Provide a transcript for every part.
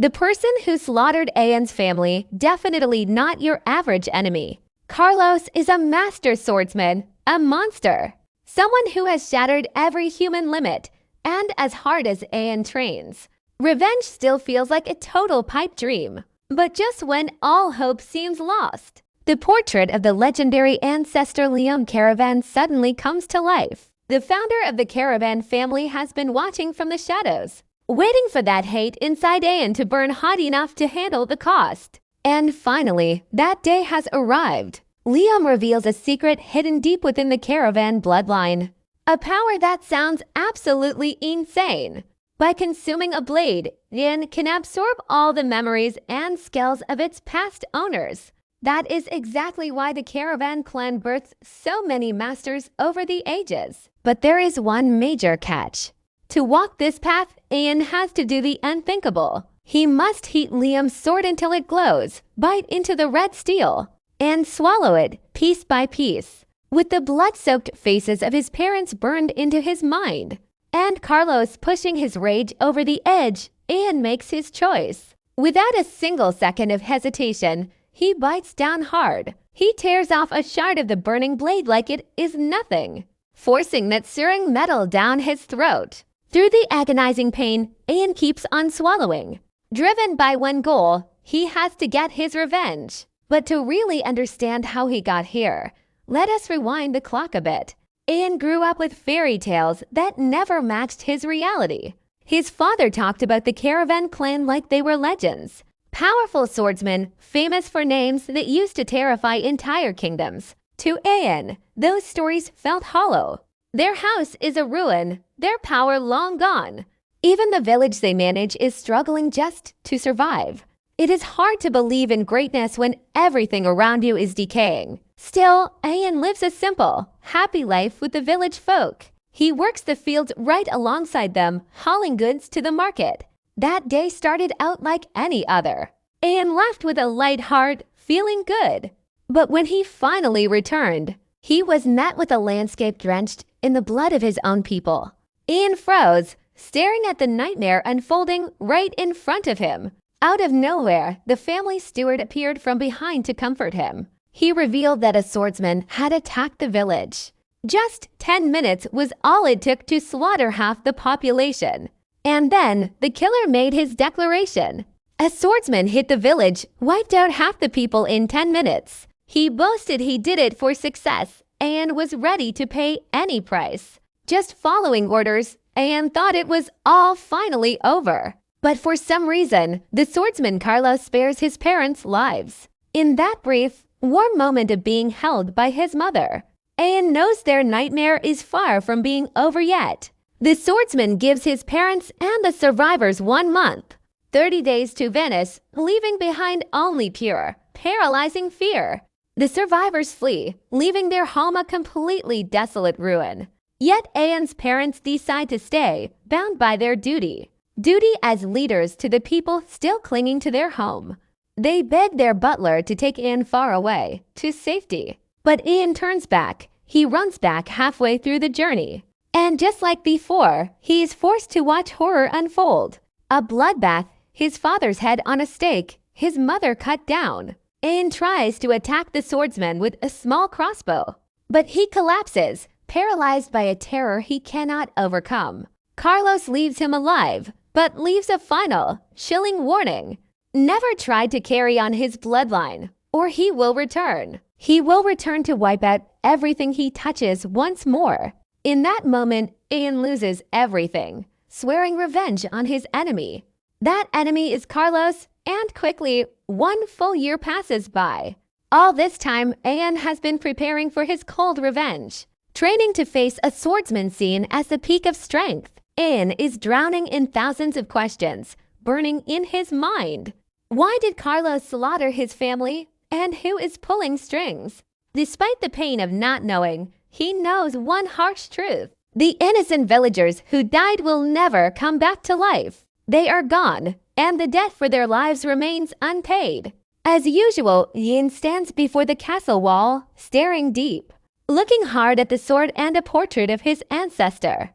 The person who slaughtered Ahan's family, definitely not your average enemy. Carlos is a master swordsman, a monster. Someone who has shattered every human limit, and as hard as Ahan trains. Revenge still feels like a total pipe dream. But just when all hope seems lost, the portrait of the legendary ancestor Caravan suddenly comes to life. The founder of the Caravan family has been watching from the shadows, waiting for that hate inside Ahan to burn hot enough to handle the cost. And finally, that day has arrived. Liam reveals a secret hidden deep within the Caravan bloodline. A power that sounds absolutely insane. By consuming a blade, Ahan can absorb all the memories and skills of its past owners. That is exactly why the Caravan clan births so many masters over the ages. But there is one major catch. To walk this path, Ahan has to do the unthinkable. He must heat Liam's sword until it glows, bite into the red steel, and swallow it piece by piece, with the blood-soaked faces of his parents burned into his mind. And Carlos pushing his rage over the edge, Ahan makes his choice. Without a single second of hesitation, he bites down hard. He tears off a shard of the burning blade like it is nothing, forcing that searing metal down his throat. Through the agonizing pain, Ahan keeps on swallowing. Driven by one goal, he has to get his revenge. But to really understand how he got here, let us rewind the clock a bit. Ahan grew up with fairy tales that never matched his reality. His father talked about the Caravan clan like they were legends. Powerful swordsmen, famous for names that used to terrify entire kingdoms. To Ahan, those stories felt hollow. Their house is a ruin, their power long gone. Even the village they manage is struggling just to survive. It is hard to believe in greatness when everything around you is decaying. Still, Ahan lives a simple, happy life with the village folk. He works the fields right alongside them, hauling goods to the market. That day started out like any other. Ahan left with a light heart, feeling good. But when he finally returned, he was met with a landscape drenched in the blood of his own people. Ahan froze, staring at the nightmare unfolding right in front of him. Out of nowhere, the family steward appeared from behind to comfort him. He revealed that a swordsman had attacked the village. Just 10 minutes was all it took to slaughter half the population. And then, the killer made his declaration. A swordsman hit the village, wiped out half the people in 10 minutes. He boasted he did it for success and was ready to pay any price. Just following orders, Ahan thought it was all finally over. But for some reason, the swordsman Carlos spares his parents' lives. In that brief, warm moment of being held by his mother, Ahan knows their nightmare is far from being over yet. The swordsman gives his parents and the survivors 1 month, 30 days to Venice, leaving behind only pure, paralyzing fear. The survivors flee, leaving their home a completely desolate ruin. Yet Ahan's parents decide to stay, bound by their duty. Duty as leaders to the people still clinging to their home. They beg their butler to take Ahan far away, to safety. But Ahan turns back. He runs back halfway through the journey. And just like before, he is forced to watch horror unfold. A bloodbath, his father's head on a stake, his mother cut down. Ahan tries to attack the swordsman with a small crossbow. But he collapses, paralyzed by a terror he cannot overcome. Carlos leaves him alive, but leaves a final, chilling warning. Never try to carry on his bloodline, or he will return. He will return to wipe out everything he touches once more. In that moment, Ahan loses everything, swearing revenge on his enemy. That enemy is Carlos, and quickly, 1 full year passes by. All this time, Ahan has been preparing for his cold revenge, training to face a swordsman seen as the peak of strength. Ahan is drowning in thousands of questions, burning in his mind. Why did Carlos slaughter his family? And who is pulling strings? Despite the pain of not knowing, he knows one harsh truth. The innocent villagers who died will never come back to life. They are gone, and the debt for their lives remains unpaid. As usual, Yin stands before the castle wall, staring deep, looking hard at the sword and a portrait of his ancestor,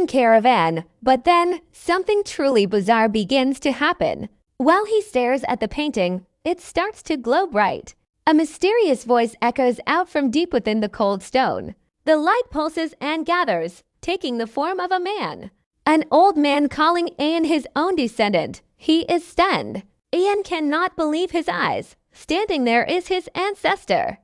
Caravan. But then, something truly bizarre begins to happen. While he stares at the painting, it starts to glow bright. A mysterious voice echoes out from deep within the cold stone. The light pulses and gathers, taking the form of a man. An old man calling Ahan his own descendant. He is stunned. Ahan cannot believe his eyes. Standing there is his ancestor.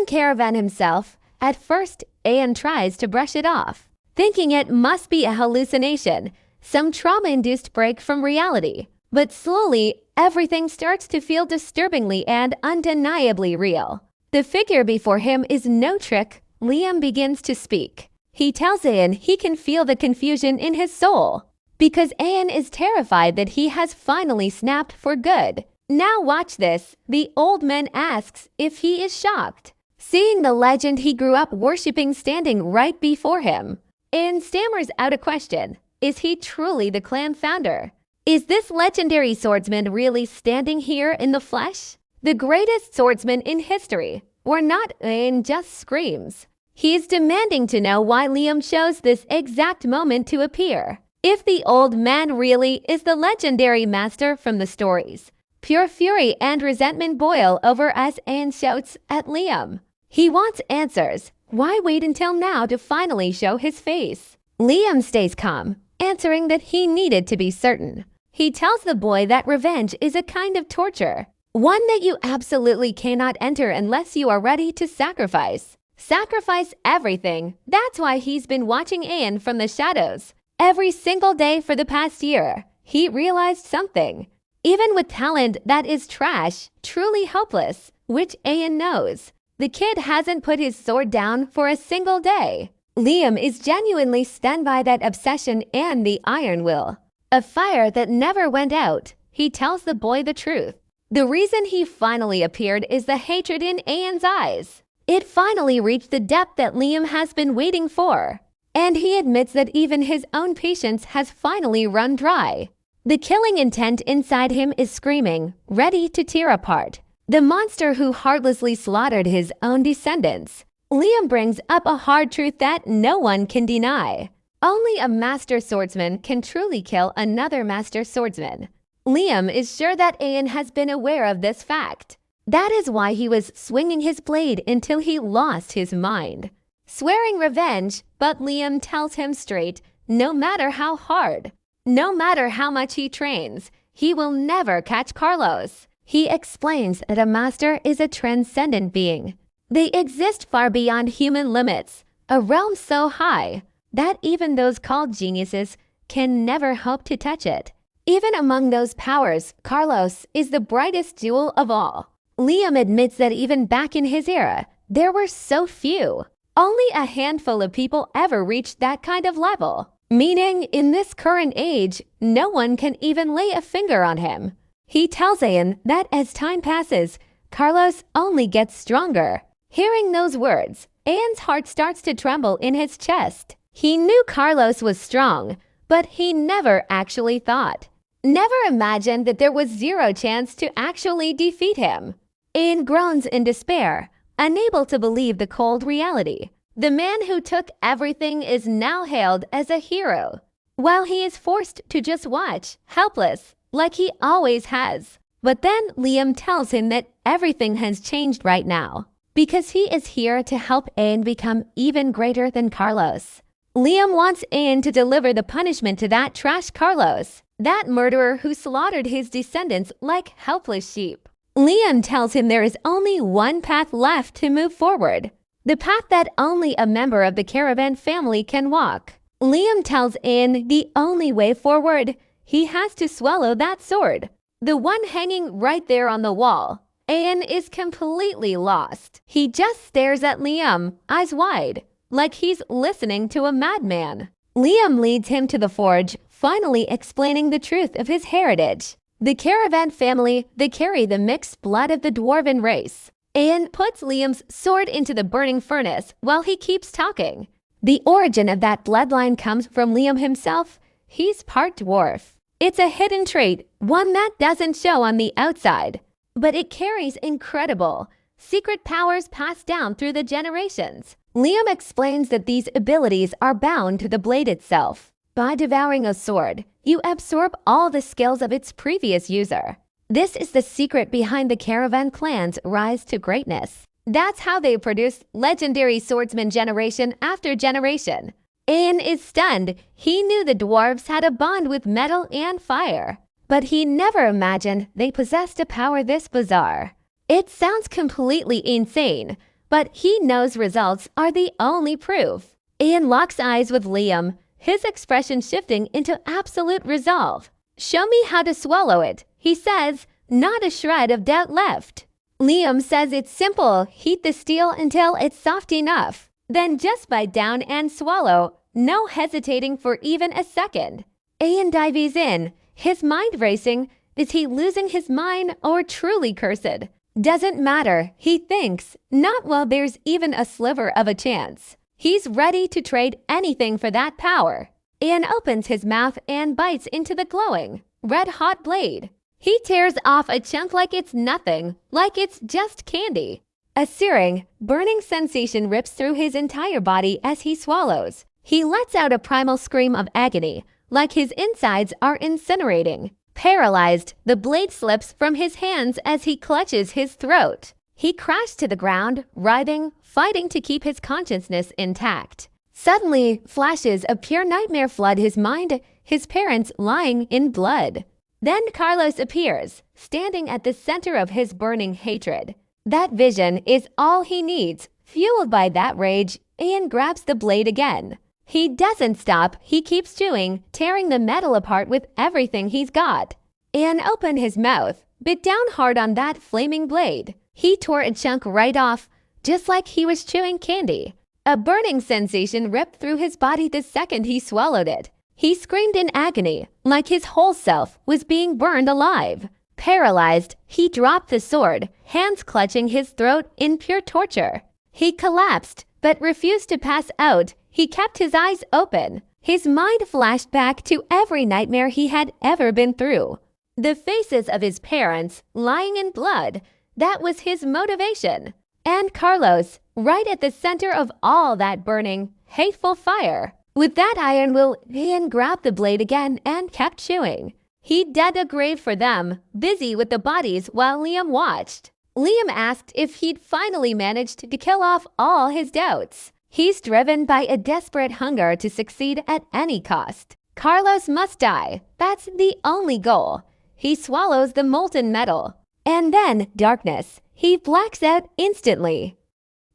Caravan himself. At first, Ahan tries to brush it off, thinking it must be a hallucination, some trauma-induced break from reality. But slowly, everything starts to feel disturbingly and undeniably real. The figure before him is no trick. Liam begins to speak. He tells Ahan he can feel the confusion in his soul, because Ahan is terrified that he has finally snapped for good. Now watch this. The old man asks if he is shocked, seeing the legend he grew up worshipping standing right before him. Ahan stammers out a question. Is he truly the clan founder? Is this legendary swordsman really standing here in the flesh? The greatest swordsman in history? Or not? Ahan just screams. He's demanding to know why Liam chose this exact moment to appear. If the old man really is the legendary master from the stories. Pure fury and resentment boil over as Ahan shouts at Liam. He wants answers. Why wait until now to finally show his face? Liam stays calm, answering that he needed to be certain. He tells the boy that revenge is a kind of torture, one that you absolutely cannot enter unless you are ready to sacrifice. Sacrifice everything. That's why he's been watching Ahan from the shadows. Every single day for the past year, he realized something. Even with talent that is trash, truly hopeless, which Ahan knows, the kid hasn't put his sword down for a single day. Liam is genuinely stunned by that obsession and the iron will. A fire that never went out. He tells the boy the truth. The reason he finally appeared is the hatred in Ahan's eyes. It finally reached the depth that Liam has been waiting for. And he admits that even his own patience has finally run dry. The killing intent inside him is screaming, ready to tear apart. The monster who heartlessly slaughtered his own descendants. Liam brings up a hard truth that no one can deny. Only a master swordsman can truly kill another master swordsman. Liam is sure that Ahan has been aware of this fact. That is why he was swinging his blade until he lost his mind. Swearing revenge, but Liam tells him straight, no matter how hard, no matter how much he trains, he will never catch Carlos. He explains that a master is a transcendent being. They exist far beyond human limits, a realm so high that even those called geniuses can never hope to touch it. Even among those powers, Carlos is the brightest jewel of all. Liam admits that even back in his era, there were so few. Only a handful of people ever reached that kind of level. Meaning, in this current age, no one can even lay a finger on him. He tells Ahan that as time passes, Carlos only gets stronger. Hearing those words, Ahan's heart starts to tremble in his chest. He knew Carlos was strong, but he never actually thought. Never imagined that there was zero chance to actually defeat him. Ahan groans in despair, unable to believe the cold reality. The man who took everything is now hailed as a hero, while he is forced to just watch, helpless, like he always has. But then Liam tells him that everything has changed right now, because he is here to help Ahan become even greater than Carlos. Liam wants Ahan to deliver the punishment to that trash Carlos, that murderer who slaughtered his descendants like helpless sheep. Liam tells him there is only one path left to move forward, the path that only a member of the Caravan family can walk. Liam tells Ahan the only way forward, he has to swallow that sword, the one hanging right there on the wall. Ahan is completely lost. He just stares at Liam, eyes wide, like he's listening to a madman. Liam leads him to the forge, finally explaining the truth of his heritage. The Caravan family, they carry the mixed blood of the dwarven race. Ahan puts Liam's sword into the burning furnace while he keeps talking. The origin of that bloodline comes from Liam himself. He's part dwarf. It's a hidden trait, one that doesn't show on the outside, but it carries incredible, secret powers passed down through the generations. Liam explains that these abilities are bound to the blade itself. By devouring a sword, you absorb all the skills of its previous user. This is the secret behind the Caravan clan's rise to greatness. That's how they produce legendary swordsmen generation after generation. Ahan is stunned. He knew the dwarves had a bond with metal and fire, but he never imagined they possessed a power this bizarre. It sounds completely insane, but he knows results are the only proof. Ahan locks eyes with Liam, his expression shifting into absolute resolve. "Show me how to swallow it," he says, not a shred of doubt left. Liam says it's simple. Heat the steel until it's soft enough. Then just bite down and swallow, no hesitating for even a second. Ahan dives in, his mind racing. Is he losing his mind or truly cursed? Doesn't matter, he thinks, not while there's even a sliver of a chance. He's ready to trade anything for that power. Ahan opens his mouth and bites into the glowing, red-hot blade. He tears off a chunk like it's nothing, like it's just candy. A searing, burning sensation rips through his entire body as he swallows. He lets out a primal scream of agony, like his insides are incinerating. Paralyzed, the blade slips from his hands as he clutches his throat. He crashed to the ground, writhing, fighting to keep his consciousness intact. Suddenly, flashes of pure nightmare flood his mind, his parents lying in blood. Then Carlos appears, standing at the center of his burning hatred. That vision is all he needs. Fueled by that rage, Ahan grabs the blade again. He doesn't stop. He keeps chewing, tearing the metal apart with everything he's got. Ahan opened his mouth, bit down hard on that flaming blade. He tore a chunk right off, just like he was chewing candy. A burning sensation ripped through his body the second he swallowed it. He screamed in agony, like his whole self was being burned alive. Paralyzed, he dropped the sword, hands clutching his throat in pure torture. He collapsed, but refused to pass out. He kept his eyes open. His mind flashed back to every nightmare he had ever been through. The faces of his parents, lying in blood, that was his motivation. And Carlos, right at the center of all that burning, hateful fire. With that iron will, Ahan grabbed the blade again and kept chewing. He dug a grave for them, busy with the bodies while Liam watched. Liam asked if he'd finally managed to kill off all his doubts. He's driven by a desperate hunger to succeed at any cost. Carlos must die. That's the only goal. He swallows the molten metal. And then darkness. He blacks out instantly.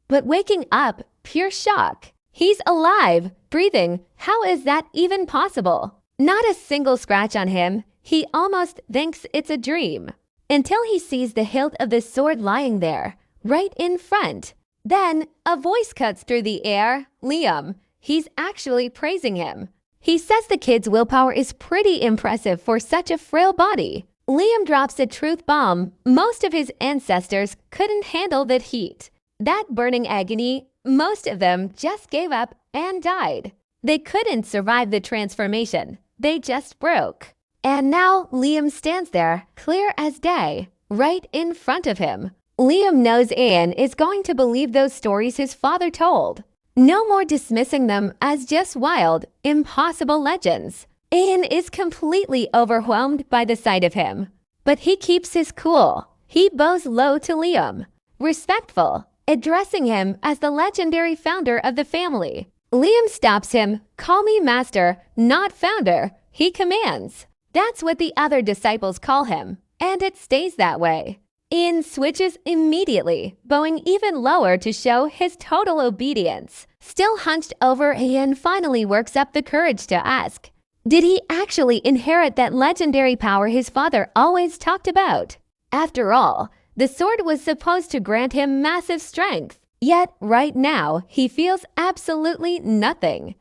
But waking up, pure shock. He's alive, breathing. How is that even possible? Not a single scratch on him. He almost thinks it's a dream. Until he sees the hilt of the sword lying there, right in front. Then a voice cuts through the air. Liam. He's actually praising him. He says the kid's willpower is pretty impressive for such a frail body. Liam drops a truth bomb. Most of his ancestors couldn't handle the heat. That burning agony, most of them just gave up and died. They couldn't survive the transformation. They just broke. And now Liam stands there, clear as day, right in front of him. Liam knows Ahan is going to believe those stories his father told. No more dismissing them as just wild, impossible legends. Ahan is completely overwhelmed by the sight of him. But he keeps his cool. He bows low to Liam, respectful, addressing him as the legendary founder of the family. Liam stops him. "Call me master, not founder," he commands. That's what the other disciples call him, and it stays that way. Ahan switches immediately, bowing even lower to show his total obedience. Still hunched over, Ahan finally works up the courage to ask, did he actually inherit that legendary power his father always talked about? After all, the sword was supposed to grant him massive strength. Yet right now, he feels absolutely nothing.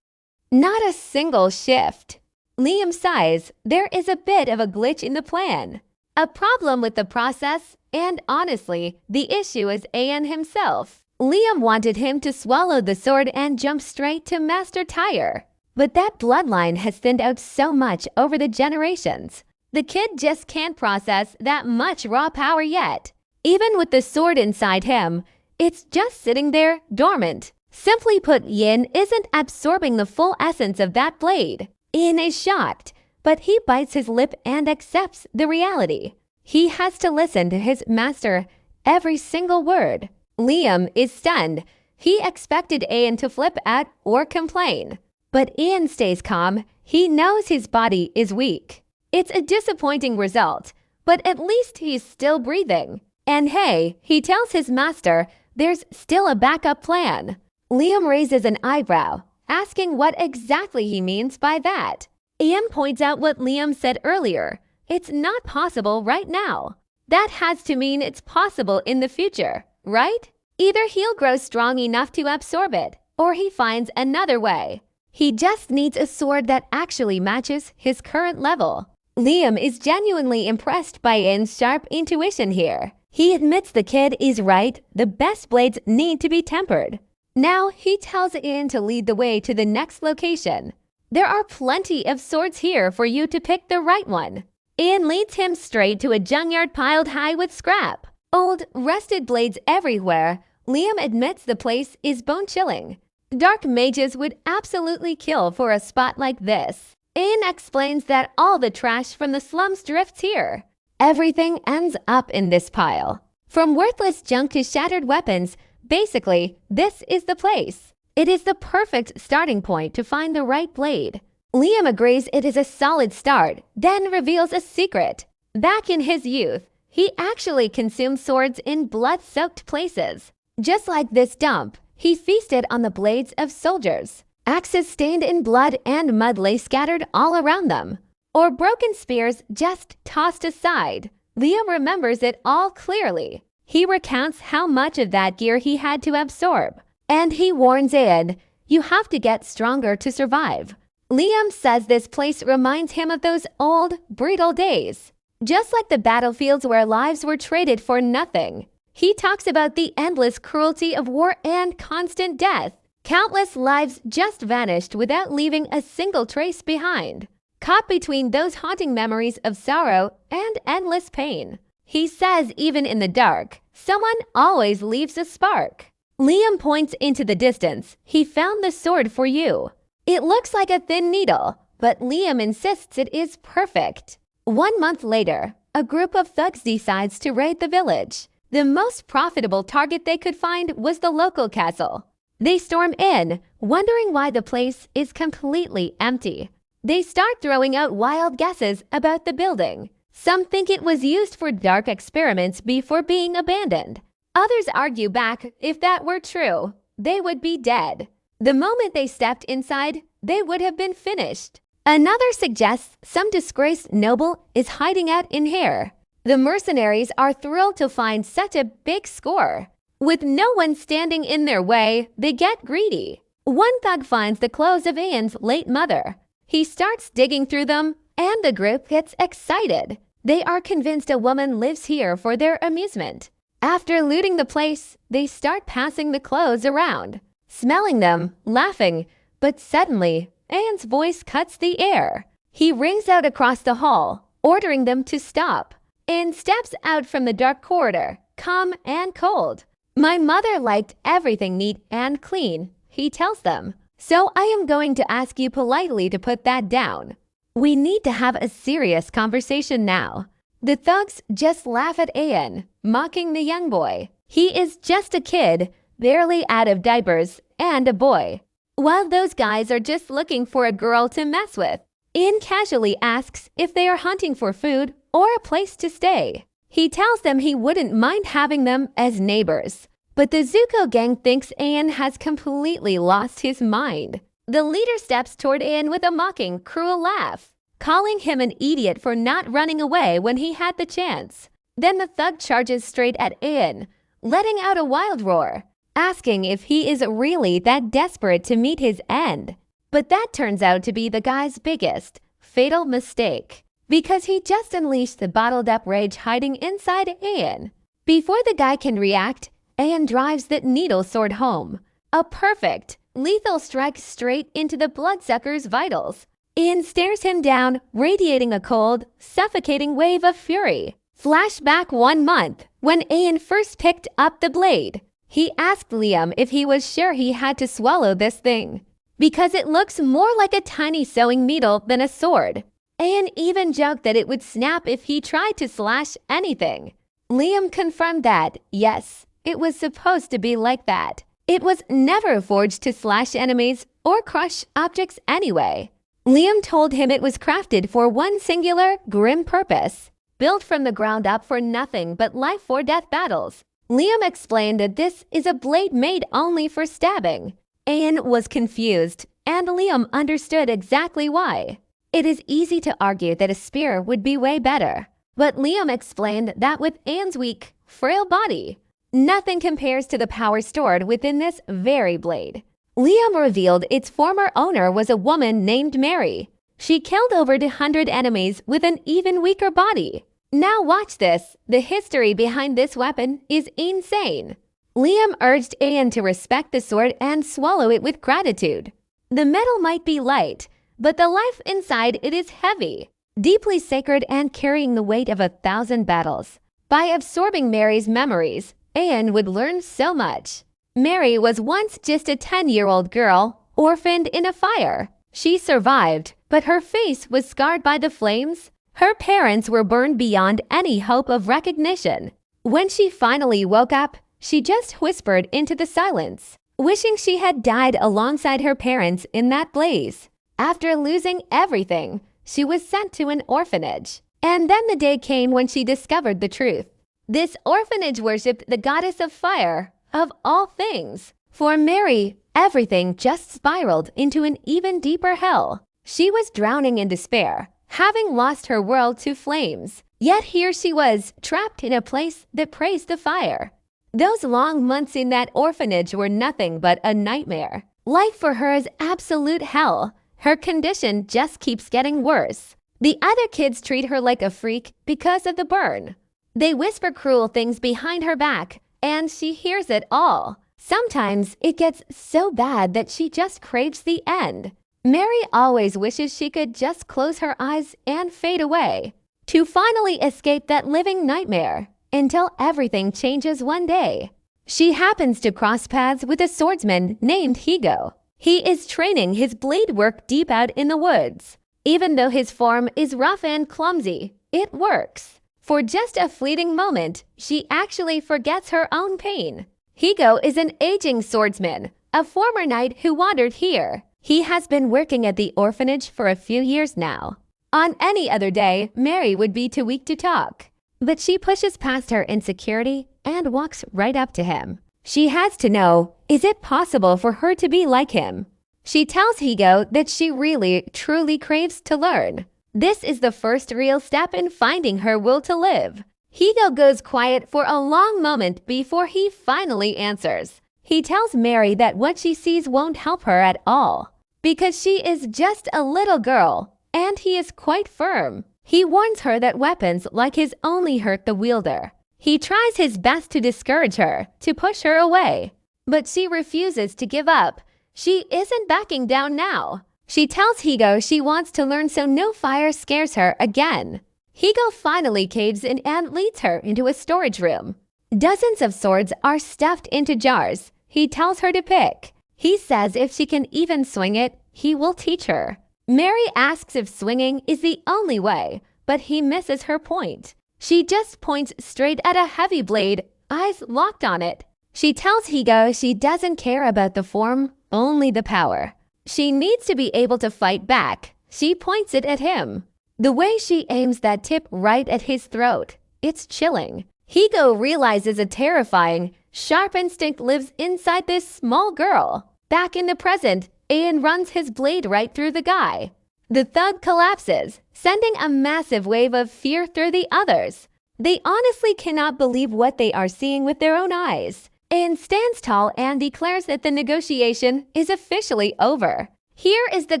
Not a single shift. Liam sighs. There is a bit of a glitch in the plan. A problem with the process, and honestly, the issue is Ahan himself. Liam wanted him to swallow the sword and jump straight to Master Tyre. But that bloodline has thinned out so much over the generations. The kid just can't process that much raw power yet. Even with the sword inside him, it's just sitting there, dormant. Simply put, Yin isn't absorbing the full essence of that blade. Ian is shocked, but he bites his lip and accepts the reality. He has to listen to his master every single word. Liam is stunned. He expected Ahan to flip out or complain. But Ian stays calm. He knows his body is weak. It's a disappointing result, but at least he's still breathing. And hey, he tells his master there's still a backup plan. Liam raises an eyebrow, asking what exactly he means by that. Ian points out what Liam said earlier. It's not possible right now. That has to mean it's possible in the future, right? Either he'll grow strong enough to absorb it, or he finds another way. He just needs a sword that actually matches his current level. Liam is genuinely impressed by Ian's sharp intuition here. He admits the kid is right, the best blades need to be tempered. Now he tells Ian to lead the way to the next location. There are plenty of swords here for you to pick the right one. Ian leads him straight to a junkyard piled high with scrap. Old, rusted blades everywhere. Liam admits the place is bone-chilling. Dark mages would absolutely kill for a spot like this. Ian explains that all the trash from the slums drifts here. Everything ends up in this pile. From worthless junk to shattered weapons, basically, this is the place. It is the perfect starting point to find the right blade. Liam agrees it is a solid start, then reveals a secret. Back in his youth, he actually consumed swords in blood-soaked places. Just like this dump, he feasted on the blades of soldiers. Axes stained in blood and mud lay scattered all around them, or broken spears just tossed aside. Liam remembers it all clearly. He recounts how much of that gear he had to absorb, and he warns Ian, you have to get stronger to survive. Liam says this place reminds him of those old, brutal days, just like the battlefields where lives were traded for nothing. He talks about the endless cruelty of war and constant death. Countless lives just vanished without leaving a single trace behind, caught between those haunting memories of sorrow and endless pain. He says even in the dark, someone always leaves a spark. Liam points into the distance. He found the sword for you. It looks like a thin needle, but Liam insists it is perfect. 1 month later, a group of thugs decides to raid the village. The most profitable target they could find was the local castle. They storm in, wondering why the place is completely empty. They start throwing out wild guesses about the building. Some think it was used for dark experiments before being abandoned. Others argue back if that were true, they would be dead. The moment they stepped inside, they would have been finished. Another suggests some disgraced noble is hiding out in here. The mercenaries are thrilled to find such a big score. With no one standing in their way, they get greedy. One thug finds the clothes of Ian's late mother. He starts digging through them, and the group gets excited. They are convinced a woman lives here for their amusement. After looting the place, they start passing the clothes around, smelling them, laughing, but suddenly, Ian's voice cuts the air. He rings out across the hall, ordering them to stop. Ian steps out from the dark corridor, calm and cold. My mother liked everything neat and clean, he tells them. So I am going to ask you politely to put that down. We need to have a serious conversation now. The thugs just laugh at Ahan, mocking the young boy. He is just a kid, barely out of diapers, and a boy, while those guys are just looking for a girl to mess with. Ian casually asks if they are hunting for food or a place to stay. He tells them he wouldn't mind having them as neighbors. But the Zuko gang thinks Ahan has completely lost his mind. The leader steps toward Ahan with a mocking, cruel laugh, calling him an idiot for not running away when he had the chance. Then the thug charges straight at Ahan, letting out a wild roar, asking if he is really that desperate to meet his end. But that turns out to be the guy's biggest, fatal mistake, because he just unleashed the bottled-up rage hiding inside Ahan. Before the guy can react, Ahan drives that needle sword home. A perfect, lethal strike straight into the bloodsucker's vitals. Ian stares him down, radiating a cold, suffocating wave of fury. Flashback 1 month, when Ahan first picked up the blade. He asked Liam if he was sure he had to swallow this thing. because it looks more like a tiny sewing needle than a sword. Ahan even joked that it would snap if he tried to slash anything. Liam confirmed that, yes, it was supposed to be like that. It was never forged to slash enemies or crush objects anyway. Liam told him it was crafted for one singular, grim purpose, built from the ground up for nothing but life-or-death battles. Liam explained that this is a blade made only for stabbing. Ahan was confused, and Liam understood exactly why. It is easy to argue that a spear would be way better, but Liam explained that with Ahan's weak, frail body, nothing compares to the power stored within this very blade. Liam revealed its former owner was a woman named Mary. She killed over 100 enemies with an even weaker body. Now watch this. The history behind this weapon is insane. Liam urged Ahan to respect the sword and swallow it with gratitude. The metal might be light, but the life inside it is heavy, deeply sacred and carrying the weight of 1,000 battles. By absorbing Mary's memories, Ahan would learn so much. Mary was once just a 10-year-old girl, orphaned in a fire. She survived, but her face was scarred by the flames. Her parents were burned beyond any hope of recognition. When she finally woke up, she just whispered into the silence, wishing she had died alongside her parents in that blaze. After losing everything, she was sent to an orphanage. And then the day came when she discovered the truth. This orphanage worshipped the goddess of fire, of all things. For Mary, everything just spiraled into an even deeper hell. She was drowning in despair, having lost her world to flames. Yet here she was, trapped in a place that praised the fire. Those long months in that orphanage were nothing but a nightmare. Life for her is absolute hell. Her condition just keeps getting worse. The other kids treat her like a freak because of the burn. They whisper cruel things behind her back, and she hears it all. Sometimes it gets so bad that she just craves the end. Mary always wishes she could just close her eyes and fade away, to finally escape that living nightmare, until everything changes one day. She happens to cross paths with a swordsman named Higo. He is training his blade work deep out in the woods. Even though his form is rough and clumsy, it works. For just a fleeting moment, she actually forgets her own pain. Higo is an aging swordsman, a former knight who wandered here. He has been working at the orphanage for a few years now. On any other day, Mary would be too weak to talk. But she pushes past her insecurity and walks right up to him. She has to know, is it possible for her to be like him? She tells Higo that she really, truly craves to learn. This is the first real step in finding her will to live. Higo goes quiet for a long moment before he finally answers. He tells Mary that what she sees won't help her at all, because she is just a little girl, and he is quite firm. He warns her that weapons like his only hurt the wielder. He tries his best to discourage her, to push her away, but she refuses to give up. She isn't backing down now. She tells Higo she wants to learn so no fire scares her again. Higo finally caves in and leads her into a storage room. Dozens of swords are stuffed into jars. He tells her to pick. He says if she can even swing it, he will teach her. Mary asks if swinging is the only way, but he misses her point. She just points straight at a heavy blade, eyes locked on it. She tells Higo she doesn't care about the form, only the power. She needs to be able to fight back. She points it at him. The way she aims that tip right at his throat, it's chilling. Higo realizes a terrifying, sharp instinct lives inside this small girl. Back in the present, Ahan runs his blade right through the guy. The thug collapses, sending a massive wave of fear through the others. They honestly cannot believe what they are seeing with their own eyes. Ahan stands tall and declares that the negotiation is officially over. Here is the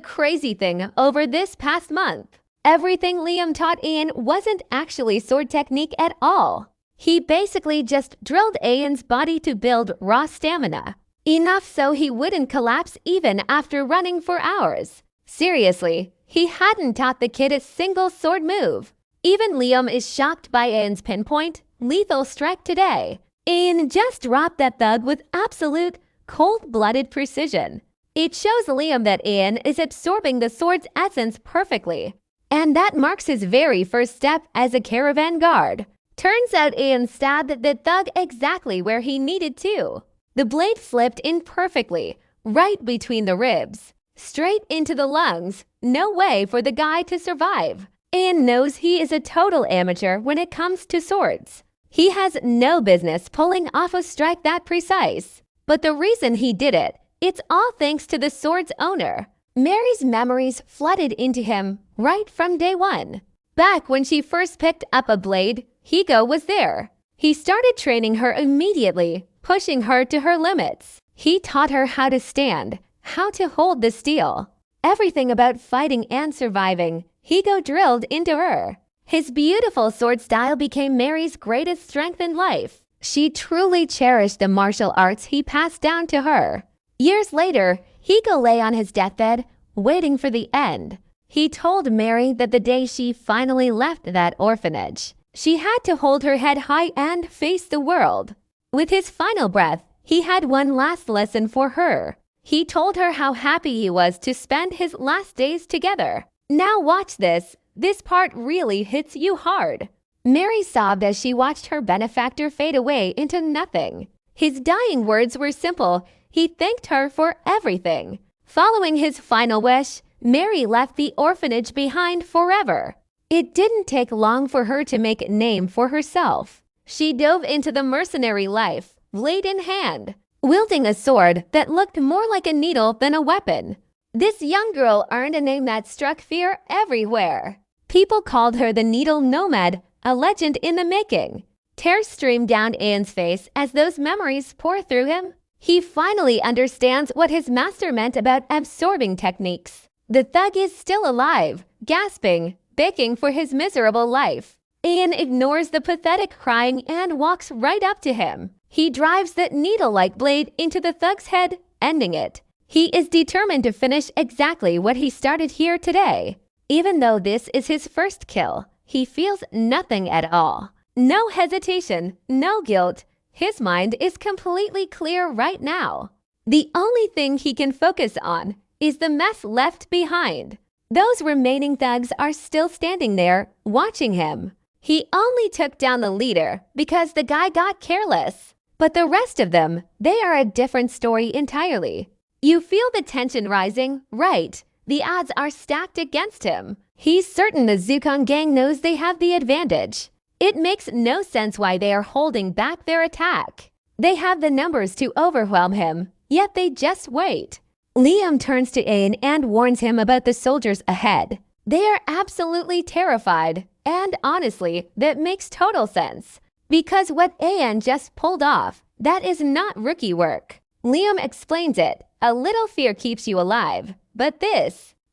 crazy thing over this past month. Everything Liam taught Ahan wasn't actually sword technique at all. He basically just drilled Ahan's body to build raw stamina, enough so he wouldn't collapse even after running for hours. Seriously, he hadn't taught the kid a single sword move. Even Liam is shocked by Ahan's pinpoint, lethal strike today. Ahan just dropped that thug with absolute, cold-blooded precision. It shows Liam that Ahan is absorbing the sword's essence perfectly. And that marks his very first step as a caravan guard. Turns out Ahan stabbed the thug exactly where he needed to. The blade flipped in perfectly, right between the ribs. Straight into the lungs. No way for the guy to survive. Ahan knows he is a total amateur when it comes to swords. He has no business pulling off a strike that precise. But the reason he did it, it's all thanks to the sword's owner. Mary's memories flooded into him right from day one. Back when she first picked up a blade, Higo was there. He started training her immediately, pushing her to her limits. He taught her how to stand, how to hold the steel. Everything about fighting and surviving, Higo drilled into her. His beautiful sword style became Mary's greatest strength in life. She truly cherished the martial arts he passed down to her. Years later, Higo lay on his deathbed, waiting for the end. He told Mary that the day she finally left that orphanage, she had to hold her head high and face the world. With his final breath, he had one last lesson for her. He told her how happy he was to spend his last days together. Now watch this. This part really hits you hard. Mary sobbed as she watched her benefactor fade away into nothing. His dying words were simple. He thanked her for everything. Following his final wish, Mary left the orphanage behind forever. It didn't take long for her to make a name for herself. She dove into the mercenary life, blade in hand, wielding a sword that looked more like a needle than a weapon. This young girl earned a name that struck fear everywhere. People called her the Needle Nomad, a legend in the making. Tears streamed down Ahan's face as those memories pour through him. He finally understands what his master meant about absorbing techniques. The thug is still alive, gasping, begging for his miserable life. Ahan ignores the pathetic crying and walks right up to him. He drives that needle-like blade into the thug's head, ending it. He is determined to finish exactly what he started here today. Even though this is his first kill, he feels nothing at all. No hesitation, no guilt. His mind is completely clear right now. The only thing he can focus on is the mess left behind. Those remaining thugs are still standing there, watching him. He only took down the leader because the guy got careless. But the rest of them, they are a different story entirely. You feel the tension rising, right? The odds are stacked against him. He's certain the Zukon gang knows they have the advantage. It makes no sense why they are holding back their attack. They have the numbers to overwhelm him, yet they just wait. Liam turns to Ahan and warns him about the soldiers ahead. They are absolutely terrified, and honestly, that makes total sense. Because what Ahan just pulled off, that is not rookie work. Liam explains it. A little fear keeps you alive, but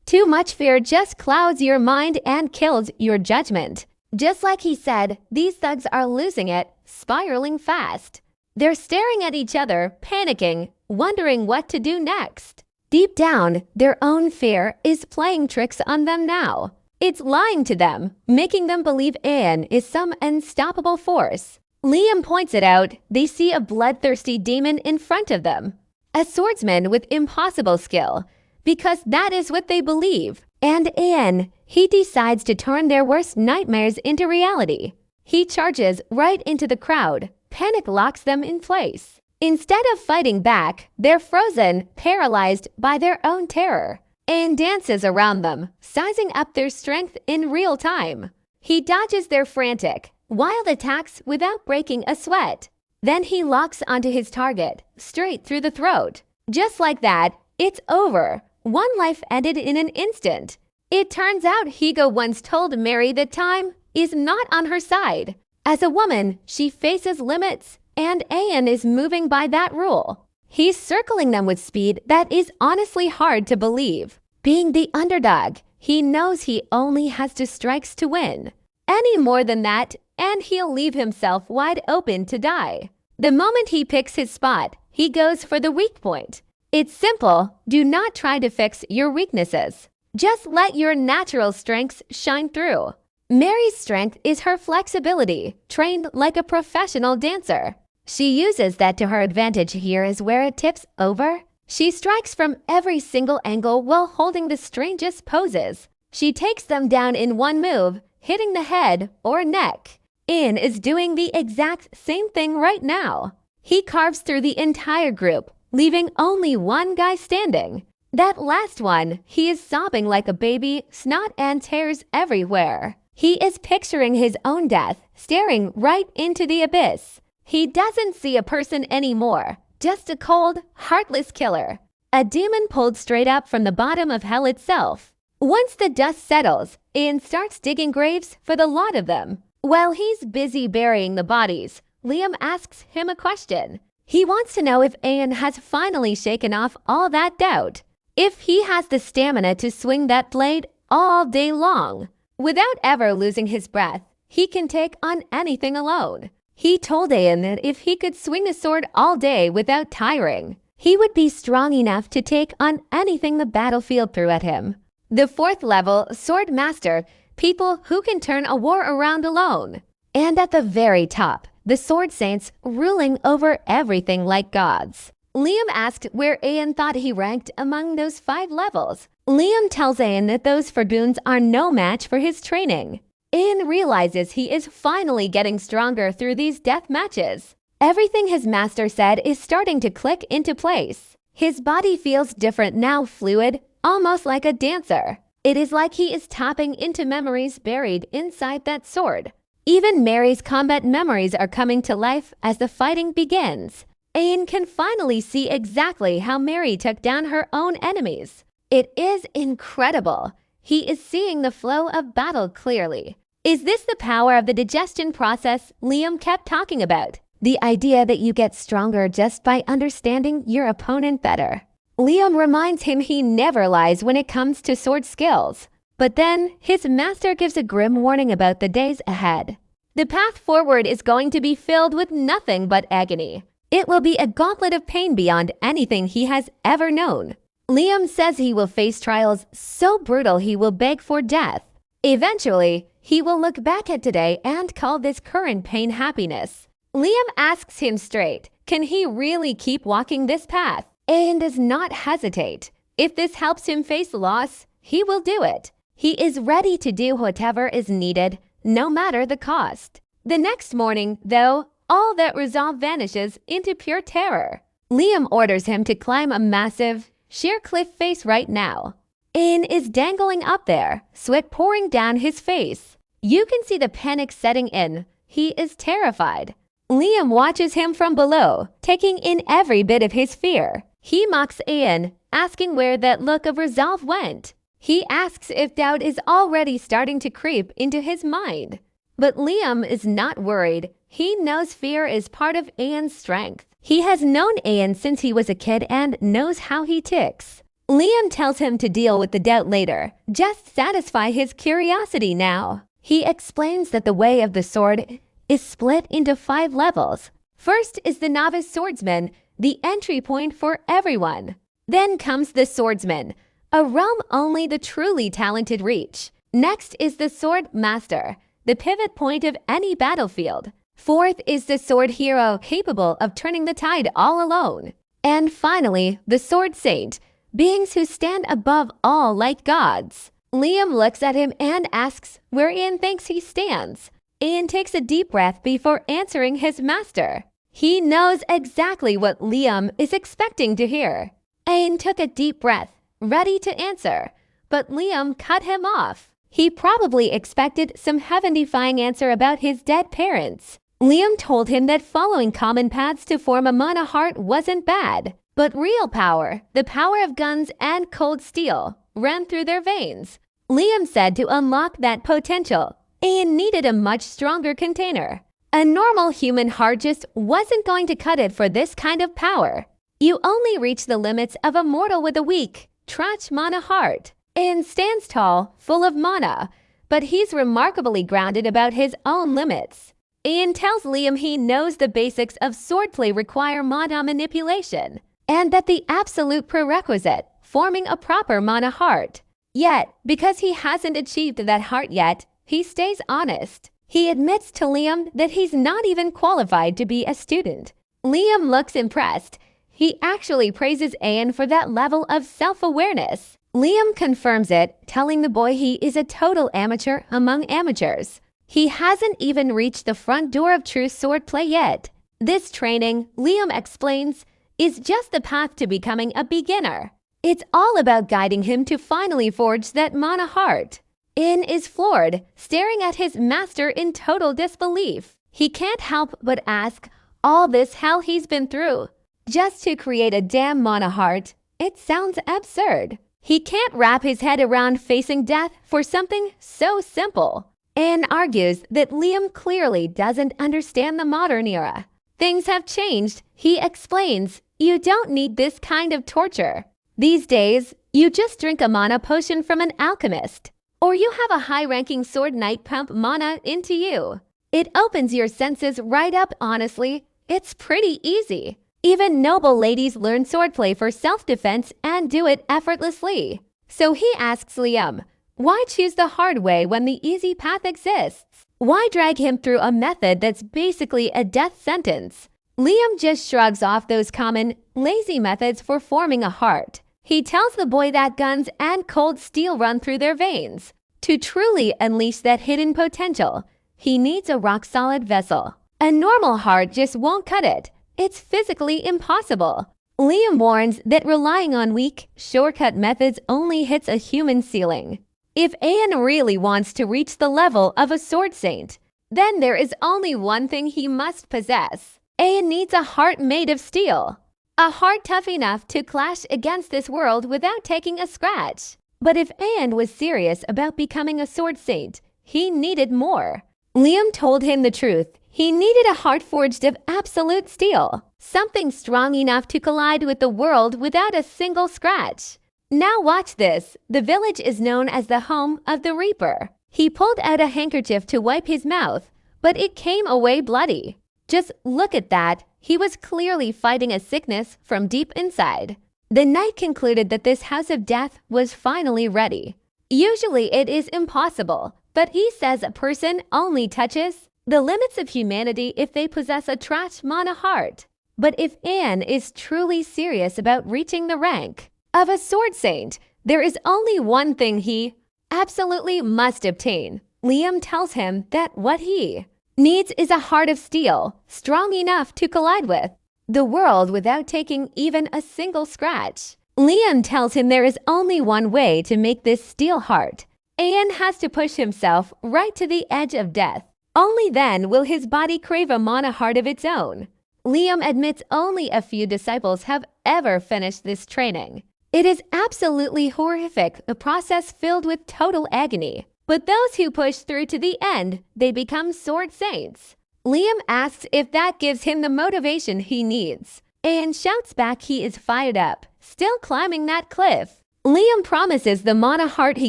too much fear just clouds your mind and kills your judgment. Just like he said, these thugs are losing it, spiraling fast. They're staring at each other, panicking, wondering what to do next. Deep down, their own fear is playing tricks on them now. It's lying to them, making them believe Ahan is some unstoppable force. Liam points it out. They see a bloodthirsty demon in front of them. A swordsman with impossible skill, because that is what they believe. And Ahan, he decides to turn their worst nightmares into reality. He charges right into the crowd. Panic locks them in place. Instead of fighting back, they're frozen, paralyzed by their own terror. Ahan dances around them, sizing up their strength in real time. He dodges their frantic, wild attacks without breaking a sweat. Then he locks onto his target, straight through the throat. Just like that, it's over. One life ended in an instant. It turns out Higo once told Mary that time is not on her side. As a woman, she faces limits, and Ahan is moving by that rule. He's circling them with speed that is honestly hard to believe. Being the underdog, he knows he only has 2 strikes to win. Any more than that, and he'll leave himself wide open to die. The moment he picks his spot, he goes for the weak point. It's simple. Do not try to fix your weaknesses. Just let your natural strengths shine through. Mary's strength is her flexibility, trained like a professional dancer. She uses that to her advantage here is where it tips over. She strikes from every single angle while holding the strangest poses. She takes them down in one move, hitting the head or neck. Ahan is doing the exact same thing right now. He carves through the entire group, leaving only one guy standing. That last one, he is sobbing like a baby, snot and tears everywhere. He is picturing his own death, staring right into the abyss. He doesn't see a person anymore, just a cold, heartless killer. A demon pulled straight up from the bottom of hell itself. Once the dust settles, Ahan starts digging graves for the lot of them. While he's busy burying the bodies, Liam asks him a question. He wants to know if Ahan has finally shaken off all that doubt. If he has the stamina to swing that blade all day long. Without ever losing his breath, he can take on anything alone. He told Ahan that if he could swing a sword all day without tiring, he would be strong enough to take on anything the battlefield threw at him. The 4th level, Swordmaster, people who can turn a war around alone. And at the very top, the Sword Saints ruling over everything like gods. Liam asked where Ahan thought he ranked among those 5 levels. Liam tells Ahan that those Fordoons are no match for his training. Ahan realizes he is finally getting stronger through these death matches. Everything his master said is starting to click into place. His body feels different now, fluid, almost like a dancer. It is like he is tapping into memories buried inside that sword. Even Mary's combat memories are coming to life as the fighting begins. Ahan can finally see exactly how Mary took down her own enemies. It is incredible. He is seeing the flow of battle clearly. Is this the power of the digestion process Liam kept talking about? The idea that you get stronger just by understanding your opponent better. Liam reminds him he never lies when it comes to sword skills. But then, his master gives a grim warning about the days ahead. The path forward is going to be filled with nothing but agony. It will be a gauntlet of pain beyond anything he has ever known. Liam says he will face trials so brutal he will beg for death. Eventually, he will look back at today and call this current pain happiness. Liam asks him straight, can he really keep walking this path? Ahan does not hesitate. If this helps him face loss, he will do it. He is ready to do whatever is needed, no matter the cost. The next morning, though, all that resolve vanishes into pure terror. Liam orders him to climb a massive, sheer cliff face right now. Ahan is dangling up there, sweat pouring down his face. You can see the panic setting in. He is terrified. Liam watches him from below, taking in every bit of his fear. He mocks Ahan, asking where that look of resolve went. He asks if doubt is already starting to creep into his mind. But Liam is not worried. He knows fear is part of Ahan's strength. He has known Ahan since he was a kid and knows how he ticks. Liam tells him to deal with the doubt later. Just satisfy his curiosity now. He explains that the way of the sword is split into 5 levels. First is the novice swordsman, the entry point for everyone. Then comes the swordsman, a realm only the truly talented reach. Next is the swordmaster, the pivot point of any battlefield. Fourth is the sword hero capable of turning the tide all alone. And finally, the sword saint, beings who stand above all like gods. Liam looks at him and asks where Ahan thinks he stands. Ahan takes a deep breath before answering his master. He knows exactly what Liam is expecting to hear. Ahan took a deep breath, ready to answer, but Liam cut him off. He probably expected some heaven-defying answer about his dead parents. Liam told him that following common paths to form a mana heart wasn't bad, but real power, the power of guns and cold steel, ran through their veins. Liam said to unlock that potential, Ahan needed a much stronger container. A normal human heart just wasn't going to cut it for this kind of power. You only reach the limits of a mortal with a weak, trash mana heart. Ahan stands tall, full of mana, but he's remarkably grounded about his own limits. Ahan tells Liam he knows the basics of swordplay require mana manipulation, and that the absolute prerequisite, forming a proper mana heart. Yet, because he hasn't achieved that heart yet, he stays honest. He admits to Liam that he's not even qualified to be a student. Liam looks impressed. He actually praises Ahan for that level of self-awareness. Liam confirms it, telling the boy he is a total amateur among amateurs. He hasn't even reached the front door of true swordplay yet. This training, Liam explains, is just the path to becoming a beginner. It's all about guiding him to finally forge that mana heart. Ahan is floored, staring at his master in total disbelief. He can't help but ask all this hell he's been through just to create a damn mana heart. It sounds absurd. He can't wrap his head around facing death for something so simple. Ahan argues that Liam clearly doesn't understand the modern era. Things have changed, he explains. You don't need this kind of torture. These days, you just drink a mana potion from an alchemist, or you have a high-ranking sword knight pump mana into you. It opens your senses right up, honestly. It's pretty easy. Even noble ladies learn swordplay for self-defense and do it effortlessly. So he asks Liam, why choose the hard way when the easy path exists? Why drag him through a method that's basically a death sentence? Liam just shrugs off those common, lazy methods for forming a heart. He tells the boy that guns and cold steel run through their veins. To truly unleash that hidden potential, he needs a rock-solid vessel. A normal heart just won't cut it. It's physically impossible. Liam warns that relying on weak, shortcut methods only hits a human ceiling. If Ahan really wants to reach the level of a sword saint, then there is only one thing he must possess. Ahan needs a heart made of steel. A heart tough enough to clash against this world without taking a scratch. But if Ahan was serious about becoming a sword saint, he needed more. Liam told him the truth. He needed a heart forged of absolute steel, something strong enough to collide with the world without a single scratch. Now watch this. The village is known as the home of the Reaper. He pulled out a handkerchief to wipe his mouth, but it came away bloody. Just look at that. He was clearly fighting a sickness from deep inside. The knight concluded that this house of death was finally ready. Usually it is impossible, but he says a person only touches the limits of humanity if they possess a trash mana heart. But if Ahan is truly serious about reaching the rank of a sword saint, there is only one thing he absolutely must obtain. Liam tells him that what he needs is a heart of steel, strong enough to collide with the world without taking even a single scratch. Liam tells him there is only one way to make this steel heart. Ahan has to push himself right to the edge of death. Only then will his body crave a mana heart of its own. Liam admits only a few disciples have ever finished this training. It is absolutely horrific, a process filled with total agony. But those who push through to the end, they become sword saints. Liam asks if that gives him the motivation he needs. Ahan shouts back he is fired up, still climbing that cliff. Liam promises the mana heart he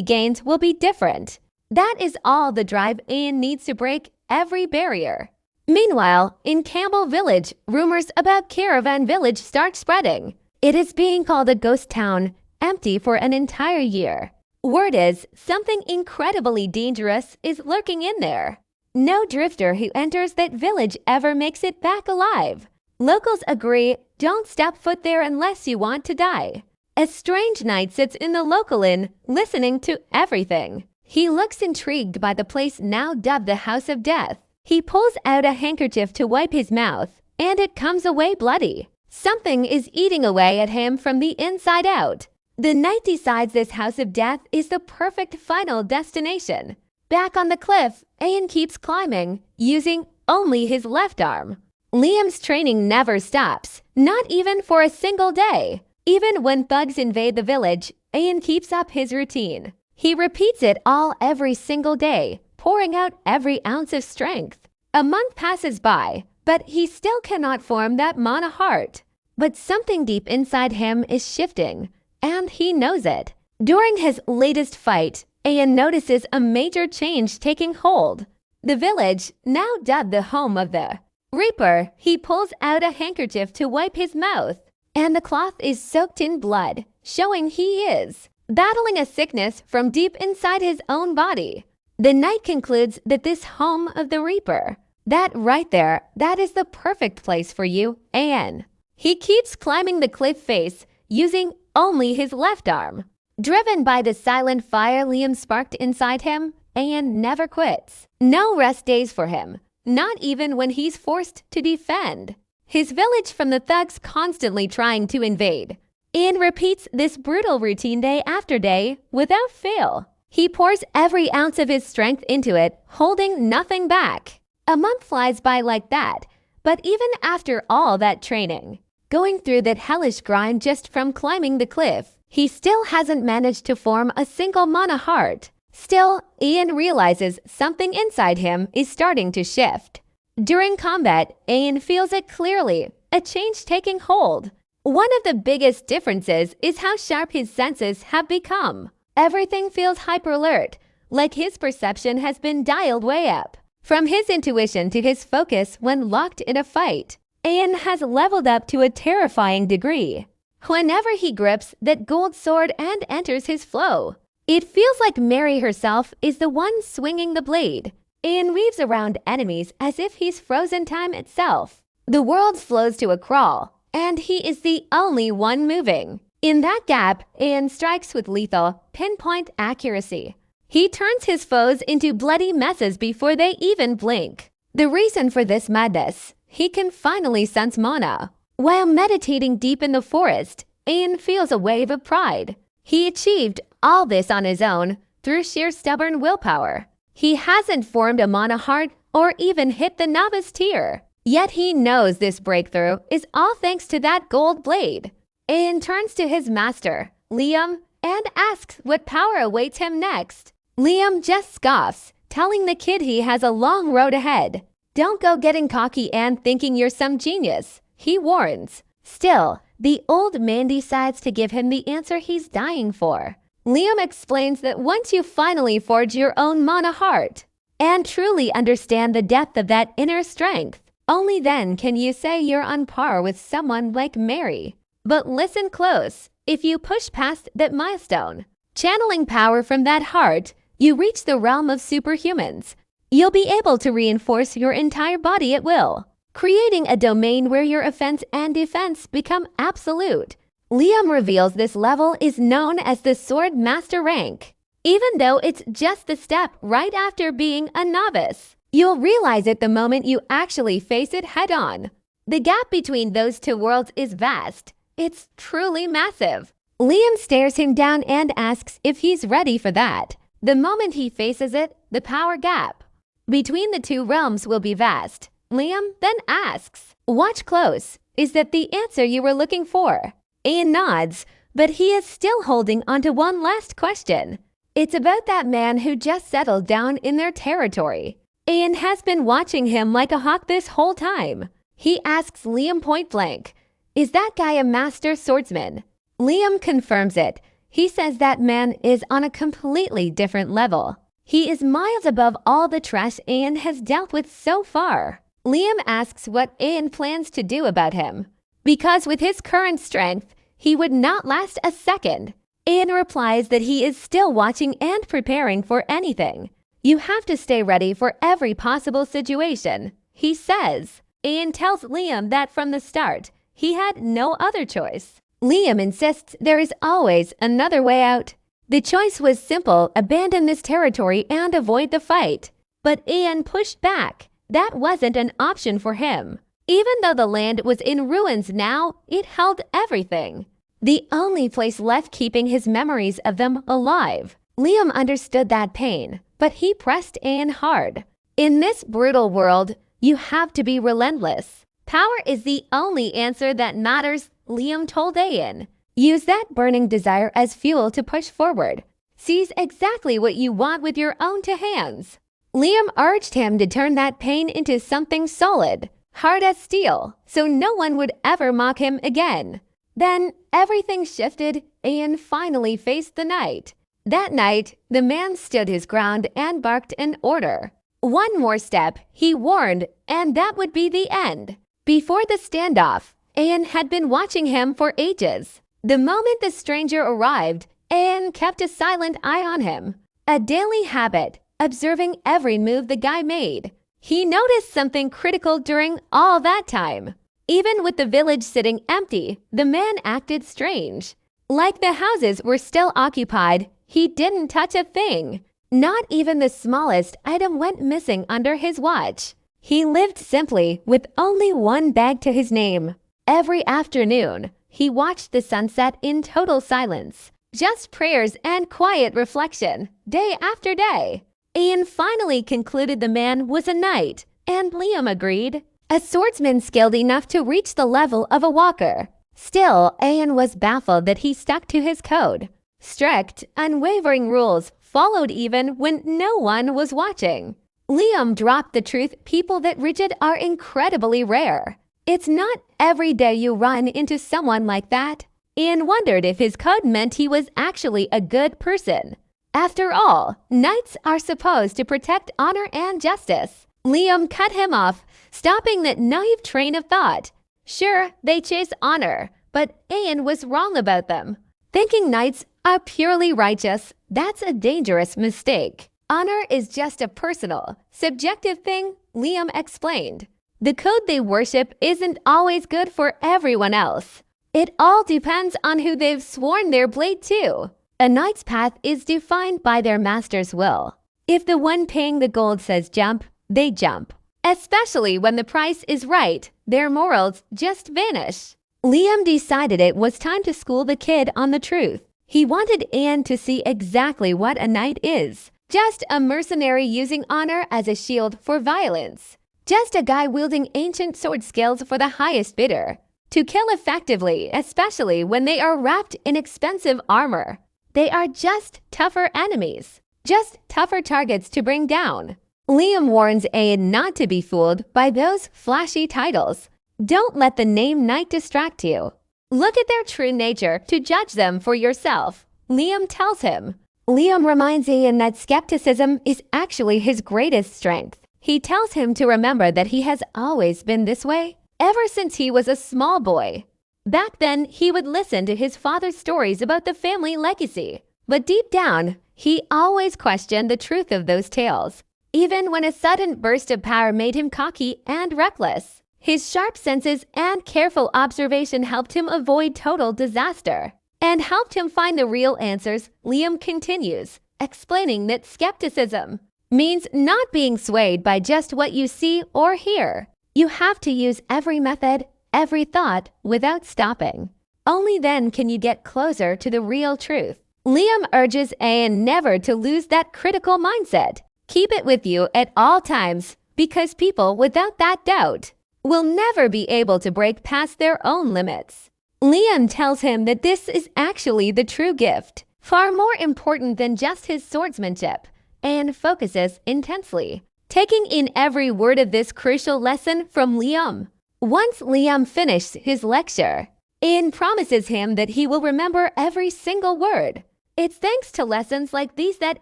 gains will be different. That is all the drive Ahan needs to break every barrier. Meanwhile, in Campbell Village, rumors about Caravan Village start spreading. It is being called a ghost town, empty for an entire year. Word is, something incredibly dangerous is lurking in there. No drifter who enters that village ever makes it back alive. Locals agree, don't step foot there unless you want to die. A strange knight sits in the local inn, listening to everything. He looks intrigued by the place now dubbed the House of Death. He pulls out a handkerchief to wipe his mouth, and it comes away bloody. Something is eating away at him from the inside out. The knight decides this House of Death is the perfect final destination. Back on the cliff, Ahan keeps climbing, using only his left arm. Liam's training never stops, not even for a single day. Even when thugs invade the village, Ahan keeps up his routine. He repeats it all every single day, pouring out every ounce of strength. A month passes by, but he still cannot form that mana heart. But something deep inside him is shifting, and he knows it. During his latest fight, Ahan notices a major change taking hold. The village, now dubbed the home of the Reaper, he pulls out a handkerchief to wipe his mouth, and the cloth is soaked in blood, showing he is battling a sickness from deep inside his own body. The knight concludes that this home of the Reaper, that right there, that is the perfect place for you, Ahan. He keeps climbing the cliff face, using only his left arm. Driven by the silent fire Liam sparked inside him, Ahan never quits. No rest days for him, not even when he's forced to defend his village from the thugs constantly trying to invade. Ahan repeats this brutal routine day after day without fail. He pours every ounce of his strength into it, holding nothing back. A month flies by like that, but even after all that training, going through that hellish grind just from climbing the cliff, he still hasn't managed to form a single mana heart. Still, Ahan realizes something inside him is starting to shift. During combat, Ahan feels it clearly, a change taking hold. One of the biggest differences is how sharp his senses have become. Everything feels hyper-alert, like his perception has been dialed way up. From his intuition to his focus when locked in a fight, Ahan has leveled up to a terrifying degree. Whenever he grips that gold sword and enters his flow, it feels like Mary herself is the one swinging the blade. Ahan weaves around enemies as if he's frozen time itself. The world slows to a crawl, and he is the only one moving. In that gap, Ahan strikes with lethal, pinpoint accuracy. He turns his foes into bloody messes before they even blink. The reason for this madness, he can finally sense mana. While meditating deep in the forest, Ahan feels a wave of pride. He achieved all this on his own through sheer stubborn willpower. He hasn't formed a mana heart or even hit the novice tier. Yet he knows this breakthrough is all thanks to that gold blade. Ahan turns to his master, Liam, and asks what power awaits him next. Liam just scoffs, telling the kid he has a long road ahead. Don't go getting cocky and thinking you're some genius, he warns. Still, the old man decides to give him the answer he's dying for. Liam explains that once you finally forge your own mana heart and truly understand the depth of that inner strength, only then can you say you're on par with someone like Mary. But listen close, if you push past that milestone, channeling power from that heart, you reach the realm of superhumans. You'll be able to reinforce your entire body at will, creating a domain where your offense and defense become absolute. Liam reveals this level is known as the Swordmaster rank. Even though it's just the step right after being a novice, you'll realize it the moment you actually face it head-on. The gap between those two worlds is vast. It's truly massive. Liam stares him down and asks if he's ready for that. The moment he faces it, the power gap between the two realms will be vast. Liam then asks, "Watch close. Is that the answer you were looking for?" Ahan nods, but he is still holding onto one last question. It's about that man who just settled down in their territory. Ahan has been watching him like a hawk this whole time. He asks Liam point blank, "Is that guy a master swordsman?" Liam confirms it. He says that man is on a completely different level. He is miles above all the trash Ahan has dealt with so far. Liam asks what Ahan plans to do about him, because with his current strength, he would not last a second. Ahan replies that he is still watching and preparing for anything. You have to stay ready for every possible situation, he says. Ahan tells Liam that from the start, he had no other choice. Liam insists there is always another way out. The choice was simple, abandon this territory and avoid the fight. But Ahan pushed back. That wasn't an option for him. Even though the land was in ruins now, it held everything. The only place left keeping his memories of them alive. Liam understood that pain, but he pressed Ahan hard. In this brutal world, you have to be relentless. Power is the only answer that matters, Liam told Ahan. Use that burning desire as fuel to push forward. Seize exactly what you want with your own two hands. Liam urged him to turn that pain into something solid, hard as steel, so no one would ever mock him again. Then everything shifted. Ahan finally faced the night. That night, the man stood his ground and barked an order. One more step, he warned, and that would be the end. Before the standoff, Ahan had been watching him for ages. The moment the stranger arrived, Ahan kept a silent eye on him. A daily habit, observing every move the guy made. He noticed something critical during all that time. Even with the village sitting empty, the man acted strange. Like the houses were still occupied, he didn't touch a thing. Not even the smallest item went missing under his watch. He lived simply with only one bag to his name. Every afternoon, he watched the sunset in total silence. Just prayers and quiet reflection, day after day. Ahan finally concluded the man was a knight, and Liam agreed. A swordsman skilled enough to reach the level of a walker. Still, Ahan was baffled that he stuck to his code. Strict, unwavering rules followed even when no one was watching. Liam dropped the truth people that rigid are incredibly rare. It's not every day you run into someone like that. Ahan wondered if his code meant he was actually a good person. After all, knights are supposed to protect honor and justice. Liam cut him off, stopping that naive train of thought. Sure, they chase honor, but Ahan was wrong about them. Thinking knights are purely righteous, that's a dangerous mistake. Honor is just a personal, subjective thing, Liam explained. The code they worship isn't always good for everyone else. It all depends on who they've sworn their blade to. A knight's path is defined by their master's will. If the one paying the gold says jump, they jump. Especially when the price is right, their morals just vanish. Liam decided it was time to school the kid on the truth. He wanted Ahan to see exactly what a knight is. Just a mercenary using honor as a shield for violence. Just a guy wielding ancient sword skills for the highest bidder. To kill effectively, especially when they are wrapped in expensive armor. They are just tougher enemies. Just tougher targets to bring down. Liam warns Ahan not to be fooled by those flashy titles. Don't let the name knight distract you. Look at their true nature to judge them for yourself, Liam tells him. Liam reminds Ahan that skepticism is actually his greatest strength. He tells him to remember that he has always been this way, ever since he was a small boy. Back then, he would listen to his father's stories about the family legacy. But deep down, he always questioned the truth of those tales. Even when a sudden burst of power made him cocky and reckless. His sharp senses and careful observation helped him avoid total disaster. And helped him find the real answers, Liam continues, explaining that skepticism means not being swayed by just what you see or hear. You have to use every method, every thought, without stopping. Only then can you get closer to the real truth. Liam urges Ahan never to lose that critical mindset. Keep it with you at all times, because people without that doubt will never be able to break past their own limits. Liam tells him that this is actually the true gift, far more important than just his swordsmanship, and focuses intensely, taking in every word of this crucial lesson from Liam. Once Liam finishes his lecture, Ahan promises him that he will remember every single word. It's thanks to lessons like these that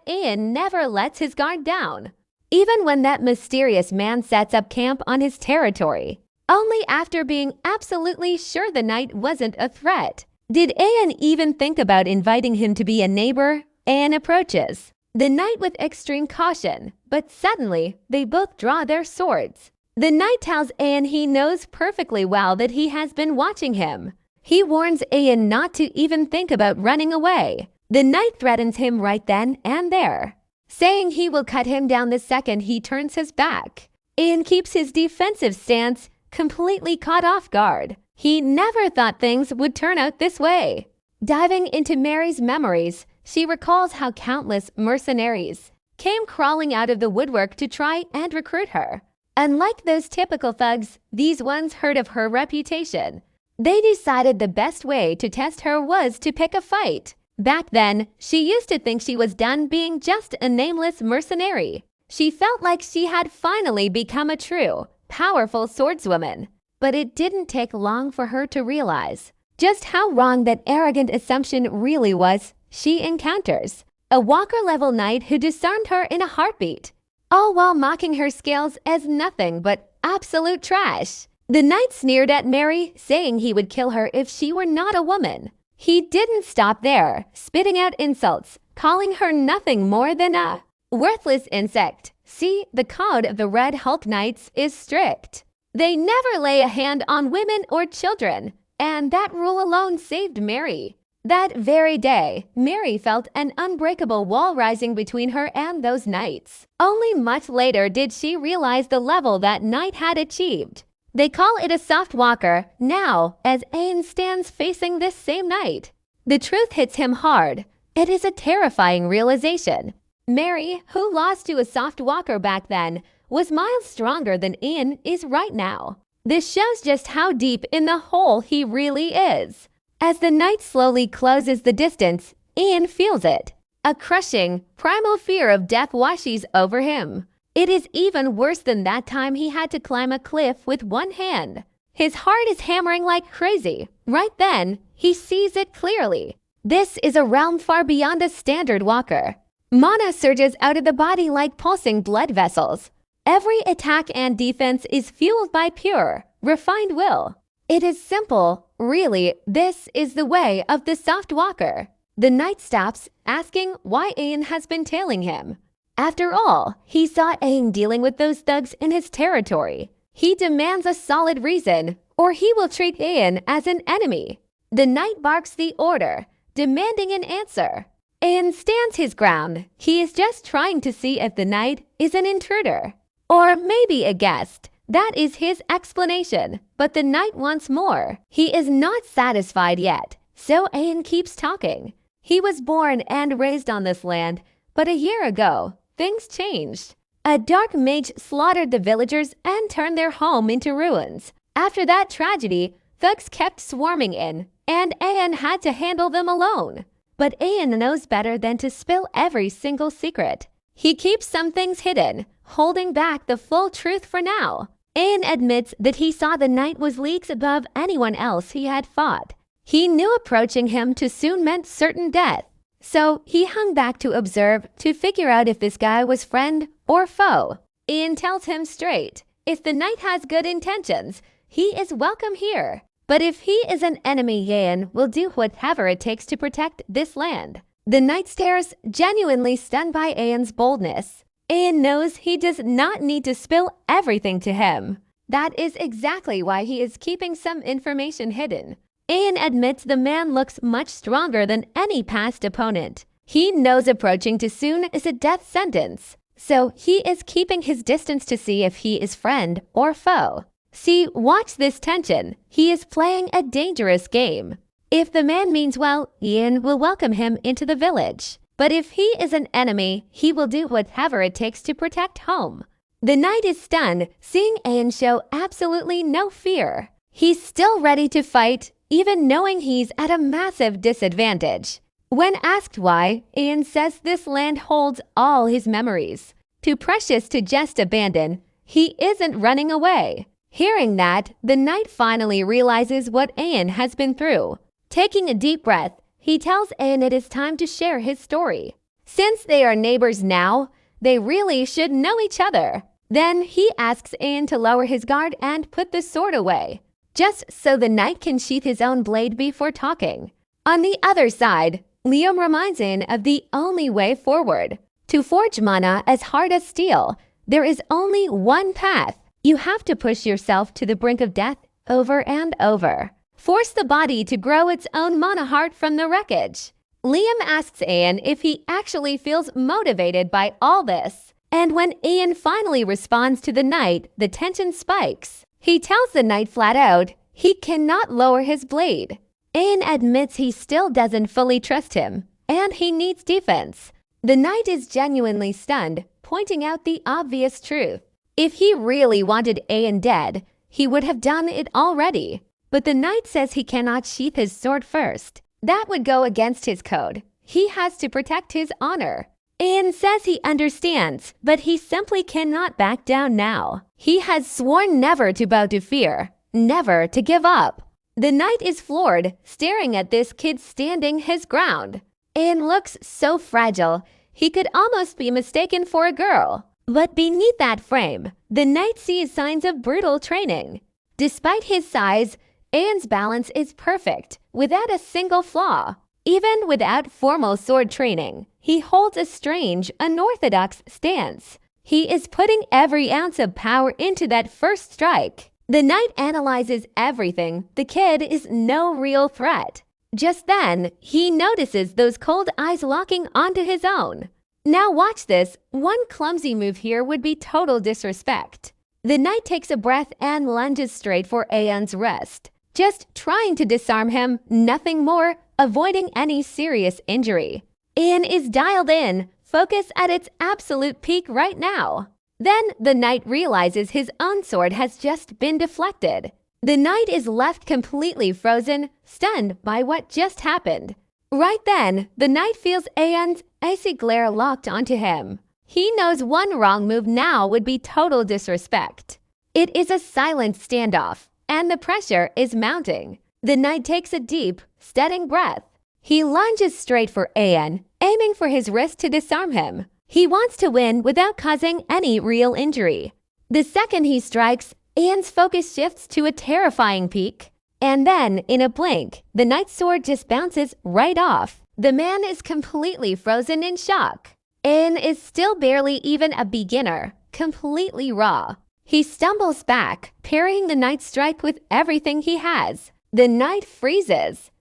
Ahan never lets his guard down, even when that mysterious man sets up camp on his territory. Only after being absolutely sure the knight wasn't a threat did Ahan even think about inviting him to be a neighbor. Ahan approaches the knight with extreme caution, but suddenly they both draw their swords. The knight tells Ahan he knows perfectly well that he has been watching him. He warns Ahan not to even think about running away. The knight threatens him right then and there, saying he will cut him down the second he turns his back. Ahan keeps his defensive stance, completely caught off guard. He never thought things would turn out this way. Diving into Mary's memories, she recalls how countless mercenaries came crawling out of the woodwork to try and recruit her. Unlike those typical thugs, these ones heard of her reputation. They decided the best way to test her was to pick a fight. Back then, she used to think she was done being just a nameless mercenary. She felt like she had finally become a true, powerful swordswoman. But it didn't take long for her to realize just how wrong that arrogant assumption really was. She encounters a walker-level knight who disarmed her in a heartbeat, all while mocking her skills as nothing but absolute trash. The knight sneered at Mary, saying he would kill her if she were not a woman. He didn't stop there, spitting out insults, calling her nothing more than a worthless insect. See, the code of the Red Hulk Knights is strict. They never lay a hand on women or children, and that rule alone saved Mary. That very day, Mary felt an unbreakable wall rising between her and those knights. Only much later did she realize the level that knight had achieved. They call it a soft walker now, as Ahan stands facing this same knight. The truth hits him hard. It is a terrifying realization. Mary, who lost to a soft walker back then, was miles stronger than Ahan is right now. This shows just how deep in the hole he really is. As the knight slowly closes the distance, Ahan feels it. A crushing, primal fear of death washes over him. It is even worse than that time he had to climb a cliff with one hand. His heart is hammering like crazy. Right then, he sees it clearly. This is a realm far beyond a standard walker. Mana surges out of the body like pulsing blood vessels. Every attack and defense is fueled by pure, refined will. It is simple. Really, this is the way of the soft walker. The knight stops, asking why Ahan has been tailing him. After all, he saw Ahan dealing with those thugs in his territory. He demands a solid reason, or he will treat Ahan as an enemy. The knight barks the order, demanding an answer. Ahan stands his ground. He is just trying to see if the knight is an intruder, or maybe a guest. That is his explanation, but the knight wants more. He is not satisfied yet, so Ahan keeps talking. He was born and raised on this land, but a year ago, things changed. A dark mage slaughtered the villagers and turned their home into ruins. After that tragedy, thugs kept swarming in, and Ahan had to handle them alone. But Ahan knows better than to spill every single secret. He keeps some things hidden, holding back the full truth for now. Ahan admits that he saw the knight was leagues above anyone else he had fought. He knew approaching him too soon meant certain death. So he hung back to observe, to figure out if this guy was friend or foe. Ahan tells him straight, if the knight has good intentions, he is welcome here. But if he is an enemy, Ahan will do whatever it takes to protect this land. The knight stares, genuinely stunned by Ahan's boldness. Ahan knows he does not need to spill everything to him. That is exactly why he is keeping some information hidden. Ahan admits the man looks much stronger than any past opponent. He knows approaching too soon is a death sentence, so he is keeping his distance to see if he is friend or foe. See, watch this tension. He is playing a dangerous game. If the man means well, Ahan will welcome him into the village. But if he is an enemy, he will do whatever it takes to protect home. The knight is stunned, seeing Ahan show absolutely no fear. He's still ready to fight, even knowing he's at a massive disadvantage. When asked why, Ahan says this land holds all his memories. Too precious to just abandon, he isn't running away. Hearing that, the knight finally realizes what Ahan has been through. Taking a deep breath, he tells Ahan it is time to share his story. Since they are neighbors now, they really should know each other. Then he asks Ahan to lower his guard and put the sword away, just so the knight can sheath his own blade before talking. On the other side, Liam reminds Ahan of the only way forward. To forge mana as hard as steel, there is only one path. You have to push yourself to the brink of death over and over. Force the body to grow its own mana heart from the wreckage. Liam asks Ahan if he actually feels motivated by all this. And when Ahan finally responds to the knight, the tension spikes. He tells the knight flat out he cannot lower his blade. Ahan admits he still doesn't fully trust him, and he needs defense. The knight is genuinely stunned, pointing out the obvious truth. If he really wanted Ahan dead, he would have done it already. But the knight says he cannot sheath his sword first. That would go against his code. He has to protect his honor. Ahan says he understands, but he simply cannot back down now. He has sworn never to bow to fear, never to give up. The knight is floored, staring at this kid standing his ground. Ahan looks so fragile, he could almost be mistaken for a girl. But beneath that frame, the knight sees signs of brutal training. Despite his size, Ahan's balance is perfect, without a single flaw. Even without formal sword training, he holds a strange, unorthodox stance. He is putting every ounce of power into that first strike. The knight analyzes everything. The kid is no real threat. Just then, he notices those cold eyes locking onto his own. Now watch this. One clumsy move here would be total disrespect. The knight takes a breath and lunges straight for Ahan's wrist. Just trying to disarm him, nothing more, avoiding any serious injury. Ahan is dialed in, focus at its absolute peak right now. Then the knight realizes his own sword has just been deflected. The knight is left completely frozen, stunned by what just happened. Right then, the knight feels Ahan's icy glare locked onto him. He knows one wrong move now would be total disrespect. It is a silent standoff, and the pressure is mounting. The knight takes a deep, steadying breath. He lunges straight for Ahan, aiming for his wrist to disarm him. He wants to win without causing any real injury. The second he strikes, Ahan's focus shifts to a terrifying peak. And then, in a blink, the knight's sword just bounces right off. The man is completely frozen in shock. Ahan is still barely even a beginner, completely raw. He stumbles back, parrying the knight's strike with everything he has. The knight freezes.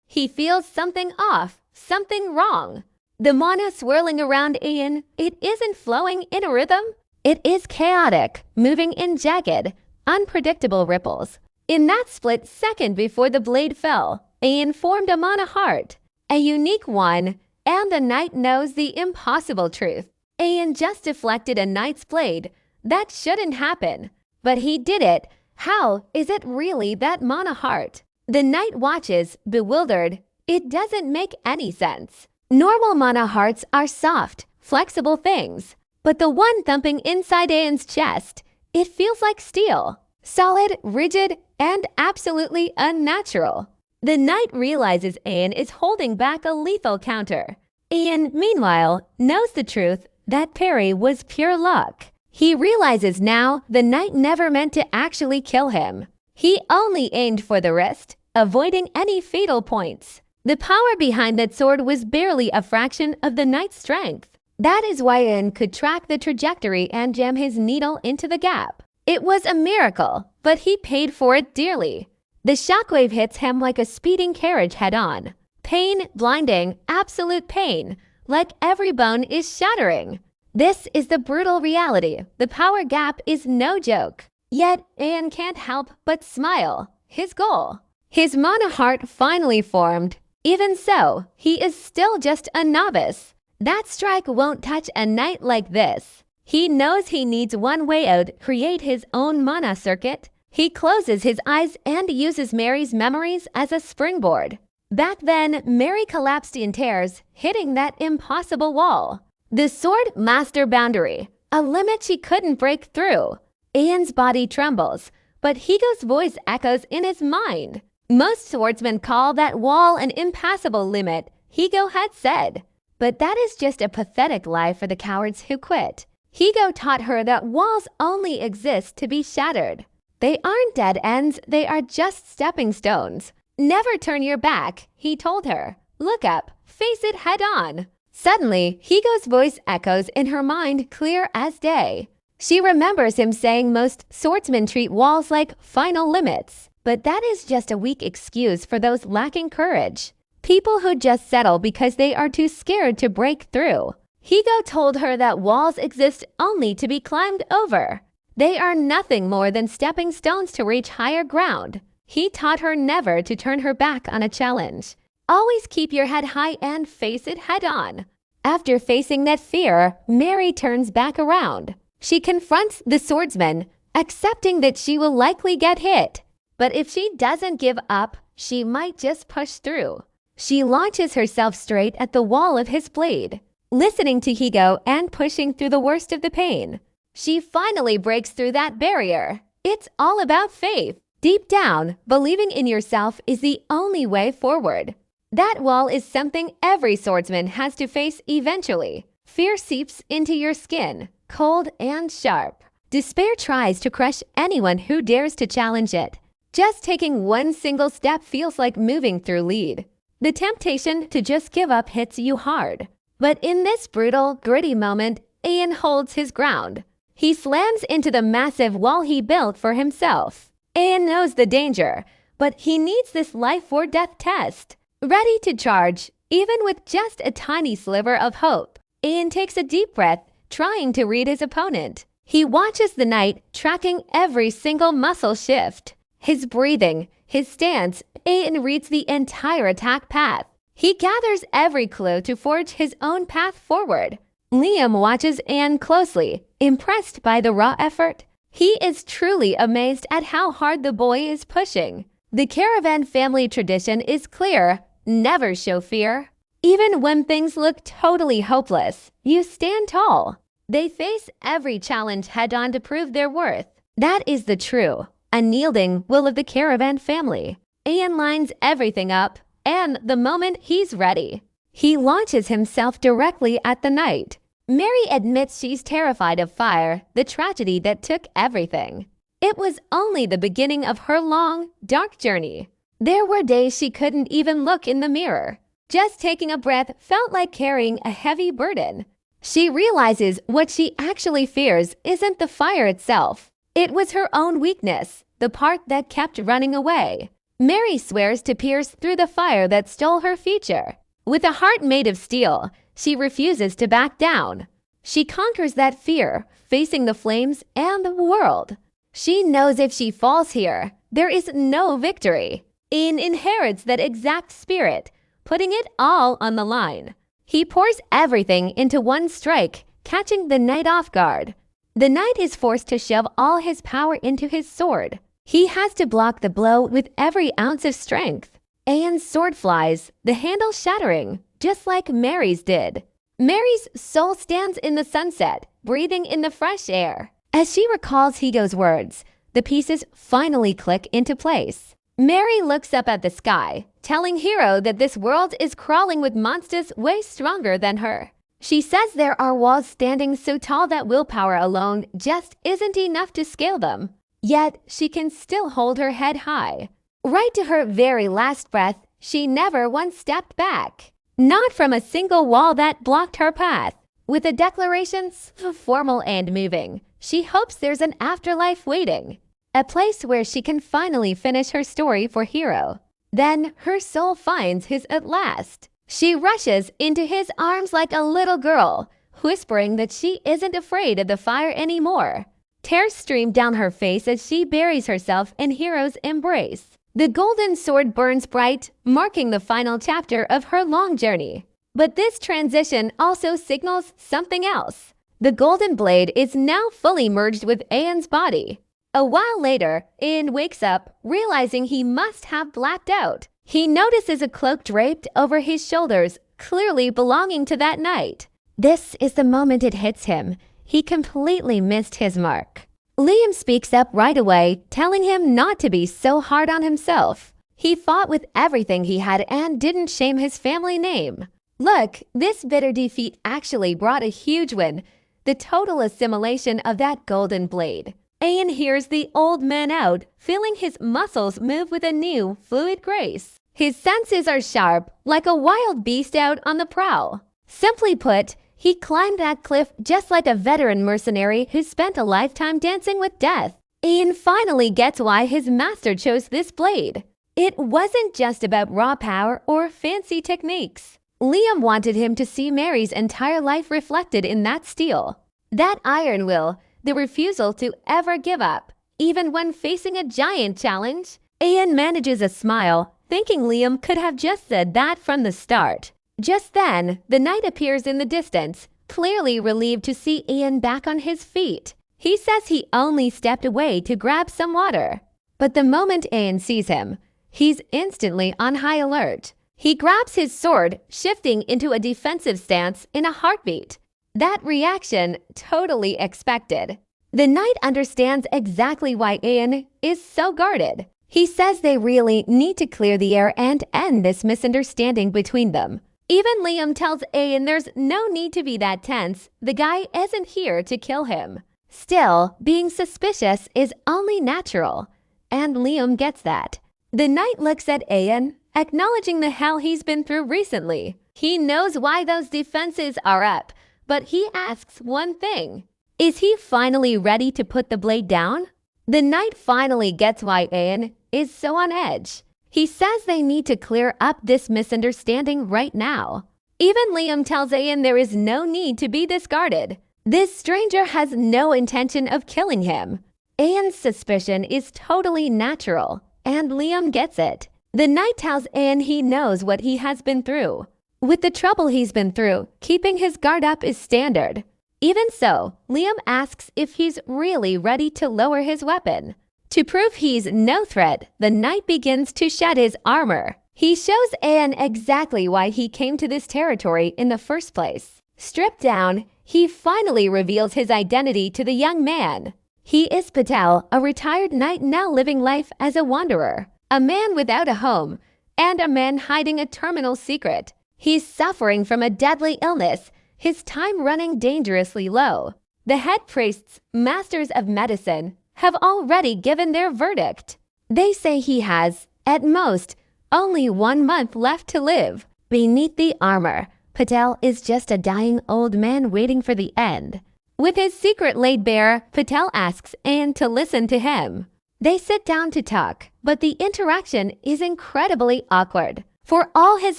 He feels something off, something wrong. The mana swirling around Ahan, it isn't flowing in a rhythm. It is chaotic, moving in jagged, unpredictable ripples. In that split second before the blade fell, Ahan formed a mana heart, a unique one, and the knight knows the impossible truth. Ahan just deflected a knight's blade. That shouldn't happen. But he did it. How is it really that mana heart? The knight watches, bewildered. It doesn't make any sense. Normal mana hearts are soft, flexible things. But the one thumping inside Ahan's chest, it feels like steel. Solid, rigid, and absolutely unnatural. The knight realizes Ahan is holding back a lethal counter. Ahan, meanwhile, knows the truth that parry was pure luck. He realizes now the knight never meant to actually kill him. He only aimed for the wrist, avoiding any fatal points. The power behind that sword was barely a fraction of the knight's strength. That is why Ahan could track the trajectory and jam his needle into the gap. It was a miracle, but he paid for it dearly. The shockwave hits him like a speeding carriage head-on. Pain, blinding, absolute pain, like every bone is shattering. This is the brutal reality. The power gap is no joke. Yet, Ahan can't help but smile. His goal. His mana heart finally formed. Even so, he is still just a novice. That strike won't touch a knight like this. He knows he needs one way out, create his own mana circuit. He closes his eyes and uses Mary's memories as a springboard. Back then, Mary collapsed in tears, hitting that impossible wall. The Swordmaster boundary, a limit she couldn't break through. Ahan's body trembles, but Higo's voice echoes in his mind. Most swordsmen call that wall an impassable limit, Higo had said. But that is just a pathetic lie for the cowards who quit. Higo taught her that walls only exist to be shattered. They aren't dead ends, they are just stepping stones. Never turn your back, he told her. Look up, face it head on. Suddenly, Higo's voice echoes in her mind clear as day. She remembers him saying most swordsmen treat walls like final limits. But that is just a weak excuse for those lacking courage. People who just settle because they are too scared to break through. Higo told her that walls exist only to be climbed over. They are nothing more than stepping stones to reach higher ground. He taught her never to turn her back on a challenge. Always keep your head high and face it head on. After facing that fear, Mary turns back around. She confronts the swordsman, accepting that she will likely get hit. But if she doesn't give up, she might just push through. She launches herself straight at the wall of his blade, listening to Higo and pushing through the worst of the pain. She finally breaks through that barrier. It's all about faith. Deep down, believing in yourself is the only way forward. That wall is something every swordsman has to face eventually. Fear seeps into your skin, cold and sharp. Despair tries to crush anyone who dares to challenge it. Just taking one single step feels like moving through lead. The temptation to just give up hits you hard. But in this brutal, gritty moment, Ahan holds his ground. He slams into the massive wall he built for himself. Ahan knows the danger, but he needs this life or death test. Ready to charge, even with just a tiny sliver of hope, Ahan takes a deep breath, trying to read his opponent. He watches the knight, tracking every single muscle shift. His breathing, his stance, Ahan reads the entire attack path. He gathers every clue to forge his own path forward. Liam watches Ahan closely, impressed by the raw effort. He is truly amazed at how hard the boy is pushing. The Caravan family tradition is clear: never show fear. Even when things look totally hopeless, you stand tall. They face every challenge head-on to prove their worth. That is the true, unyielding will of the Caravan family. Ahan lines everything up, and the moment he's ready, he launches himself directly at the knight. Mary admits she's terrified of fire, the tragedy that took everything. It was only the beginning of her long, dark journey. There were days she couldn't even look in the mirror. Just taking a breath felt like carrying a heavy burden. She realizes what she actually fears isn't the fire itself. It was her own weakness, the part that kept running away. Mary swears to pierce through the fire that stole her future. With a heart made of steel, she refuses to back down. She conquers that fear, facing the flames and the world. She knows if she falls here, there is no victory. Ahan inherits that exact spirit, putting it all on the line. He pours everything into one strike, catching the knight off guard. The knight is forced to shove all his power into his sword. He has to block the blow with every ounce of strength. Ahan's sword flies, the handle shattering, just like Mary's did. Mary's soul stands in the sunset, breathing in the fresh air. As she recalls Higo's words, the pieces finally click into place. Mary looks up at the sky, telling Hiro that this world is crawling with monsters way stronger than her. She says there are walls standing so tall that willpower alone just isn't enough to scale them. Yet, she can still hold her head high. Right to her very last breath, she never once stepped back. Not from a single wall that blocked her path. With a declaration so formal and moving, she hopes there's an afterlife waiting. A place where she can finally finish her story for Hiro. Then her soul finds his at last. She rushes into his arms like a little girl, whispering that she isn't afraid of the fire anymore. Tears stream down her face as she buries herself in Hiro's embrace. The golden sword burns bright, marking the final chapter of her long journey. But this transition also signals something else. The golden blade is now fully merged with Ahan's body. A while later, Ahan wakes up, realizing he must have blacked out. He notices a cloak draped over his shoulders, clearly belonging to that knight. This is the moment it hits him. He completely missed his mark. Liam speaks up right away, telling him not to be so hard on himself. He fought with everything he had and didn't shame his family name. Look, this bitter defeat actually brought a huge win, the total assimilation of that golden blade. Ahan hears the old man out, feeling his muscles move with a new, fluid grace. His senses are sharp, like a wild beast out on the prowl. Simply put, he climbed that cliff just like a veteran mercenary who spent a lifetime dancing with death. Ahan finally gets why his master chose this blade. It wasn't just about raw power or fancy techniques. Liam wanted him to see Mary's entire life reflected in that steel. That iron will, the refusal to ever give up, even when facing a giant challenge. Ahan manages a smile, thinking Liam could have just said that from the start. Just then, the knight appears in the distance, clearly relieved to see Ahan back on his feet. He says he only stepped away to grab some water. But the moment Ahan sees him, he's instantly on high alert. He grabs his sword, shifting into a defensive stance in a heartbeat. That reaction, totally expected. The knight understands exactly why Ahan is so guarded. He says they really need to clear the air and end this misunderstanding between them. Even Liam tells Ahan there's no need to be that tense. The guy isn't here to kill him. Still, being suspicious is only natural. And Liam gets that. The knight looks at Ahan, acknowledging the hell he's been through recently. He knows why those defenses are up, but he asks one thing. Is he finally ready to put the blade down? The knight finally gets why Ahan is so on edge. He says they need to clear up this misunderstanding right now. Even Liam tells Ahan there is no need to be discarded. This stranger has no intention of killing him. Ahan's suspicion is totally natural, and Liam gets it. The knight tells Ahan he knows what he has been through. With the trouble he's been through, keeping his guard up is standard. Even so, Liam asks if he's really ready to lower his weapon. To prove he's no threat, the knight begins to shed his armor. He shows Ahan exactly why he came to this territory in the first place. Stripped down, he finally reveals his identity to the young man. He is Patel, a retired knight now living life as a wanderer, a man without a home, and a man hiding a terminal secret. He's suffering from a deadly illness, his time running dangerously low. The head priests, masters of medicine, have already given their verdict. They say he has, at most, only 1 month left to live. Beneath the armor, Patel is just a dying old man waiting for the end. With his secret laid bare, Patel asks Ahan to listen to him. They sit down to talk, but the interaction is incredibly awkward. For all his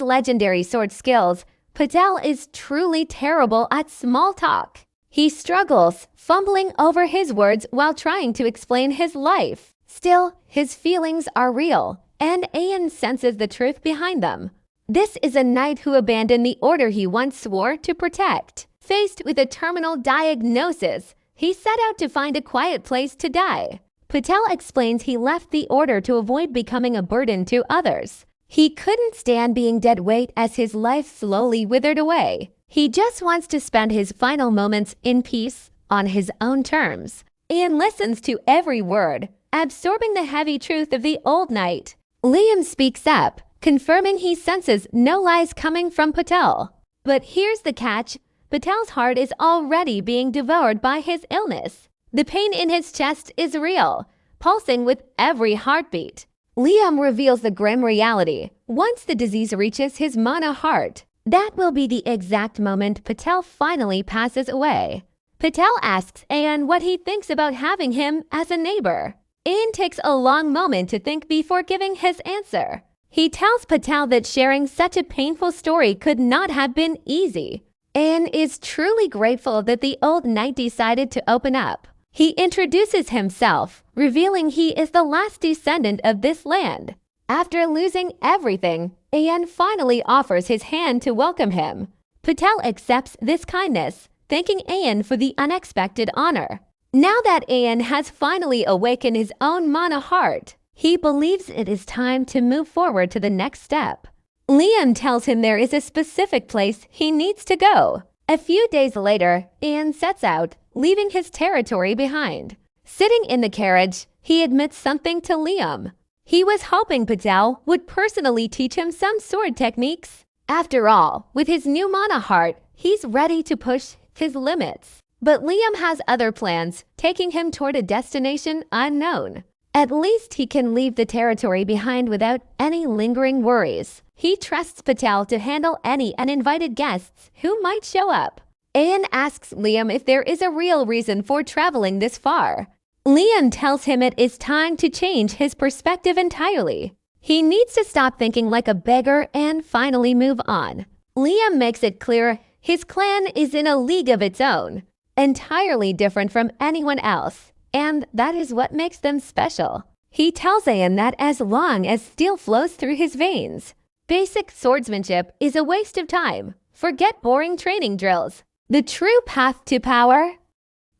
legendary sword skills, Patel is truly terrible at small talk. He struggles, fumbling over his words while trying to explain his life. Still, his feelings are real, and Ahan senses the truth behind them. This is a knight who abandoned the order he once swore to protect. Faced with a terminal diagnosis, he set out to find a quiet place to die. Patel explains he left the order to avoid becoming a burden to others. He couldn't stand being dead weight as his life slowly withered away. He just wants to spend his final moments in peace on his own terms. Ahan listens to every word, absorbing the heavy truth of the old knight. Liam speaks up, confirming he senses no lies coming from Patel. But here's the catch. Patel's heart is already being devoured by his illness. The pain in his chest is real, pulsing with every heartbeat. Liam reveals the grim reality. Once the disease reaches his mana heart, that will be the exact moment Patel finally passes away. Patel asks Ahan what he thinks about having him as a neighbor. Ahan takes a long moment to think before giving his answer. He tells Patel that sharing such a painful story could not have been easy. Ahan is truly grateful that the old knight decided to open up. He introduces himself, revealing he is the last descendant of this land. After losing everything, Ahan finally offers his hand to welcome him. Patel accepts this kindness, thanking Ahan for the unexpected honor. Now that Ahan has finally awakened his own mana heart, he believes it is time to move forward to the next step. Liam tells him there is a specific place he needs to go. A few days later, Ahan sets out, leaving his territory behind. Sitting in the carriage, he admits something to Liam. He was hoping Patel would personally teach him some sword techniques. After all, with his new mana heart, he's ready to push his limits. But Liam has other plans, taking him toward a destination unknown. At least he can leave the territory behind without any lingering worries. He trusts Patel to handle any uninvited guests who might show up. Ahan asks Liam if there is a real reason for traveling this far. Liam tells him it is time to change his perspective entirely. He needs to stop thinking like a beggar and finally move on. Liam makes it clear his clan is in a league of its own, entirely different from anyone else, and that is what makes them special. He tells Ahan that as long as steel flows through his veins, basic swordsmanship is a waste of time. Forget boring training drills. The true path to power?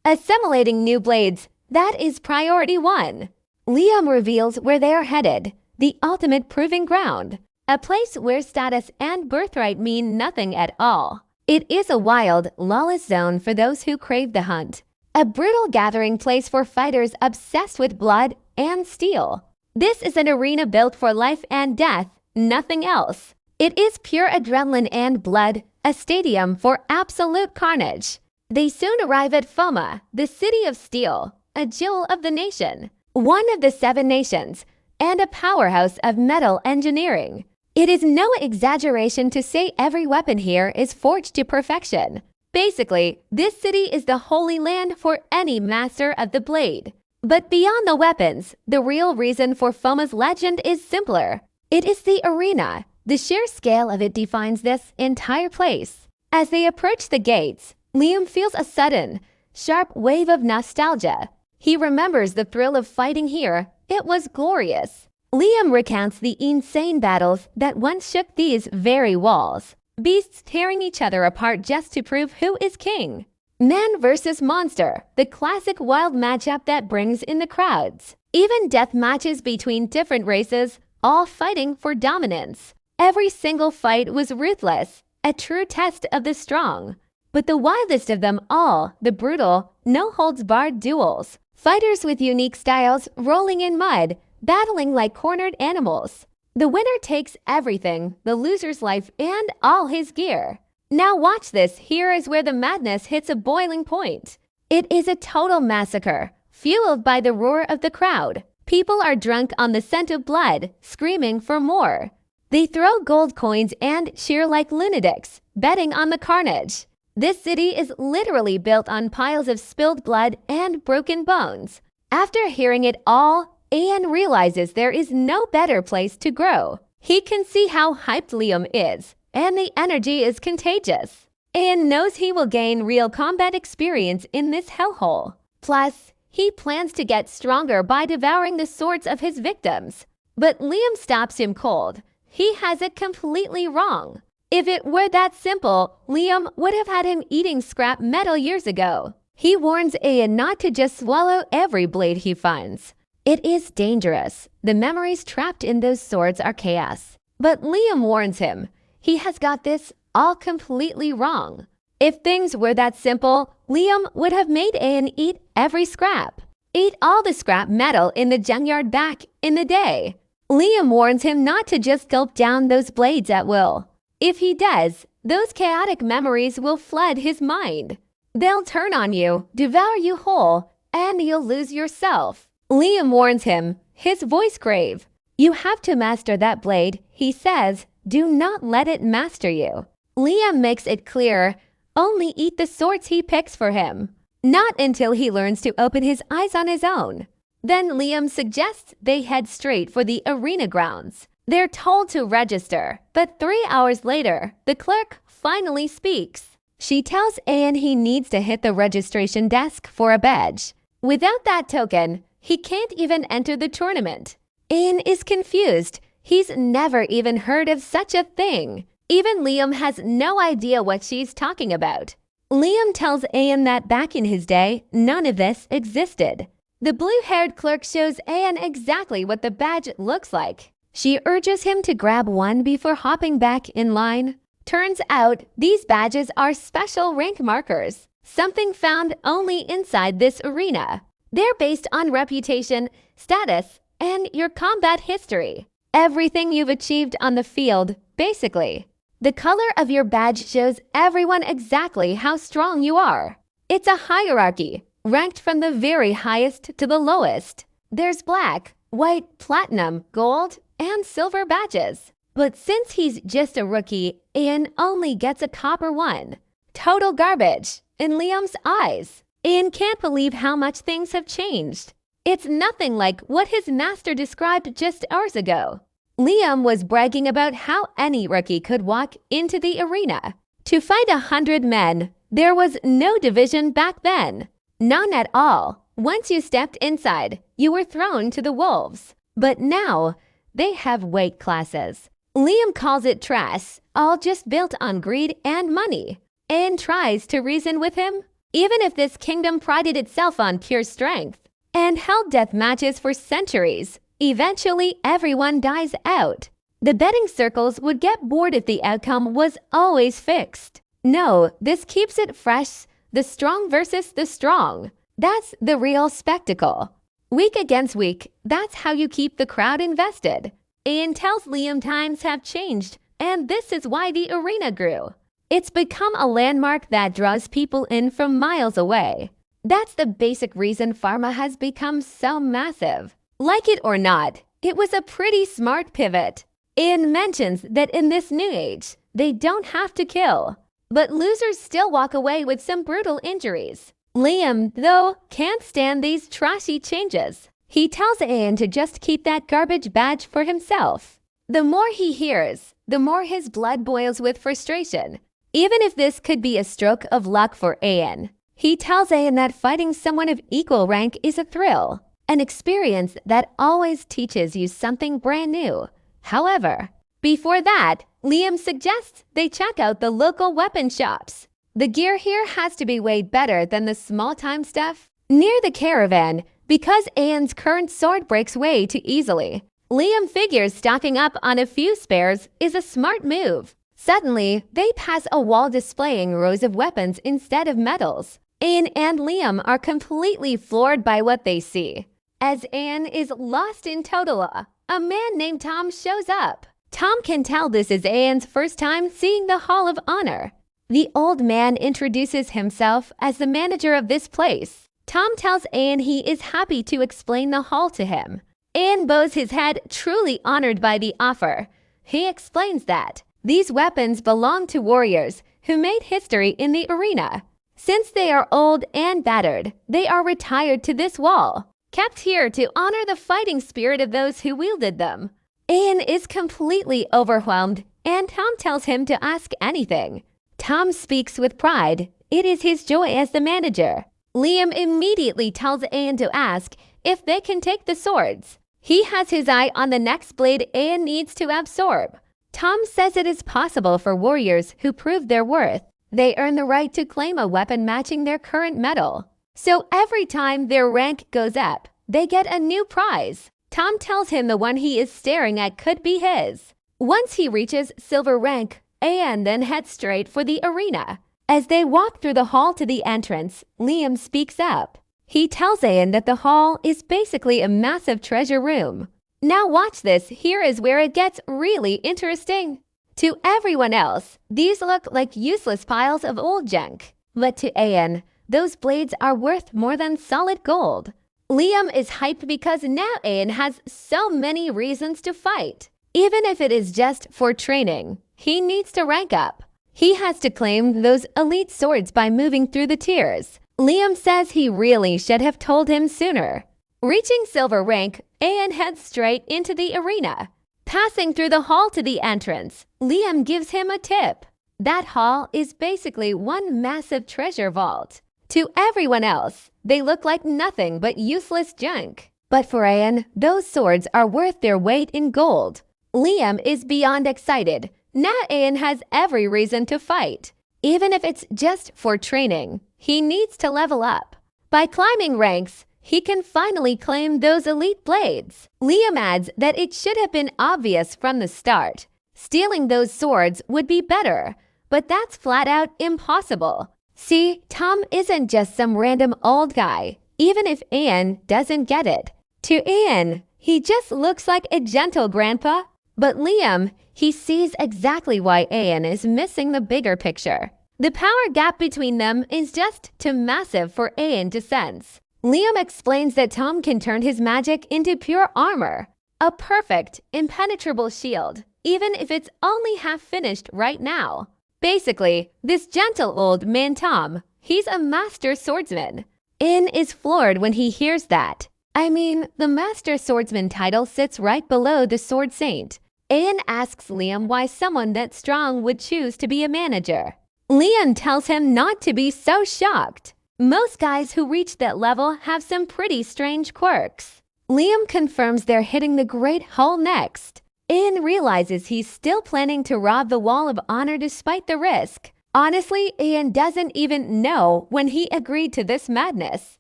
Assimilating new blades, that is priority 1. Liam reveals where they are headed, the ultimate proving ground, a place where status and birthright mean nothing at all. It is a wild, lawless zone for those who crave the hunt, a brutal gathering place for fighters obsessed with blood and steel. This is an arena built for life and death, nothing else. It is pure adrenaline and blood, a stadium for absolute carnage. They soon arrive at Foma, the city of steel, a jewel of the nation, one of the 7 nations, and a powerhouse of metal engineering. It is no exaggeration to say every weapon here is forged to perfection. Basically, this city is the holy land for any master of the blade. But beyond the weapons, the real reason for FOMA's legend is simpler. It is the arena. The sheer scale of it defines this entire place. As they approach the gates, Liam feels a sudden, sharp wave of nostalgia. He remembers the thrill of fighting here. It was glorious. Liam recounts the insane battles that once shook these very walls. Beasts tearing each other apart just to prove who is king. Man versus monster, the classic wild matchup that brings in the crowds. Even death matches between different races, all fighting for dominance. Every single fight was ruthless, a true test of the strong. But the wildest of them all, the brutal, no-holds-barred duels. Fighters with unique styles rolling in mud, battling like cornered animals. The winner takes everything, the loser's life and all his gear. Now watch this, here is where the madness hits a boiling point. It is a total massacre, fueled by the roar of the crowd. People are drunk on the scent of blood, screaming for more. They throw gold coins and cheer like lunatics, betting on the carnage. This city is literally built on piles of spilled blood and broken bones. After hearing it all, Ahan realizes there is no better place to grow. He can see how hyped Liam is, and the energy is contagious. Ahan knows he will gain real combat experience in this hellhole. Plus, he plans to get stronger by devouring the swords of his victims. But Liam stops him cold. He has it completely wrong. If it were that simple, Liam would have had him eating scrap metal years ago. He warns Ahan not to just swallow every blade he finds. It is dangerous. The memories trapped in those swords are chaos. But Liam warns him. He has got this all completely wrong. If things were that simple, Liam would have made Ahan eat every scrap. Eat all the scrap metal in the junkyard back in the day. Liam warns him not to just gulp down those blades at will. If he does, those chaotic memories will flood his mind. They'll turn on you, devour you whole, and you'll lose yourself. Liam warns him, his voice grave. You have to master that blade, he says. Do not let it master you. Liam makes it clear, only eat the swords he picks for him. Not until he learns to open his eyes on his own. Then Liam suggests they head straight for the arena grounds. They're told to register, but 3 hours later, the clerk finally speaks. She tells Ahan he needs to hit the registration desk for a badge. Without that token, he can't even enter the tournament. Ahan is confused. He's never even heard of such a thing. Even Liam has no idea what she's talking about. Liam tells Ahan that back in his day, none of this existed. The blue-haired clerk shows Ahan exactly what the badge looks like. She urges him to grab one before hopping back in line. Turns out, these badges are special rank markers, something found only inside this arena. They're based on reputation, status, and your combat history. Everything you've achieved on the field, basically. The color of your badge shows everyone exactly how strong you are. It's a hierarchy, ranked from the very highest to the lowest. There's black, white, platinum, gold, and silver badges. But since he's just a rookie, Ahan only gets a copper one. Total garbage, in Liam's eyes. Ahan can't believe how much things have changed. It's nothing like what his master described just hours ago. Liam was bragging about how any rookie could walk into the arena. To fight 100 men, there was no division back then. None at all. Once you stepped inside, you were thrown to the wolves. But now, they have weight classes. Liam calls it trash, all just built on greed and money. Ahan tries to reason with him, even if this kingdom prided itself on pure strength and held death matches for centuries. Eventually, everyone dies out. The betting circles would get bored if the outcome was always fixed. No, this keeps it fresh. The strong versus the strong. That's the real spectacle. Week against week, that's how you keep the crowd invested. Ahan tells Liam times have changed, and this is why the arena grew. It's become a landmark that draws people in from miles away. That's the basic reason pharma has become so massive. Like it or not, it was a pretty smart pivot. Ahan mentions that in this new age, they don't have to kill. But losers still walk away with some brutal injuries. Liam, though, can't stand these trashy changes. He tells Ahan to just keep that garbage badge for himself. The more he hears, the more his blood boils with frustration. Even if this could be a stroke of luck for Ahan, he tells Ahan that fighting someone of equal rank is a thrill, an experience that always teaches you something brand new. However, before that, Liam suggests they check out the local weapon shops. The gear here has to be way better than the small-time stuff near the Caravan because Ahan's current sword breaks way too easily. Liam figures stocking up on a few spares is a smart move. Suddenly, they pass a wall displaying rows of weapons instead of medals. Ahan and Liam are completely floored by what they see. As Ahan is lost in total awe, a man named Tom shows up. Tom can tell this is Ahan's first time seeing the Hall of Honor. The old man introduces himself as the manager of this place. Tom tells Ahan he is happy to explain the hall to him. Ahan bows his head, truly honored by the offer. He explains that these weapons belong to warriors who made history in the arena. Since they are old and battered, they are retired to this wall, kept here to honor the fighting spirit of those who wielded them. Ahan is completely overwhelmed, and Tom tells him to ask anything. Tom speaks with pride. It is his joy as the manager. Liam immediately tells Ahan to ask if they can take the swords. He has his eye on the next blade Ahan needs to absorb. Tom says it is possible for warriors who prove their worth. They earn the right to claim a weapon matching their current medal. So every time their rank goes up, they get a new prize. Tom tells him the one he is staring at could be his. Once he reaches silver rank, Ahan then heads straight for the arena. As they walk through the hall to the entrance, Liam speaks up. He tells Ahan that the hall is basically a massive treasure room. Now watch this, here is where it gets really interesting. To everyone else, these look like useless piles of old junk. But to Ahan, those blades are worth more than solid gold. Liam is hyped because now Ahan has so many reasons to fight. Even if it is just for training, he needs to rank up. He has to claim those elite swords by moving through the tiers. Liam says he really should have told him sooner. Reaching silver rank, Ahan heads straight into the arena. Passing through the hall to the entrance, Liam gives him a tip. That hall is basically one massive treasure vault. To everyone else, they look like nothing but useless junk. But for Ahan, those swords are worth their weight in gold. Liam is beyond excited. Now Ahan has every reason to fight. Even if it's just for training, he needs to level up. By climbing ranks, he can finally claim those elite blades. Liam adds that it should have been obvious from the start. Stealing those swords would be better, but that's flat out impossible. See, Tom isn't just some random old guy, even if Ahan doesn't get it. To Ahan, he just looks like a gentle grandpa. But Liam, he sees exactly why Ahan is missing the bigger picture. The power gap between them is just too massive for Ahan to sense. Liam explains that Tom can turn his magic into pure armor, a perfect, impenetrable shield, even if it's only half finished right now. Basically, this gentle old man Tom, he's a master swordsman. Ahan is floored when he hears that. I mean, the master swordsman title sits right below the sword saint. Ahan asks Liam why someone that strong would choose to be a manager. Liam tells him not to be so shocked. Most guys who reach that level have some pretty strange quirks. Liam confirms they're hitting the Great Hall next. Ahan realizes he's still planning to rob the Wall of Honor despite the risk. Honestly, Ahan doesn't even know when he agreed to this madness.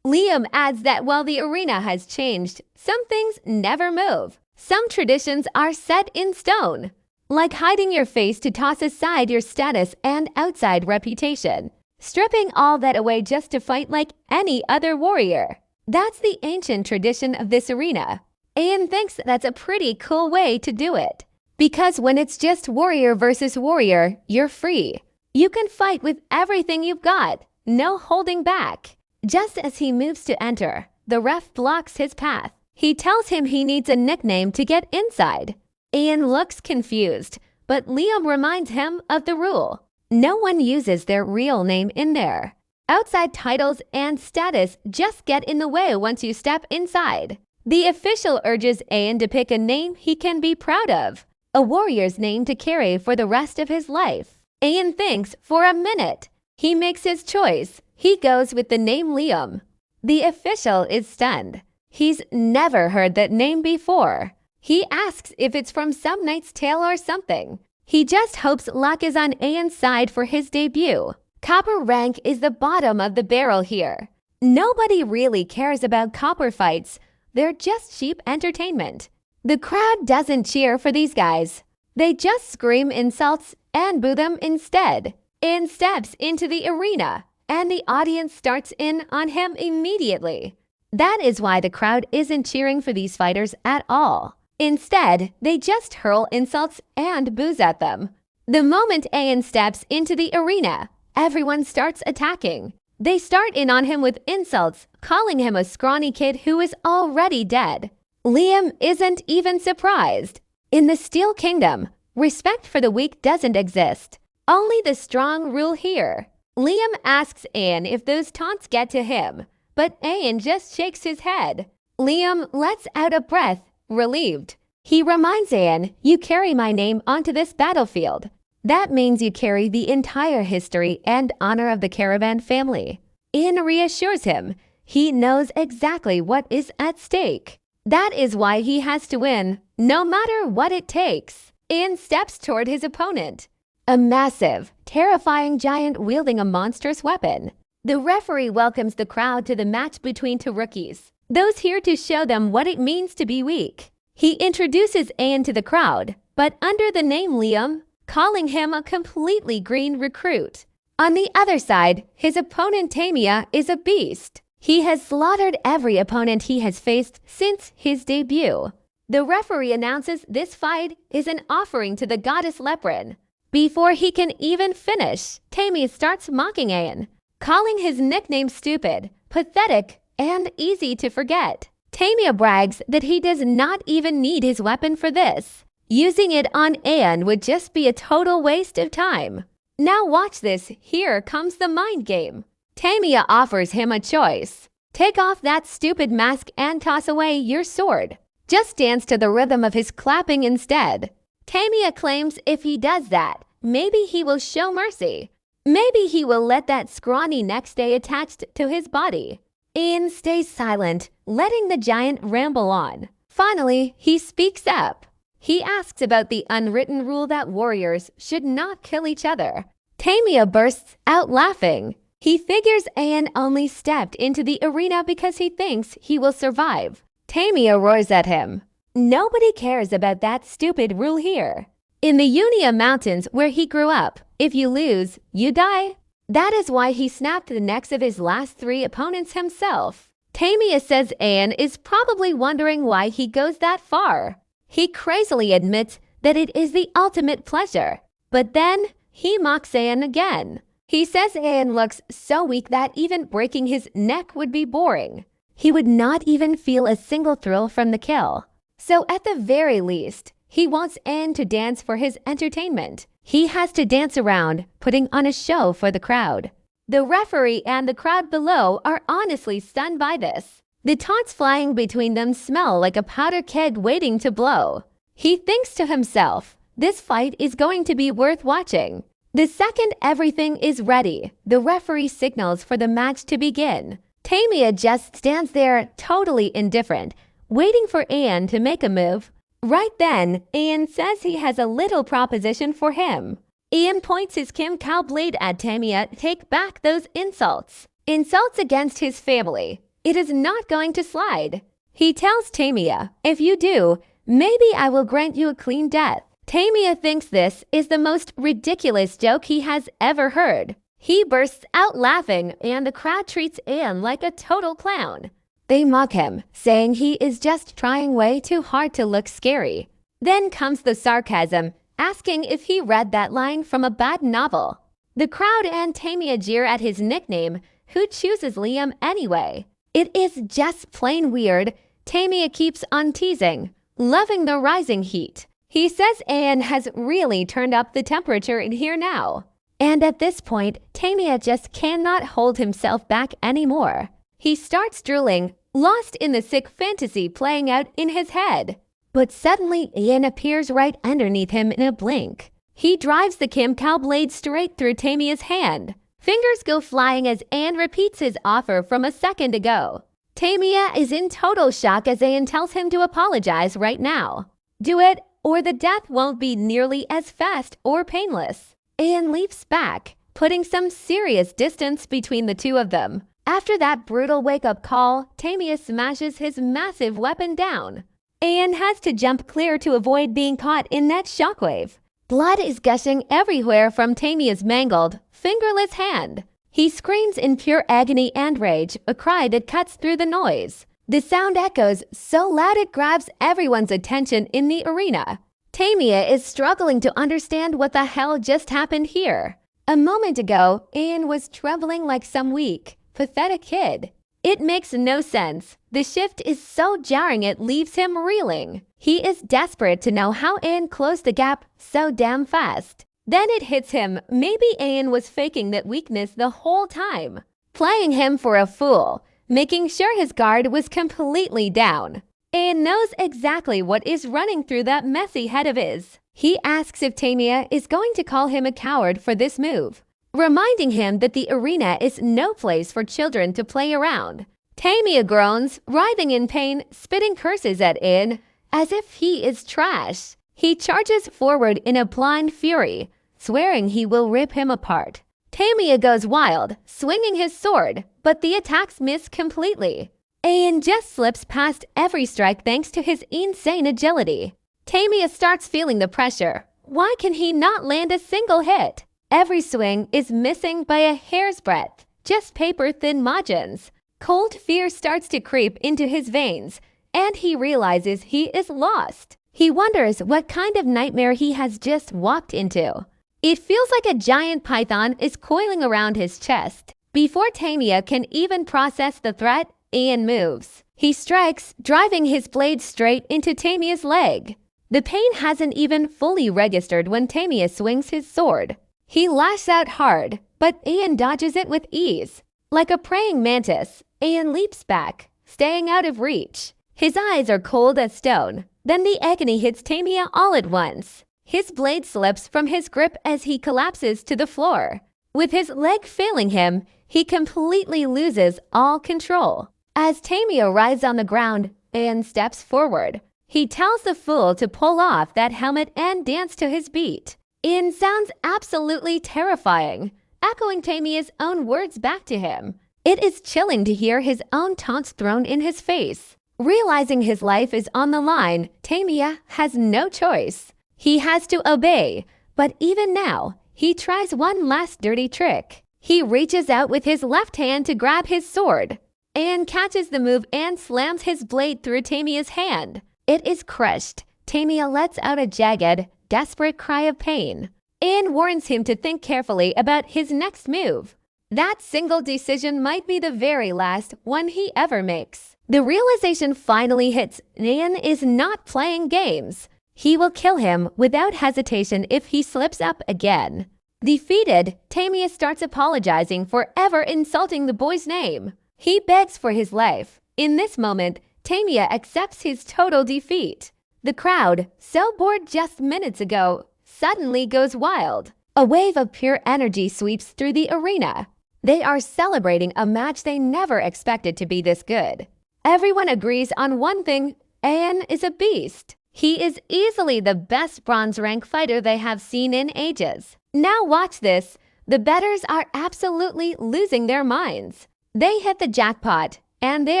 Liam adds that while the arena has changed, some things never move. Some traditions are set in stone, like hiding your face to toss aside your status and outside reputation, stripping all that away just to fight like any other warrior. That's the ancient tradition of this arena. Ahan thinks that's a pretty cool way to do it. Because when it's just warrior versus warrior, you're free. You can fight with everything you've got, no holding back. Just as he moves to enter, the ref blocks his path. He tells him he needs a nickname to get inside. Ahan looks confused, but Liam reminds him of the rule. No one uses their real name in there. Outside titles and status just get in the way once you step inside. The official urges Ahan to pick a name he can be proud of, a warrior's name to carry for the rest of his life. Ahan thinks for a minute. He makes his choice. He goes with the name Liam. The official is stunned. He's never heard that name before. He asks if it's from some knight's tale or something. He just hopes luck is on Ahan's side for his debut. Copper rank is the bottom of the barrel here. Nobody really cares about copper fights. They're just cheap entertainment. The crowd doesn't cheer for these guys. They just scream insults and boo them instead. Ahan steps into the arena, and the audience starts in on him immediately. That is why the crowd isn't cheering for these fighters at all. Instead, they just hurl insults and boos at them. The moment Ahan steps into the arena, everyone starts attacking. They start in on him with insults, calling him a scrawny kid who is already dead. Liam isn't even surprised. In the Steel Kingdom, respect for the weak doesn't exist. Only the strong rule here. Liam asks Ahan if those taunts get to him, but Ahan just shakes his head. Liam lets out a breath, relieved. He reminds Ahan, "You carry my name onto this battlefield. That means you carry the entire history and honor of the Caravan family." Ahan reassures him. He knows exactly what is at stake. That is why he has to win, no matter what it takes. Ahan steps toward his opponent. A massive, terrifying giant wielding a monstrous weapon. The referee welcomes the crowd to the match between two rookies, those here to show them what it means to be weak. He introduces Ahan to the crowd, but under the name Liam, calling him a completely green recruit. On the other side, his opponent Tamia is a beast. He has slaughtered every opponent he has faced since his debut. The referee announces this fight is an offering to the goddess Leprin. Before he can even finish, Tamia starts mocking Ahan, calling his nickname stupid, pathetic, and easy to forget. Tamia brags that he does not even need his weapon for this. Using it on Ahan would just be a total waste of time. Now watch this, here comes the mind game. Tamia offers him a choice. Take off that stupid mask and toss away your sword. Just dance to the rhythm of his clapping instead. Tamia claims if he does that, maybe he will show mercy. Maybe he will let that scrawny neck stay attached to his body. Ahan stays silent, letting the giant ramble on. Finally, he speaks up. He asks about the unwritten rule that warriors should not kill each other. Tamia bursts out laughing. He figures Ahan only stepped into the arena because he thinks he will survive. Tamia roars at him. Nobody cares about that stupid rule here. In the Unia Mountains where he grew up, if you lose, you die. That is why he snapped the necks of his last 3 opponents himself. Tamia says Ahan is probably wondering why he goes that far. He crazily admits that it is the ultimate pleasure. But then, he mocks Ahan again. He says Ahan looks so weak that even breaking his neck would be boring. He would not even feel a single thrill from the kill. So at the very least, he wants Ahan to dance for his entertainment. He has to dance around, putting on a show for the crowd. The referee and the crowd below are honestly stunned by this. The taunts flying between them smell like a powder keg waiting to blow. He thinks to himself, this fight is going to be worth watching. The second everything is ready, the referee signals for the match to begin. Tamia just stands there totally indifferent, waiting for Ahan to make a move. Right then, Ahan says he has a little proposition for him. Ahan points his Kim Cow blade at Tamia to take back those insults. Insults against his family. It is not going to slide. He tells Tamia, if you do, maybe I will grant you a clean death. Tamia thinks this is the most ridiculous joke he has ever heard. He bursts out laughing and the crowd treats Ahan like a total clown. They mock him, saying he is just trying way too hard to look scary. Then comes the sarcasm, asking if he read that line from a bad novel. The crowd and Tamia jeer at his nickname, who chooses Liam anyway. It is just plain weird. Tamia keeps on teasing, loving the rising heat. He says Ahan has really turned up the temperature in here now. And at this point, Tamia just cannot hold himself back anymore. He starts drooling, lost in the sick fantasy playing out in his head. But suddenly, Ian appears right underneath him in a blink. He drives the Kim Cow blade straight through Tamia's hand. Fingers go flying as Ahan repeats his offer from a second ago. Tamia is in total shock as Ahan tells him to apologize right now. Do it, or the death won't be nearly as fast or painless. Ahan leaps back, putting some serious distance between the two of them. After that brutal wake-up call, Tamia smashes his massive weapon down. Ahan has to jump clear to avoid being caught in that shockwave. Blood is gushing everywhere from Tamia's mangled, fingerless hand. He screams in pure agony and rage, a cry that cuts through the noise. The sound echoes so loud it grabs everyone's attention in the arena. Tamia is struggling to understand what the hell just happened here. A moment ago, Ahan was trembling like some weak, pathetic kid. It makes no sense. The shift is so jarring it leaves him reeling. He is desperate to know how Ahan closed the gap so damn fast. Then it hits him, maybe Ahan was faking that weakness the whole time. Playing him for a fool, making sure his guard was completely down. Ahan knows exactly what is running through that messy head of his. He asks if Tamia is going to call him a coward for this move, reminding him that the arena is no place for children to play around. Tamia groans, writhing in pain, spitting curses at Ahan as if he is trash. He charges forward in a blind fury, swearing he will rip him apart. Tamia goes wild, swinging his sword, but the attacks miss completely. Ahan just slips past every strike thanks to his insane agility. Tamia starts feeling the pressure. Why can he not land a single hit? Every swing is missing by a hair's breadth, just paper-thin margins. Cold fear starts to creep into his veins, and he realizes he is lost. He wonders what kind of nightmare he has just walked into. It feels like a giant python is coiling around his chest. Before Tamia can even process the threat, Ahan moves. He strikes, driving his blade straight into Tamia's leg. The pain hasn't even fully registered when Tamia swings his sword. He lashes out hard, but Ahan dodges it with ease. Like a praying mantis, Ahan leaps back, staying out of reach. His eyes are cold as stone. Then the agony hits Tamia all at once. His blade slips from his grip as he collapses to the floor. With his leg failing him, he completely loses all control. As Tamia writhes on the ground, Ahan steps forward. He tells the fool to pull off that helmet and dance to his beat. It sounds absolutely terrifying, echoing Tamia's own words back to him. It is chilling to hear his own taunts thrown in his face. Realizing his life is on the line, Tamia has no choice. He has to obey, but even now, he tries one last dirty trick. He reaches out with his left hand to grab his sword. Ahan catches the move and slams his blade through Tamia's hand. It is crushed. Tamia lets out a jagged, desperate cry of pain. Ahan warns him to think carefully about his next move. That single decision might be the very last one he ever makes. The realization finally hits. Ahan is not playing games. He will kill him without hesitation if he slips up again. Defeated, Tamia starts apologizing for ever insulting the boy's name. He begs for his life. In this moment, Tamia accepts his total defeat. The crowd, so bored just minutes ago, suddenly goes wild. A wave of pure energy sweeps through the arena. They are celebrating a match they never expected to be this good. Everyone agrees on one thing: Ahan is a beast. He is easily the best bronze rank fighter they have seen in ages. Now watch this. The bettors are absolutely losing their minds. They hit the jackpot, and they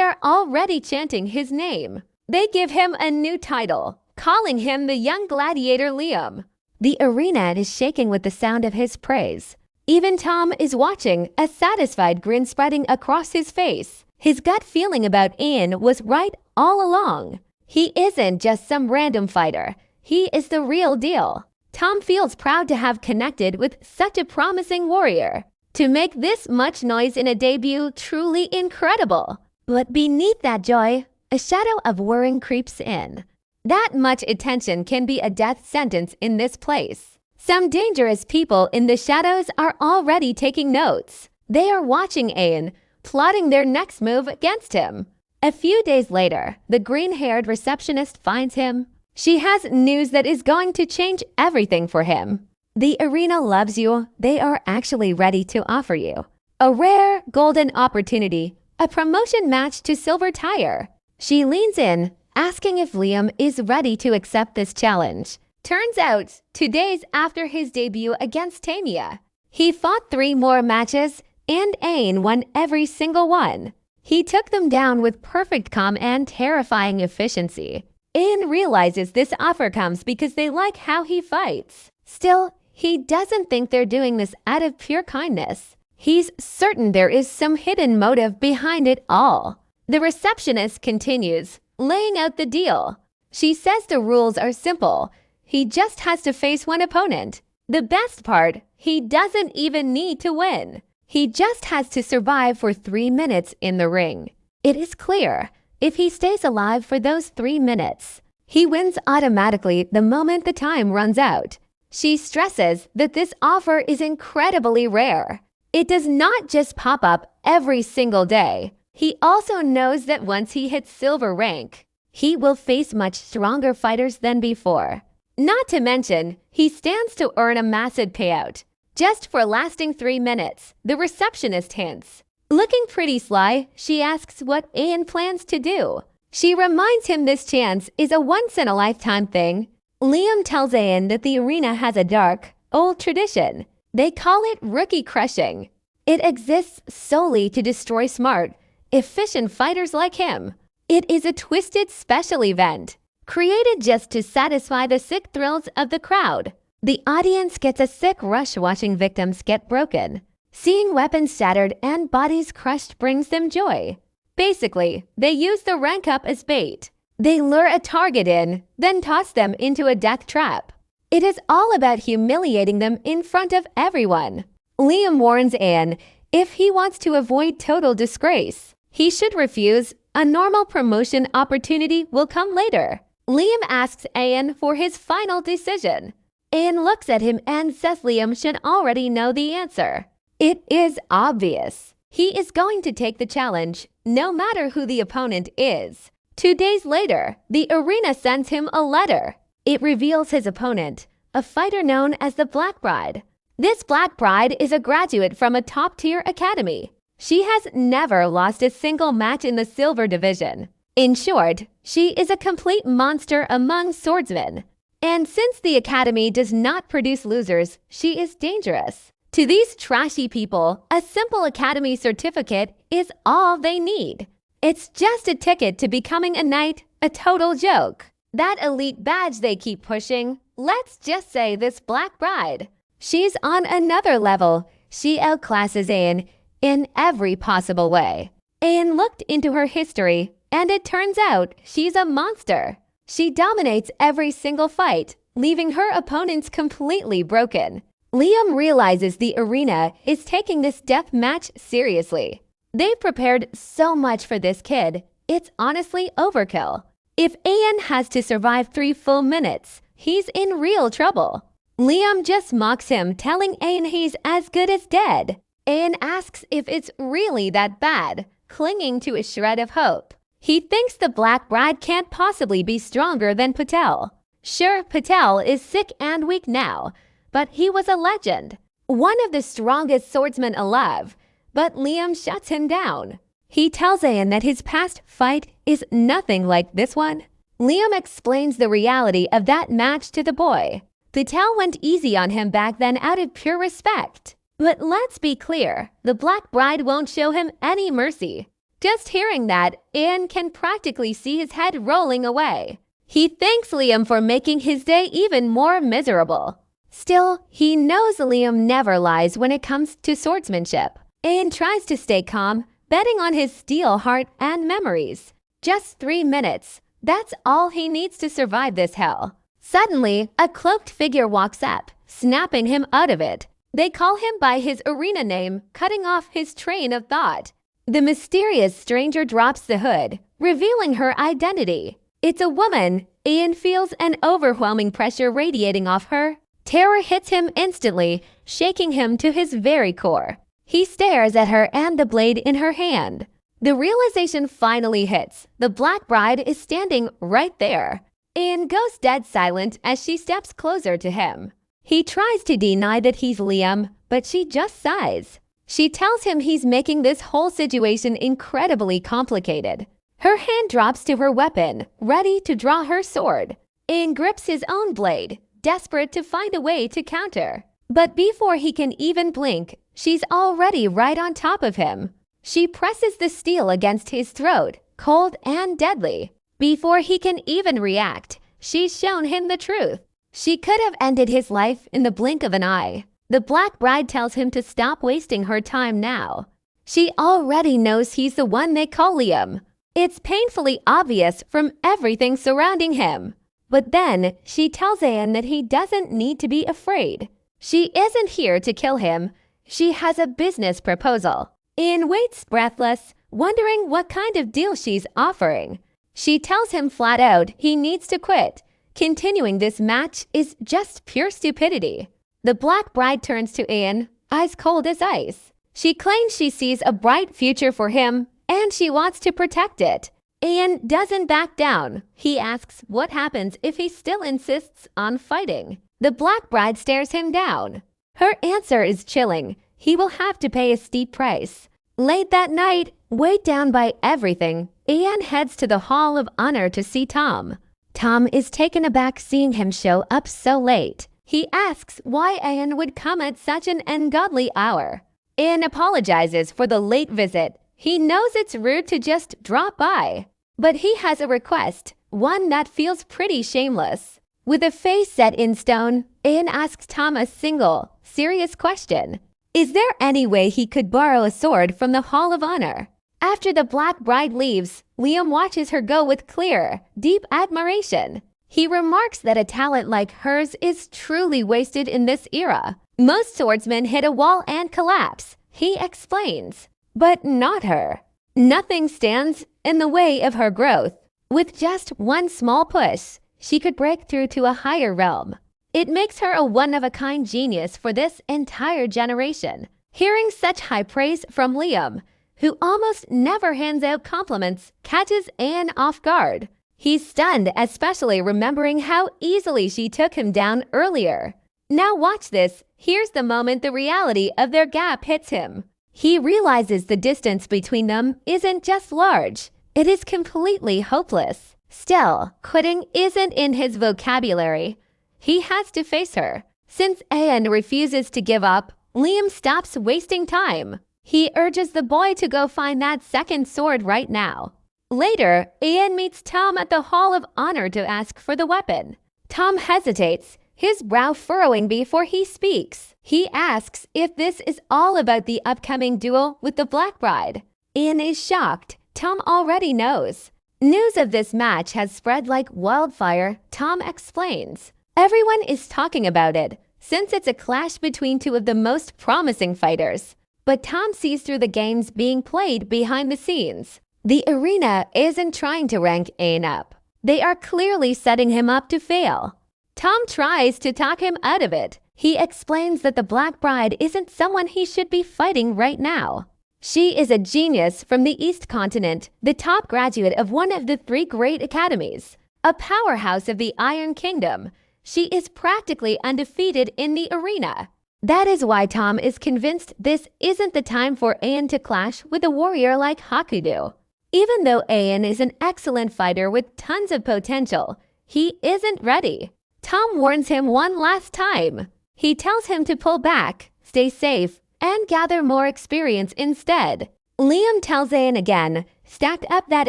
are already chanting his name. They give him a new title, calling him the young gladiator Liam. The arena is shaking with the sound of his praise. Even Tom is watching, a satisfied grin spreading across his face. His gut feeling about Ahan was right all along. He isn't just some random fighter. He is the real deal. Tom feels proud to have connected with such a promising warrior. To make this much noise in a debut, truly incredible. But beneath that joy, a shadow of worrying creeps in. That much attention can be a death sentence in this place. Some dangerous people in the shadows are already taking notes. They are watching Ahan, plotting their next move against him. A few days later, the green-haired receptionist finds him. She has news that is going to change everything for him. The arena loves you. They are actually ready to offer you a rare golden opportunity, a promotion match to Silver Tire. She leans in, asking if Liam is ready to accept this challenge. Turns out, 2 days after his debut against Tamia, he fought 3 more matches and Ahan won every single one. He took them down with perfect calm and terrifying efficiency. Ahan realizes this offer comes because they like how he fights. Still, he doesn't think they're doing this out of pure kindness. He's certain there is some hidden motive behind it all. The receptionist continues, laying out the deal. She says the rules are simple. He just has to face one opponent. The best part, he doesn't even need to win. He just has to survive for 3 minutes in the ring. It is clear, if he stays alive for those 3 minutes, he wins automatically the moment the time runs out. She stresses that this offer is incredibly rare. It does not just pop up every single day. He also knows that once he hits silver rank, he will face much stronger fighters than before. Not to mention, he stands to earn a massive payout. Just for lasting 3 minutes, the receptionist hints. Looking pretty sly, she asks what Ahan plans to do. She reminds him this chance is a once-in-a-lifetime thing. Liam tells Ahan that the arena has a dark, old tradition. They call it rookie crushing. It exists solely to destroy smart, efficient fighters like him. It is a twisted special event, created just to satisfy the sick thrills of the crowd. The audience gets a sick rush watching victims get broken. Seeing weapons shattered and bodies crushed brings them joy. Basically, they use the rank up as bait. They lure a target in, then toss them into a death trap. It is all about humiliating them in front of everyone. Liam warns Ahan if he wants to avoid total disgrace, he should refuse. A normal promotion opportunity will come later. Liam asks Ahan for his final decision. Ahan looks at him and says Liam should already know the answer. It is obvious. He is going to take the challenge, no matter who the opponent is. 2 days later, the arena sends him a letter. It reveals his opponent, a fighter known as the Black Bride. This Black Bride is a graduate from a top-tier academy. She has never lost a single match in the silver division. In short, she is a complete monster among swordsmen. And since the academy does not produce losers, she is dangerous. To these trashy people, a simple academy certificate is all they need. It's just a ticket to becoming a knight, a total joke. That elite badge they keep pushing, let's just say this Black Bride. She's on another level. She outclasses Ahan in every possible way. Ahan looked into her history, and it turns out she's a monster. She dominates every single fight, leaving her opponents completely broken. Liam realizes the arena is taking this death match seriously. They've prepared so much for this kid, it's honestly overkill. If Ahan has to survive 3 full minutes, he's in real trouble. Liam just mocks him, telling Ahan he's as good as dead. Ahan asks if it's really that bad, clinging to a shred of hope. He thinks the Black Bride can't possibly be stronger than Patel. Sure, Patel is sick and weak now, but he was a legend. One of the strongest swordsmen alive, but Liam shuts him down. He tells Ahan that his past fight is nothing like this one. Liam explains the reality of that match to the boy. Patel went easy on him back then out of pure respect. But let's be clear, the Black Bride won't show him any mercy. Just hearing that, Ahan can practically see his head rolling away. He thanks Liam for making his day even more miserable. Still, he knows Liam never lies when it comes to swordsmanship. Ahan tries to stay calm, betting on his steel heart and memories. Just 3 minutes. That's all he needs to survive this hell. Suddenly, a cloaked figure walks up, snapping him out of it. They call him by his arena name, cutting off his train of thought. The mysterious stranger drops the hood, revealing her identity. It's a woman. Ahan feels an overwhelming pressure radiating off her. Terror hits him instantly, shaking him to his very core. He stares at her and the blade in her hand. The realization finally hits. The Black Bride is standing right there. Ahan goes dead silent as she steps closer to him. He tries to deny that he's Liam, but she just sighs. She tells him he's making this whole situation incredibly complicated. Her hand drops to her weapon, ready to draw her sword. Ahan grips his own blade, desperate to find a way to counter. But before he can even blink, she's already right on top of him. She presses the steel against his throat, cold and deadly. Before he can even react, she's shown him the truth. She could have ended his life in the blink of an eye. The Black Bride tells him to stop wasting her time now. She already knows he's the one they call Liam. It's painfully obvious from everything surrounding him. But then she tells Ahan that he doesn't need to be afraid. She isn't here to kill him. She has a business proposal. Ahan waits breathless, wondering what kind of deal she's offering. She tells him flat out he needs to quit. Continuing this match is just pure stupidity. The Black Bride turns to Ahan, eyes cold as ice. She claims she sees a bright future for him, and she wants to protect it. Ahan doesn't back down. He asks what happens if he still insists on fighting. The Black Bride stares him down. Her answer is chilling. He will have to pay a steep price. Late that night, weighed down by everything, Ahan heads to the Hall of Honor to see Tom. Tom is taken aback seeing him show up so late. He asks why Ahan would come at such an ungodly hour. Ahan apologizes for the late visit. He knows it's rude to just drop by. But he has a request, one that feels pretty shameless. With a face set in stone, Ahan asks Tom a single, serious question. Is there any way he could borrow a sword from the Hall of Honor? After the Black Bride leaves, Liam watches her go with clear, deep admiration. He remarks that a talent like hers is truly wasted in this era. Most swordsmen hit a wall and collapse, he explains. But not her. Nothing stands in the way of her growth. With just one small push, she could break through to a higher realm. It makes her a one-of-a-kind genius for this entire generation. Hearing such high praise from Liam, who almost never hands out compliments, catches Ahan off guard. He's stunned, especially remembering how easily she took him down earlier. Now watch this. Here's the moment the reality of their gap hits him. He realizes the distance between them isn't just large, it is completely hopeless. Still, quitting isn't in his vocabulary. He has to face her. Since Ahan refuses to give up, Liam stops wasting time. He urges the boy to go find that second sword right now. Later, Ahan meets Tom at the Hall of Honor to ask for the weapon. Tom hesitates, his brow furrowing before he speaks. He asks if this is all about the upcoming duel with the Black Bride. Ahan is shocked. Tom already knows. News of this match has spread like wildfire, Tom explains. Everyone is talking about it, since it's a clash between two of the most promising fighters. But Tom sees through the games being played behind the scenes. The arena isn't trying to rank Ahan up. They are clearly setting him up to fail. Tom tries to talk him out of it. He explains that the Black Bride isn't someone he should be fighting right now. She is a genius from the East Continent, the top graduate of one of the 3 great academies, a powerhouse of the Iron Kingdom. She is practically undefeated in the arena. That is why Tom is convinced this isn't the time for Ahan to clash with a warrior like Hakudo. Even though Ahan is an excellent fighter with tons of potential, he isn't ready. Tom warns him one last time. He tells him to pull back, stay safe, and gather more experience instead. Liam tells Ahan again, stack up that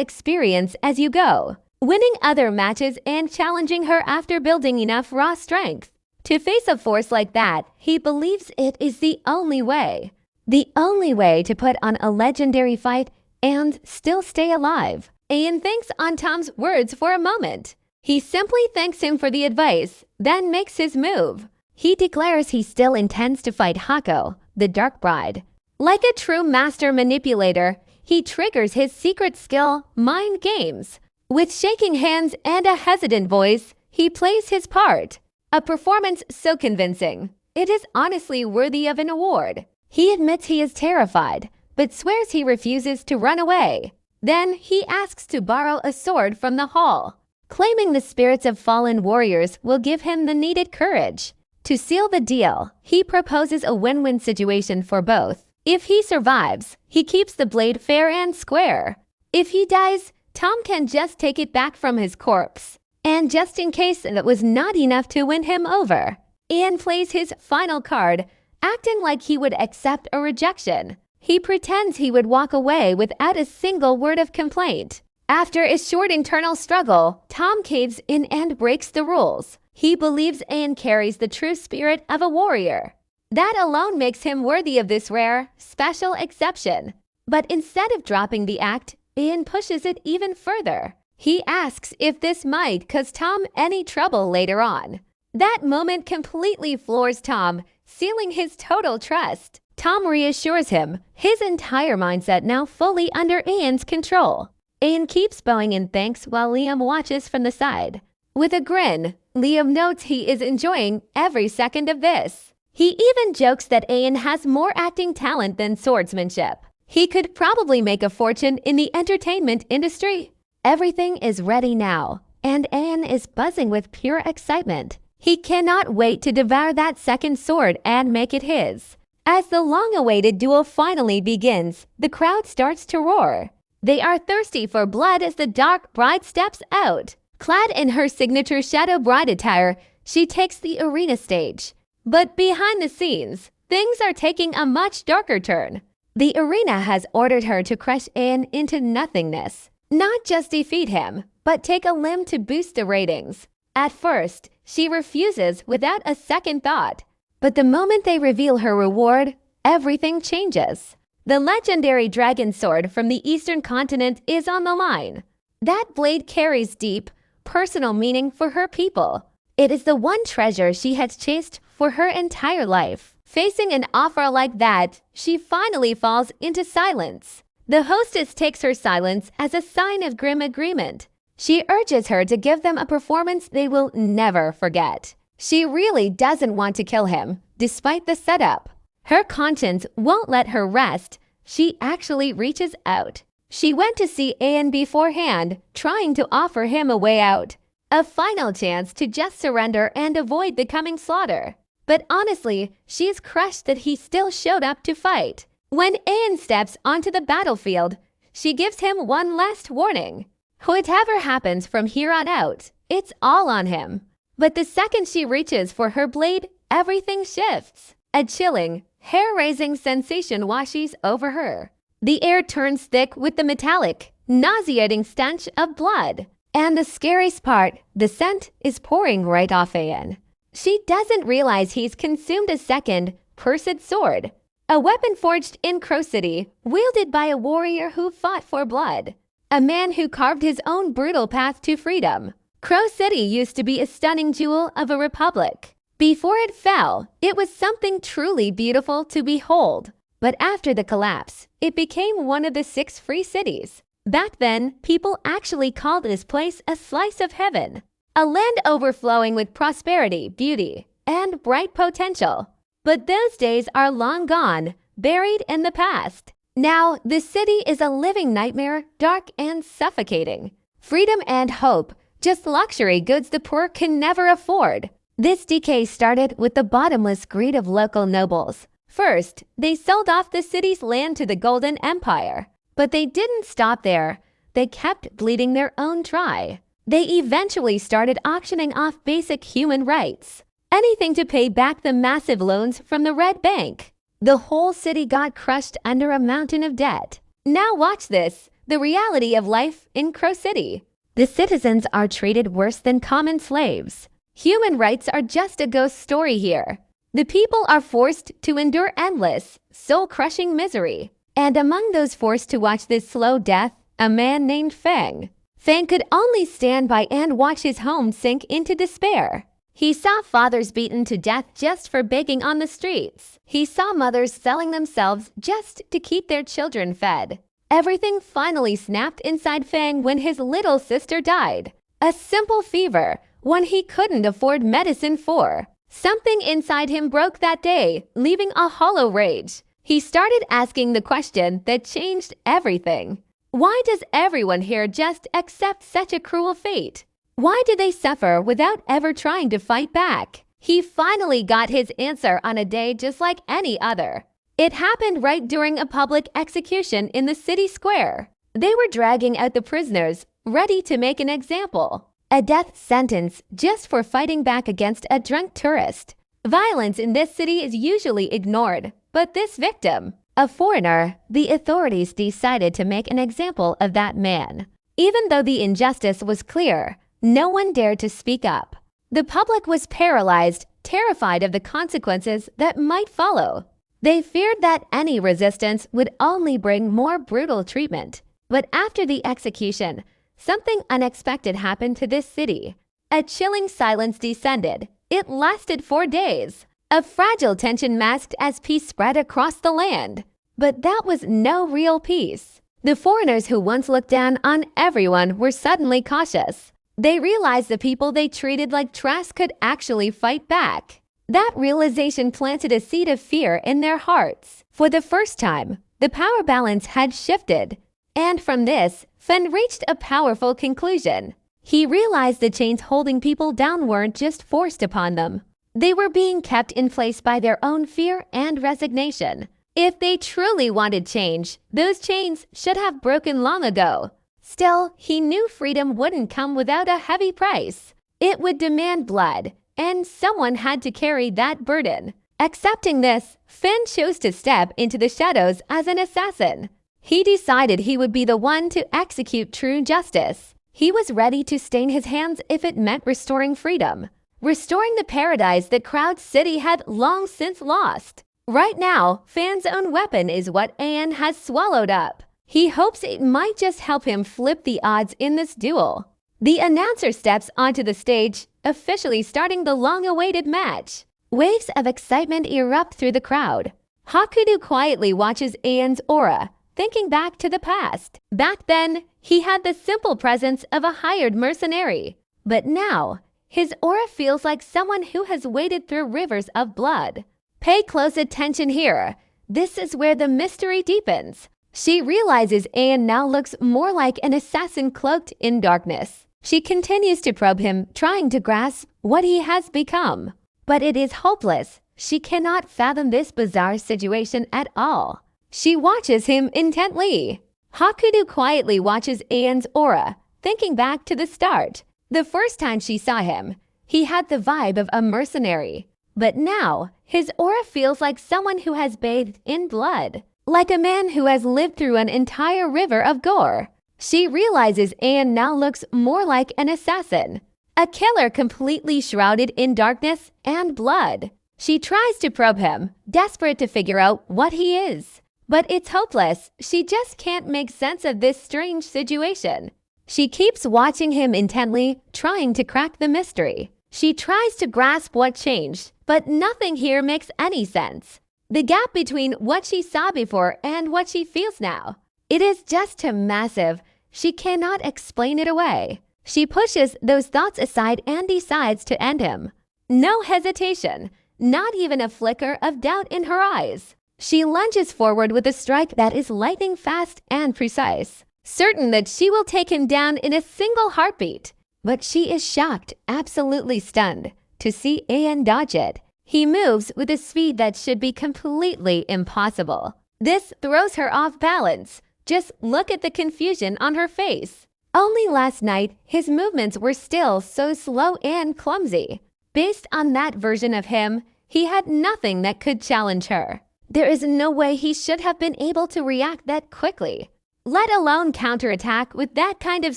experience as you go, winning other matches and challenging her after building enough raw strength. To face a force like that, he believes it is the only way. The only way to put on a legendary fight and still stay alive. Ahan thinks on Tom's words for a moment. He simply thanks him for the advice, then makes his move. He declares he still intends to fight Hako, the Dark Bride. Like a true master manipulator, he triggers his secret skill, mind games. With shaking hands and a hesitant voice, he plays his part. A performance so convincing, it is honestly worthy of an award. He admits he is terrified, but swears he refuses to run away. Then he asks to borrow a sword from the hall, claiming the spirits of fallen warriors will give him the needed courage. To seal the deal, he proposes a win-win situation for both. If he survives, he keeps the blade fair and square. If he dies, Tom can just take it back from his corpse. And just in case that was not enough to win him over, Ahan plays his final card, acting like he would accept a rejection. He pretends he would walk away without a single word of complaint. After a short internal struggle, Tom caves in and breaks the rules. He believes Ahan carries the true spirit of a warrior. That alone makes him worthy of this rare, special exception. But instead of dropping the act, Ahan pushes it even further. He asks if this might cause Tom any trouble later on. That moment completely floors Tom, sealing his total trust. Tom reassures him, his entire mindset now fully under Ahan's control. Ahan keeps bowing in thanks while Liam watches from the side. With a grin, Liam notes he is enjoying every second of this. He even jokes that Ahan has more acting talent than swordsmanship. He could probably make a fortune in the entertainment industry. Everything is ready now, and Ahan is buzzing with pure excitement. He cannot wait to devour that second sword and make it his. As the long-awaited duel finally begins, the crowd starts to roar. They are thirsty for blood as the dark bride steps out. Clad in her signature Shadow Bride attire, she takes the arena stage. But behind the scenes, things are taking a much darker turn. The arena has ordered her to crush Ahan into nothingness. Not just defeat him, but take a limb to boost the ratings. At first, she refuses without a second thought. But the moment they reveal her reward, everything changes. The legendary dragon sword from the Eastern continent is on the line. That blade carries deep, personal meaning for her people. It is the one treasure she has chased for her entire life. Facing an offer like that, she finally falls into silence. The hostess takes her silence as a sign of grim agreement. She urges her to give them a performance they will never forget. She really doesn't want to kill him, despite the setup. Her conscience won't let her rest. She actually reaches out. She went to see Ahan beforehand, trying to offer him a way out. A final chance to just surrender and avoid the coming slaughter. But honestly, she is crushed that he still showed up to fight. When Ahan steps onto the battlefield, she gives him one last warning. Whatever happens from here on out, it's all on him. But the second she reaches for her blade, everything shifts. A chilling, hair-raising sensation washes over her. The air turns thick with the metallic, nauseating stench of blood. And the scariest part, the scent is pouring right off Ahan. She doesn't realize he's consumed a second, cursed sword. A weapon forged in Crow City, wielded by a warrior who fought for blood. A man who carved his own brutal path to freedom. Crow City used to be a stunning jewel of a republic. Before it fell, it was something truly beautiful to behold. But after the collapse, it became one of the 6 free cities. Back then, people actually called this place a slice of heaven. A land overflowing with prosperity, beauty, and bright potential. But those days are long gone, buried in the past. Now, the city is a living nightmare, dark and suffocating. Freedom and hope, just luxury goods the poor can never afford. This decay started with the bottomless greed of local nobles. First, they sold off the city's land to the Golden Empire. But they didn't stop there. They kept bleeding their own dry. They eventually started auctioning off basic human rights. Anything to pay back the massive loans from the Red Bank. The whole city got crushed under a mountain of debt. Now watch this, the reality of life in Crow City. The citizens are treated worse than common slaves. Human rights are just a ghost story here. The people are forced to endure endless, soul-crushing misery. And among those forced to watch this slow death, a man named Fang. Fang could only stand by and watch his home sink into despair. He saw fathers beaten to death just for begging on the streets. He saw mothers selling themselves just to keep their children fed. Everything finally snapped inside Fang when his little sister died. A simple fever, one he couldn't afford medicine for. Something inside him broke that day, leaving a hollow rage. He started asking the question that changed everything. Why does everyone here just accept such a cruel fate? Why do they suffer without ever trying to fight back? He finally got his answer on a day just like any other. It happened right during a public execution in the city square. They were dragging out the prisoners, ready to make an example. A death sentence just for fighting back against a drunk tourist. Violence in this city is usually ignored, but this victim, a foreigner, the authorities decided to make an example of that man. Even though the injustice was clear, no one dared to speak up. The public was paralyzed, terrified of the consequences that might follow. They feared that any resistance would only bring more brutal treatment. But after the execution, something unexpected happened to this city. A chilling silence descended. It lasted 4 days. A fragile tension masked as peace spread across the land. But that was no real peace. The foreigners who once looked down on everyone were suddenly cautious. They realized the people they treated like trash could actually fight back. That realization planted a seed of fear in their hearts. For the first time, the power balance had shifted. And from this, Fen reached a powerful conclusion. He realized the chains holding people down weren't just forced upon them. They were being kept in place by their own fear and resignation. If they truly wanted change, those chains should have broken long ago. Still, he knew freedom wouldn't come without a heavy price. It would demand blood, and someone had to carry that burden. Accepting this, Fen chose to step into the shadows as an assassin. He decided he would be the one to execute true justice. He was ready to stain his hands if it meant restoring freedom. Restoring the paradise that Crowd City had long since lost. Right now, Fan's own weapon is what Ahan has swallowed up. He hopes it might just help him flip the odds in this duel. The announcer steps onto the stage, officially starting the long-awaited match. Waves of excitement erupt through the crowd. Hakudo quietly watches Ahan's aura, thinking back to the past. Back then, he had the simple presence of a hired mercenary. But now, his aura feels like someone who has waded through rivers of blood. Pay close attention here. This is where the mystery deepens. She realizes Ahan now looks more like an assassin cloaked in darkness. She continues to probe him, trying to grasp what he has become. But it is hopeless. She cannot fathom this bizarre situation at all. She watches him intently. Hakudo quietly watches Ahan's aura, thinking back to the start. The first time she saw him, he had the vibe of a mercenary. But now, his aura feels like someone who has bathed in blood. Like a man who has lived through an entire river of gore. She realizes Ahan now looks more like an assassin. A killer completely shrouded in darkness and blood. She tries to probe him, desperate to figure out what he is. But it's hopeless. She just can't make sense of this strange situation. She keeps watching him intently, trying to crack the mystery. She tries to grasp what changed, but nothing here makes any sense. The gap between what she saw before and what she feels now. It is just too massive. She cannot explain it away. She pushes those thoughts aside and decides to end him. No hesitation, not even a flicker of doubt in her eyes. She lunges forward with a strike that is lightning fast and precise, certain that she will take him down in a single heartbeat. But she is shocked, absolutely stunned, to see Ahan dodge it. He moves with a speed that should be completely impossible. This throws her off balance. Just look at the confusion on her face. Only last night, his movements were still so slow and clumsy. Based on that version of him, he had nothing that could challenge her. There is no way he should have been able to react that quickly, let alone counterattack with that kind of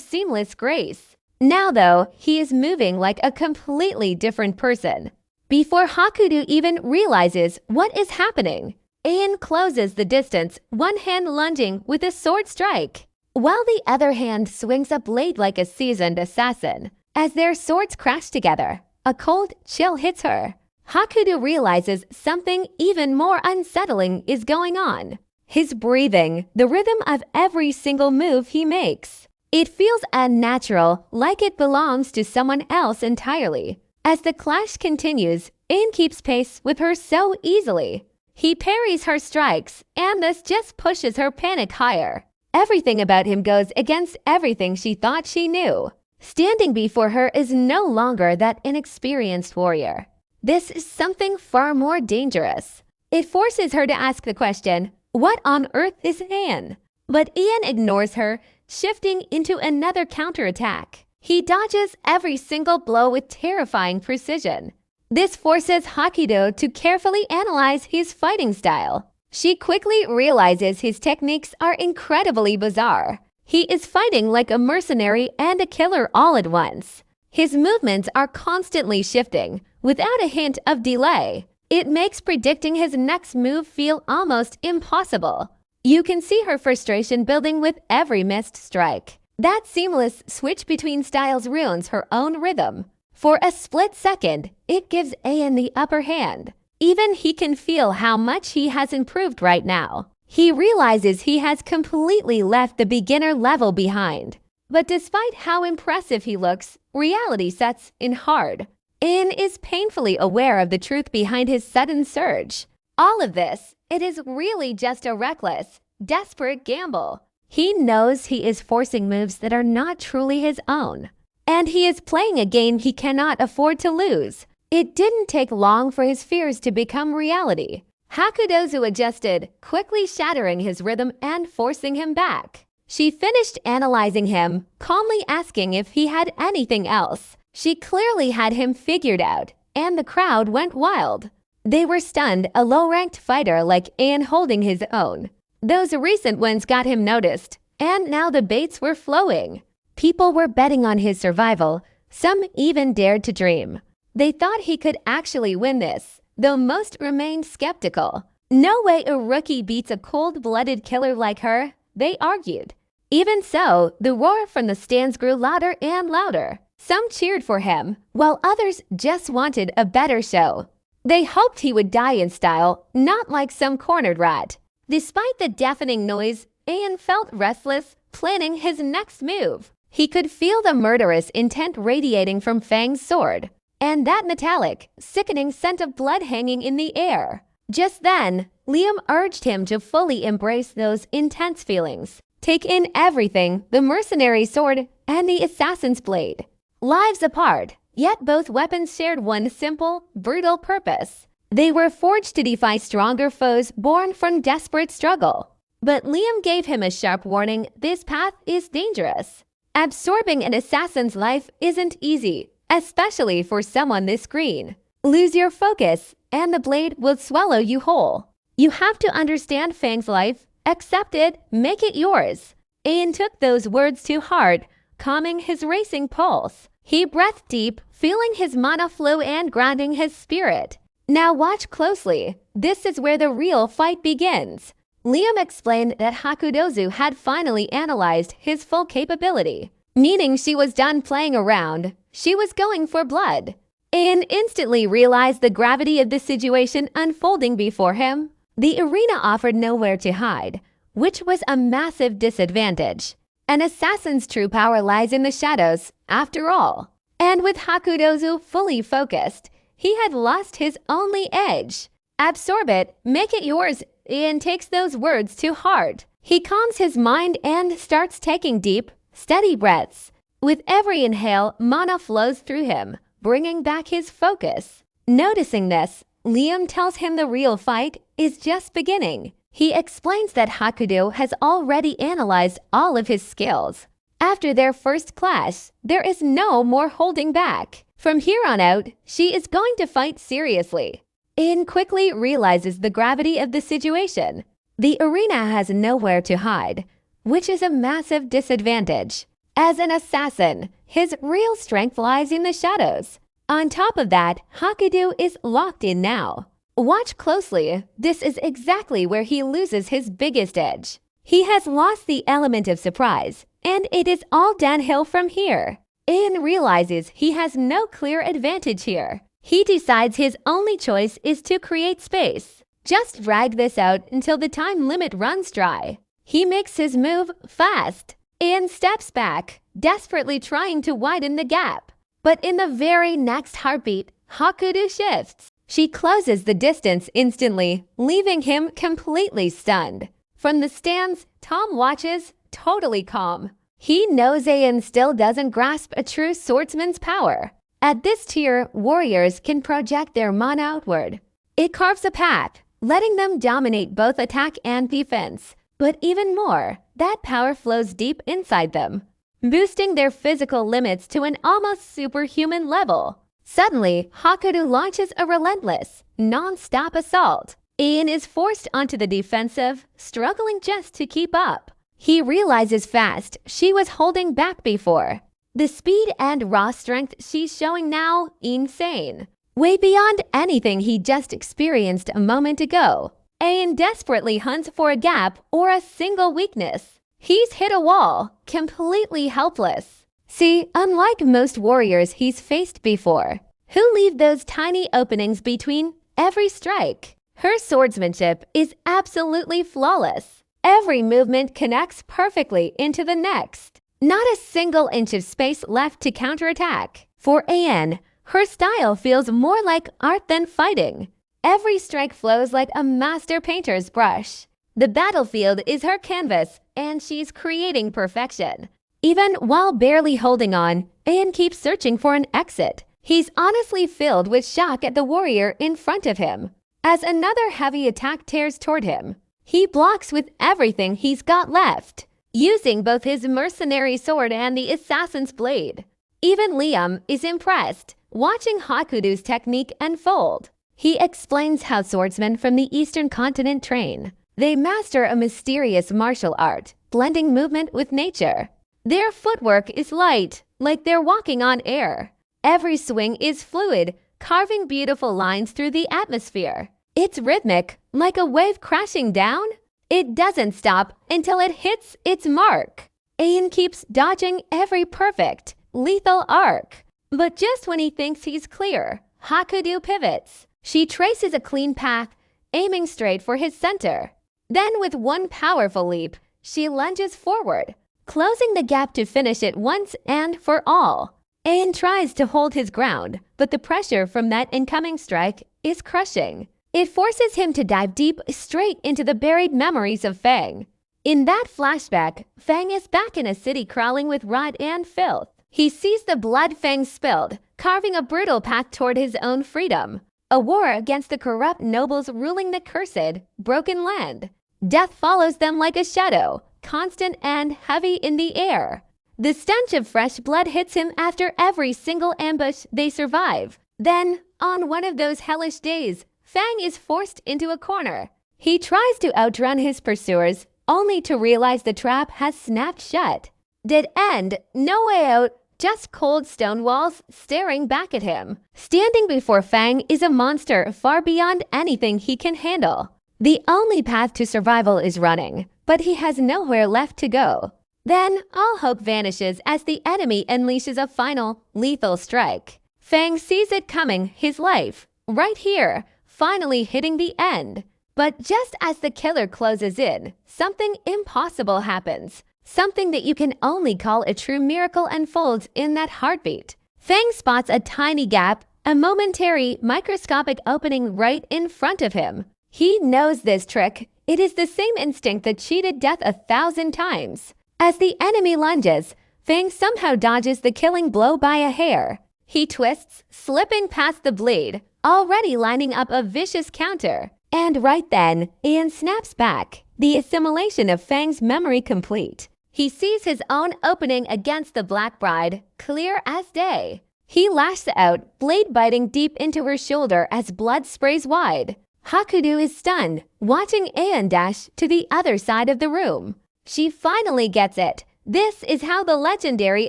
seamless grace. Now though, he is moving like a completely different person. Before Hakudo even realizes what is happening, Ahan closes the distance, one hand lunging with a sword strike, while the other hand swings a blade like a seasoned assassin. As their swords crash together, a cold chill hits her. Hakudo realizes something even more unsettling is going on. His breathing, the rhythm of every single move he makes. It feels unnatural, like it belongs to someone else entirely. As the clash continues, Ahan keeps pace with her so easily. He parries her strikes, and this just pushes her panic higher. Everything about him goes against everything she thought she knew. Standing before her is no longer that inexperienced warrior. This is something far more dangerous. It forces her to ask the question, what on earth is Ahan? But Ahan ignores her, shifting into another counterattack. He dodges every single blow with terrifying precision. This forces Hakudo to carefully analyze his fighting style. She quickly realizes his techniques are incredibly bizarre. He is fighting like a mercenary and a killer all at once. His movements are constantly shifting, without a hint of delay. It makes predicting his next move feel almost impossible. You can see her frustration building with every missed strike. That seamless switch between styles ruins her own rhythm. For a split second, it gives Ahan the upper hand. Even he can feel how much he has improved right now. He realizes he has completely left the beginner level behind. But despite how impressive he looks, reality sets in hard. Ahan is painfully aware of the truth behind his sudden surge. All of this, it is really just a reckless, desperate gamble. He knows he is forcing moves that are not truly his own. And he is playing a game he cannot afford to lose. It didn't take long for his fears to become reality. Hakudozu adjusted, quickly shattering his rhythm and forcing him back. She finished analyzing him, calmly asking if he had anything else. She clearly had him figured out, and the crowd went wild. They were stunned, a low-ranked fighter like Ahan holding his own. Those recent wins got him noticed, and now the baits were flowing. People were betting on his survival. Some even dared to dream. They thought he could actually win this, though most remained skeptical. No way a rookie beats a cold-blooded killer like her, they argued. Even so, the roar from the stands grew louder and louder. Some cheered for him, while others just wanted a better show. They hoped he would die in style, not like some cornered rat. Despite the deafening noise, Ahan felt restless, planning his next move. He could feel the murderous intent radiating from Fang's sword, and that metallic, sickening scent of blood hanging in the air. Just then, Liam urged him to fully embrace those intense feelings. Take in everything, the mercenary sword and the assassin's blade. Lives apart, yet both weapons shared one simple, brutal purpose. They were forged to defy stronger foes born from desperate struggle. But Liam gave him a sharp warning: this path is dangerous. Absorbing an assassin's life isn't easy, especially for someone this green. Lose your focus, and the blade will swallow you whole. You have to understand Fang's life, accept it, make it yours. Ahan took those words to heart, calming his racing pulse. He breathed deep, feeling his mana flow and grounding his spirit. Now watch closely. This is where the real fight begins. Liam explained that Hakudozu had finally analyzed his full capability, meaning she was done playing around. She was going for blood. Ahan instantly realized the gravity of the situation unfolding before him. The arena offered nowhere to hide, which was a massive disadvantage. An assassin's true power lies in the shadows, after all. And with Hakudozu fully focused, he had lost his only edge. Absorb it, make it yours. Ahan takes those words to heart. He calms his mind and starts taking deep, steady breaths. With every inhale, mana flows through him, bringing back his focus. Noticing this, Liam tells him the real fight is just beginning. He explains that Hakudo has already analyzed all of his skills. After their first clash, there is no more holding back. From here on out, she is going to fight seriously. Ahan quickly realizes the gravity of the situation. The arena has nowhere to hide, which is a massive disadvantage. As an assassin, his real strength lies in the shadows. On top of that, Hakudo is locked in now. Watch closely. This is exactly where he loses his biggest edge. He has lost the element of surprise, and it is all downhill from here. Ahan realizes he has no clear advantage here. He decides his only choice is to create space. Just drag this out until the time limit runs dry. He makes his move fast. Ahan steps back, desperately trying to widen the gap. But in the very next heartbeat, Hakudo shifts. She closes the distance instantly, leaving him completely stunned. From the stands, Tom watches, totally calm. He knows Ahan still doesn't grasp a true swordsman's power. At this tier, warriors can project their mana outward. It carves a path, letting them dominate both attack and defense. But even more, that power flows deep inside them, boosting their physical limits to an almost superhuman level. Suddenly, Hakudo launches a relentless, non-stop assault. Ahan is forced onto the defensive, struggling just to keep up. He realizes fast she was holding back before. The speed and raw strength she's showing now, insane. Way beyond anything he just experienced a moment ago. Ahan desperately hunts for a gap or a single weakness. He's hit a wall, completely helpless. See, unlike most warriors he's faced before, who leave those tiny openings between every strike, her swordsmanship is absolutely flawless. Every movement connects perfectly into the next. Not a single inch of space left to counterattack. For Ahan, her style feels more like art than fighting. Every strike flows like a master painter's brush. The battlefield is her canvas, and she's creating perfection. Even while barely holding on, Ahan keeps searching for an exit. He's honestly filled with shock at the warrior in front of him. As another heavy attack tears toward him, he blocks with everything he's got left, using both his mercenary sword and the assassin's blade. Even Liam is impressed, watching Hakudo's technique unfold. He explains how swordsmen from the Eastern continent train. They master a mysterious martial art, blending movement with nature. Their footwork is light, like they're walking on air. Every swing is fluid, carving beautiful lines through the atmosphere. It's rhythmic, like a wave crashing down. It doesn't stop until it hits its mark. Ahan keeps dodging every perfect, lethal arc. But just when he thinks he's clear, Hakudo pivots. She traces a clean path, aiming straight for his center. Then with one powerful leap, she lunges forward, closing the gap to finish it once and for all. Ahan tries to hold his ground, but the pressure from that incoming strike is crushing. It forces him to dive deep straight into the buried memories of Fang. In that flashback, Fang is back in a city crawling with rot and filth. He sees the blood Fang spilled, carving a brutal path toward his own freedom. A war against the corrupt nobles ruling the cursed, broken land. Death follows them like a shadow, constant and heavy in the air. The stench of fresh blood hits him after every single ambush they survive. Then, on one of those hellish days, Fang is forced into a corner. He tries to outrun his pursuers, only to realize the trap has snapped shut. Dead end, no way out, just cold stone walls staring back at him. Standing before Fang is a monster far beyond anything he can handle. The only path to survival is running, but he has nowhere left to go. Then all hope vanishes as the enemy unleashes a final, lethal strike. Fang sees it coming, his life, right here, finally hitting the end. But just as the killer closes in, something impossible happens. Something that you can only call a true miracle unfolds in that heartbeat. Fang spots a tiny gap, a momentary, microscopic opening right in front of him. He knows this trick. It is the same instinct that cheated death 1,000 times. As the enemy lunges, Fang somehow dodges the killing blow by a hair. He twists, slipping past the blade, already lining up a vicious counter. And right then, Ahan snaps back, the assimilation of Fang's memory complete. He sees his own opening against the Black Bride, clear as day. He lashes out, blade biting deep into her shoulder as blood sprays wide. Hakudo is stunned, watching Ahan dash to the other side of the room. She finally gets it. This is how the legendary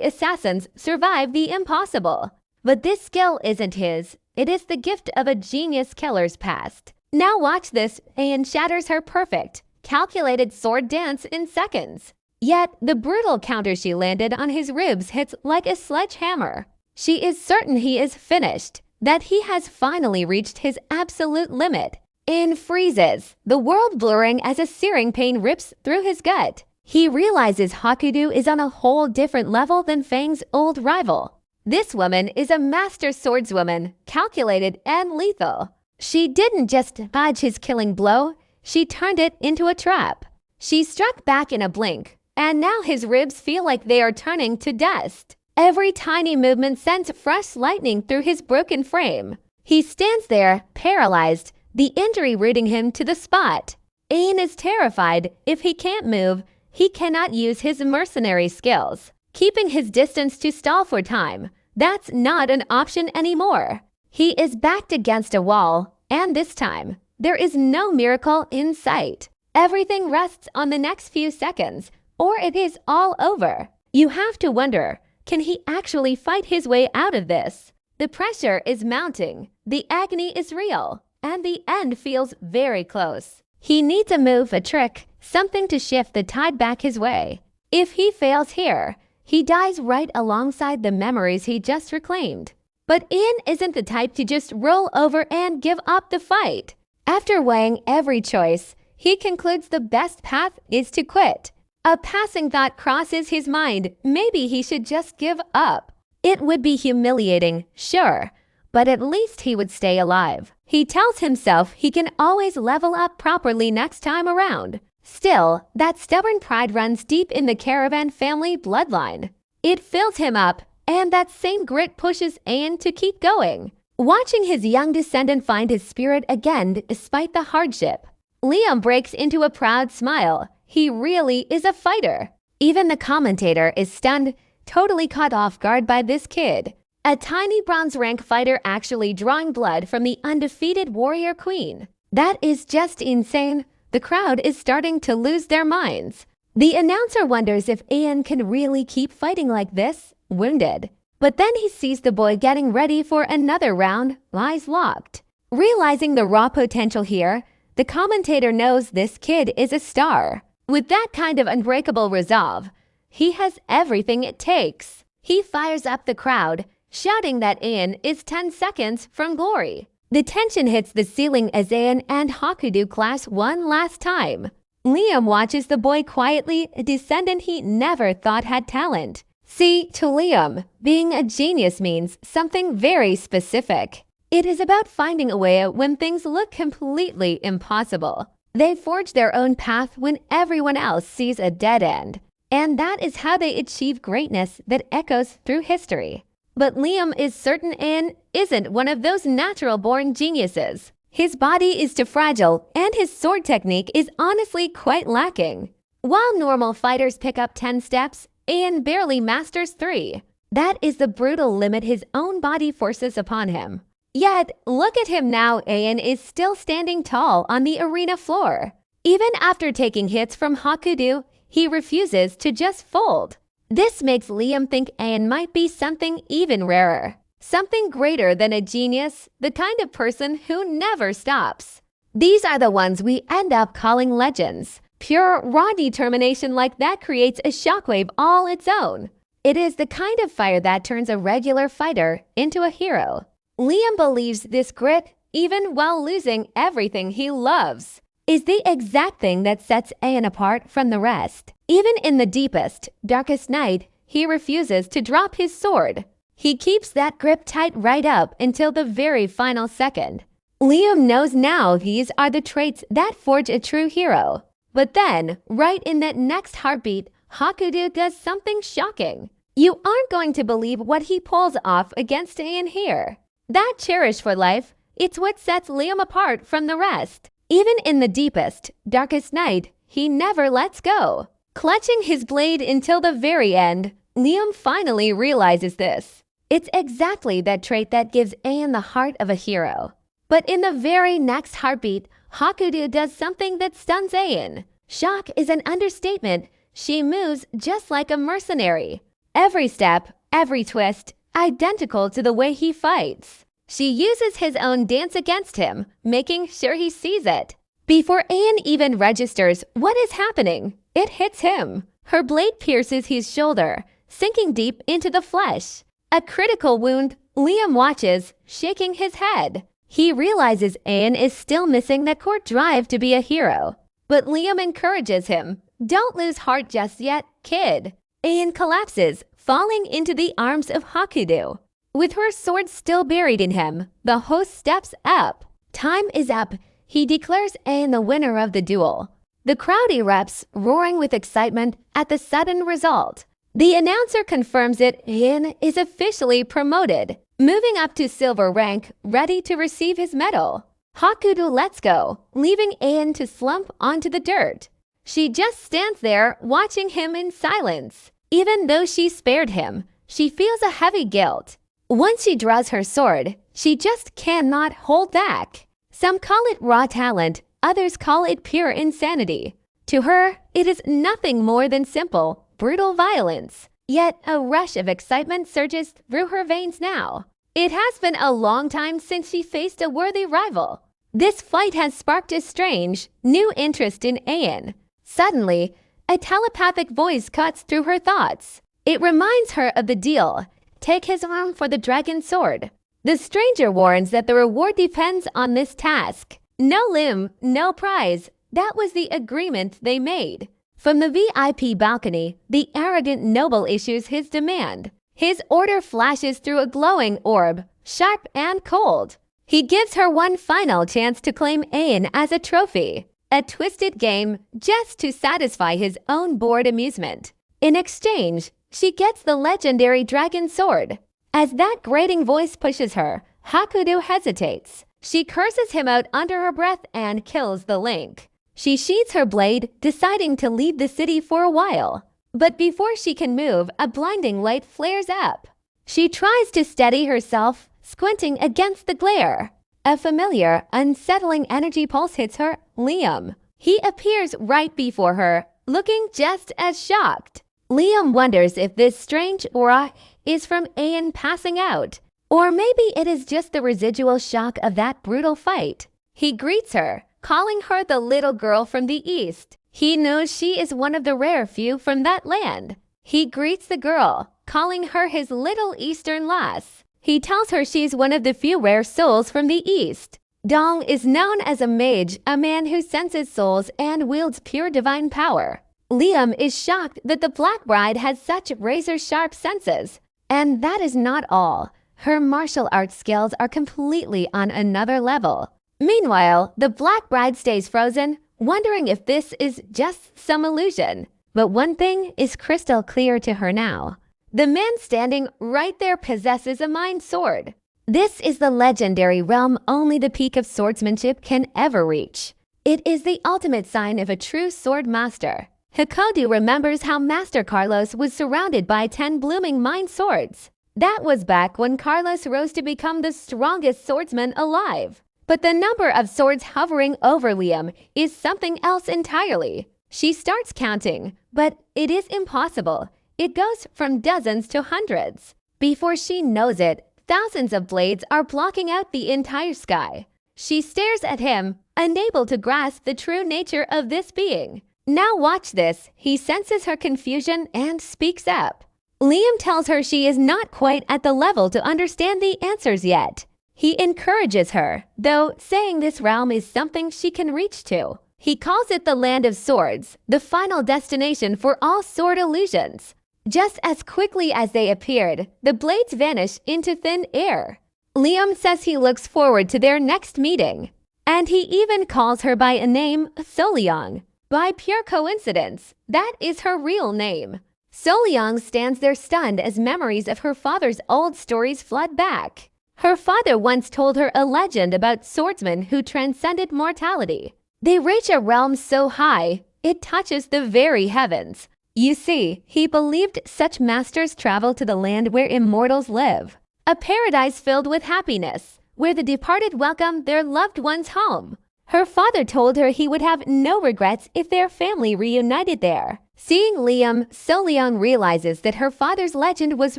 assassins survive the impossible. But this skill isn't his. It is the gift of a genius killer's past. Now watch this. Ahan shatters her perfect, calculated sword dance in seconds. Yet, the brutal counter she landed on his ribs hits like a sledgehammer. She is certain he is finished, that he has finally reached his absolute limit. Ahan freezes, the world blurring as a searing pain rips through his gut. He realizes Hakudo is on a whole different level than Fang's old rival. This woman is a master swordswoman, calculated and lethal. She didn't just dodge his killing blow, she turned it into a trap. She struck back in a blink, and now his ribs feel like they are turning to dust. Every tiny movement sends fresh lightning through his broken frame. He stands there, paralyzed, the injury rooting him to the spot. Ahan is terrified. If he can't move, he cannot use his mercenary skills. Keeping his distance to stall for time, that's not an option anymore. He is backed against a wall, and this time, there is no miracle in sight. Everything rests on the next few seconds, or it is all over. You have to wonder, can he actually fight his way out of this? The pressure is mounting, the agony is real, and the end feels very close. He needs a move, a trick, something to shift the tide back his way. If he fails here, he dies right alongside the memories he just reclaimed. But Ahan isn't the type to just roll over and give up the fight. After weighing every choice, he concludes the best path is to quit. A passing thought crosses his mind, maybe he should just give up. It would be humiliating, sure, but at least he would stay alive. He tells himself he can always level up properly next time around. Still, that stubborn pride runs deep in the Caravan family bloodline. It fills him up, and that same grit pushes Ahan to keep going. Watching his young descendant find his spirit again despite the hardship, Liam breaks into a proud smile. He really is a fighter. Even the commentator is stunned, totally caught off guard by this kid. A tiny bronze rank fighter actually drawing blood from the undefeated warrior queen. That is just insane. The crowd is starting to lose their minds. The announcer wonders if Ahan can really keep fighting like this, wounded. But then he sees the boy getting ready for another round, eyes locked. Realizing the raw potential here, the commentator knows this kid is a star. With that kind of unbreakable resolve, he has everything it takes. He fires up the crowd, shouting that Ahan is 10 seconds from glory. The tension hits the ceiling as Ahan and Hakudo clash one last time. Liam watches the boy quietly, a descendant he never thought had talent. See, to Liam, being a genius means something very specific. It is about finding a way out when things look completely impossible. They forge their own path when everyone else sees a dead end. And that is how they achieve greatness that echoes through history. But Liam is certain Ahan isn't one of those natural-born geniuses. His body is too fragile, and his sword technique is honestly quite lacking. While normal fighters pick up 10 steps, Ahan barely masters 3. That is the brutal limit his own body forces upon him. Yet, look at him now. Ahan is still standing tall on the arena floor. Even after taking hits from Hakudo, he refuses to just fold. This makes Liam think Ahan might be something even rarer. Something greater than a genius, the kind of person who never stops. These are the ones we end up calling legends. Pure, raw determination like that creates a shockwave all its own. It is the kind of fire that turns a regular fighter into a hero. Liam believes this grit, even while losing everything he loves, is the exact thing that sets Ahan apart from the rest. Even in the deepest, darkest night, he refuses to drop his sword. He keeps that grip tight right up until the very final second. Liam knows now these are the traits that forge a true hero. But then, right in that next heartbeat, Hakudo does something shocking. You aren't going to believe what he pulls off against Ahan here. That cherish for life, it's what sets Liam apart from the rest. Even in the deepest, darkest night, he never lets go. Clutching his blade until the very end, Liam finally realizes this. It's exactly that trait that gives Ahan the heart of a hero. But in the very next heartbeat, Hakudo does something that stuns Ahan. Shock is an understatement. She moves just like a mercenary. Every step, every twist, identical to the way he fights. She uses his own dance against him, making sure he sees it. Before Ahan even registers what is happening, it hits him. Her blade pierces his shoulder, sinking deep into the flesh. A critical wound. Liam watches, shaking his head. He realizes Ahan is still missing that core drive to be a hero. But Liam encourages him. Don't lose heart just yet, kid. Ahan collapses, falling into the arms of Hakudo. With her sword still buried in him, the host steps up. Time is up. He declares Ahan the winner of the duel. The crowd erupts, roaring with excitement at the sudden result. The announcer confirms it. Ahan is officially promoted, moving up to silver rank, ready to receive his medal. Hakudo lets go, leaving Ahan to slump onto the dirt. She just stands there, watching him in silence. Even though she spared him, she feels a heavy guilt. Once she draws her sword, she just cannot hold back. Some call it raw talent, others call it pure insanity. To her, it is nothing more than simple, brutal violence. Yet a rush of excitement surges through her veins now. It has been a long time since she faced a worthy rival. This fight has sparked a strange, new interest in Ahan. Suddenly, a telepathic voice cuts through her thoughts. It reminds her of the deal. Take his arm for the dragon sword. The stranger warns that the reward depends on this task. No limb, no prize. That was the agreement they made. From the VIP balcony, the arrogant noble issues his demand. His order flashes through a glowing orb, sharp and cold. He gives her one final chance to claim Ahan as a trophy. A twisted game just to satisfy his own bored amusement. In exchange, she gets the legendary dragon sword. As that grating voice pushes her, Hakudo hesitates. She curses him out under her breath and kills the link. She sheathes her blade, deciding to leave the city for a while. But before she can move, a blinding light flares up. She tries to steady herself, squinting against the glare. A familiar, unsettling energy pulse hits her, Liam. He appears right before her, looking just as shocked. Liam wonders if this strange aura is from Ahan passing out, or maybe it is just the residual shock of that brutal fight. He greets her, calling her the little girl from the east. He knows she is one of the rare few from that land. He greets the girl, calling her his little eastern lass. He tells her she's one of the few rare souls from the east. Dong is known as a mage, a man who senses souls and wields pure divine power. Liam is shocked that the Black Bride has such razor-sharp senses. And that is not all. Her martial arts skills are completely on another level. Meanwhile, the Black Bride stays frozen, wondering if this is just some illusion. But one thing is crystal clear to her now. The man standing right there possesses a mind sword. This is the legendary realm only the peak of swordsmanship can ever reach. It is the ultimate sign of a true sword master. Hakudo remembers how Master Carlos was surrounded by 10 blooming mind swords. That was back when Carlos rose to become the strongest swordsman alive. But the number of swords hovering over Liam is something else entirely. She starts counting, but it is impossible. It goes from dozens to hundreds. Before she knows it, thousands of blades are blocking out the entire sky. She stares at him, unable to grasp the true nature of this being. Now watch this. He senses her confusion and speaks up. Liam tells her she is not quite at the level to understand the answers yet. He encourages her, though saying this realm is something she can reach to. He calls it the Land of Swords, the final destination for all sword illusions. Just as quickly as they appeared, the blades vanish into thin air. Liam says he looks forward to their next meeting. And he even calls her by a name, Soleong. By pure coincidence, that is her real name. Soleong stands there stunned as memories of her father's old stories flood back. Her father once told her a legend about swordsmen who transcended mortality. They reach a realm so high, it touches the very heavens. You see, he believed such masters travel to the land where immortals live. A paradise filled with happiness, where the departed welcome their loved ones home. Her father told her he would have no regrets if their family reunited there. Seeing Liam, Soleong realizes that her father's legend was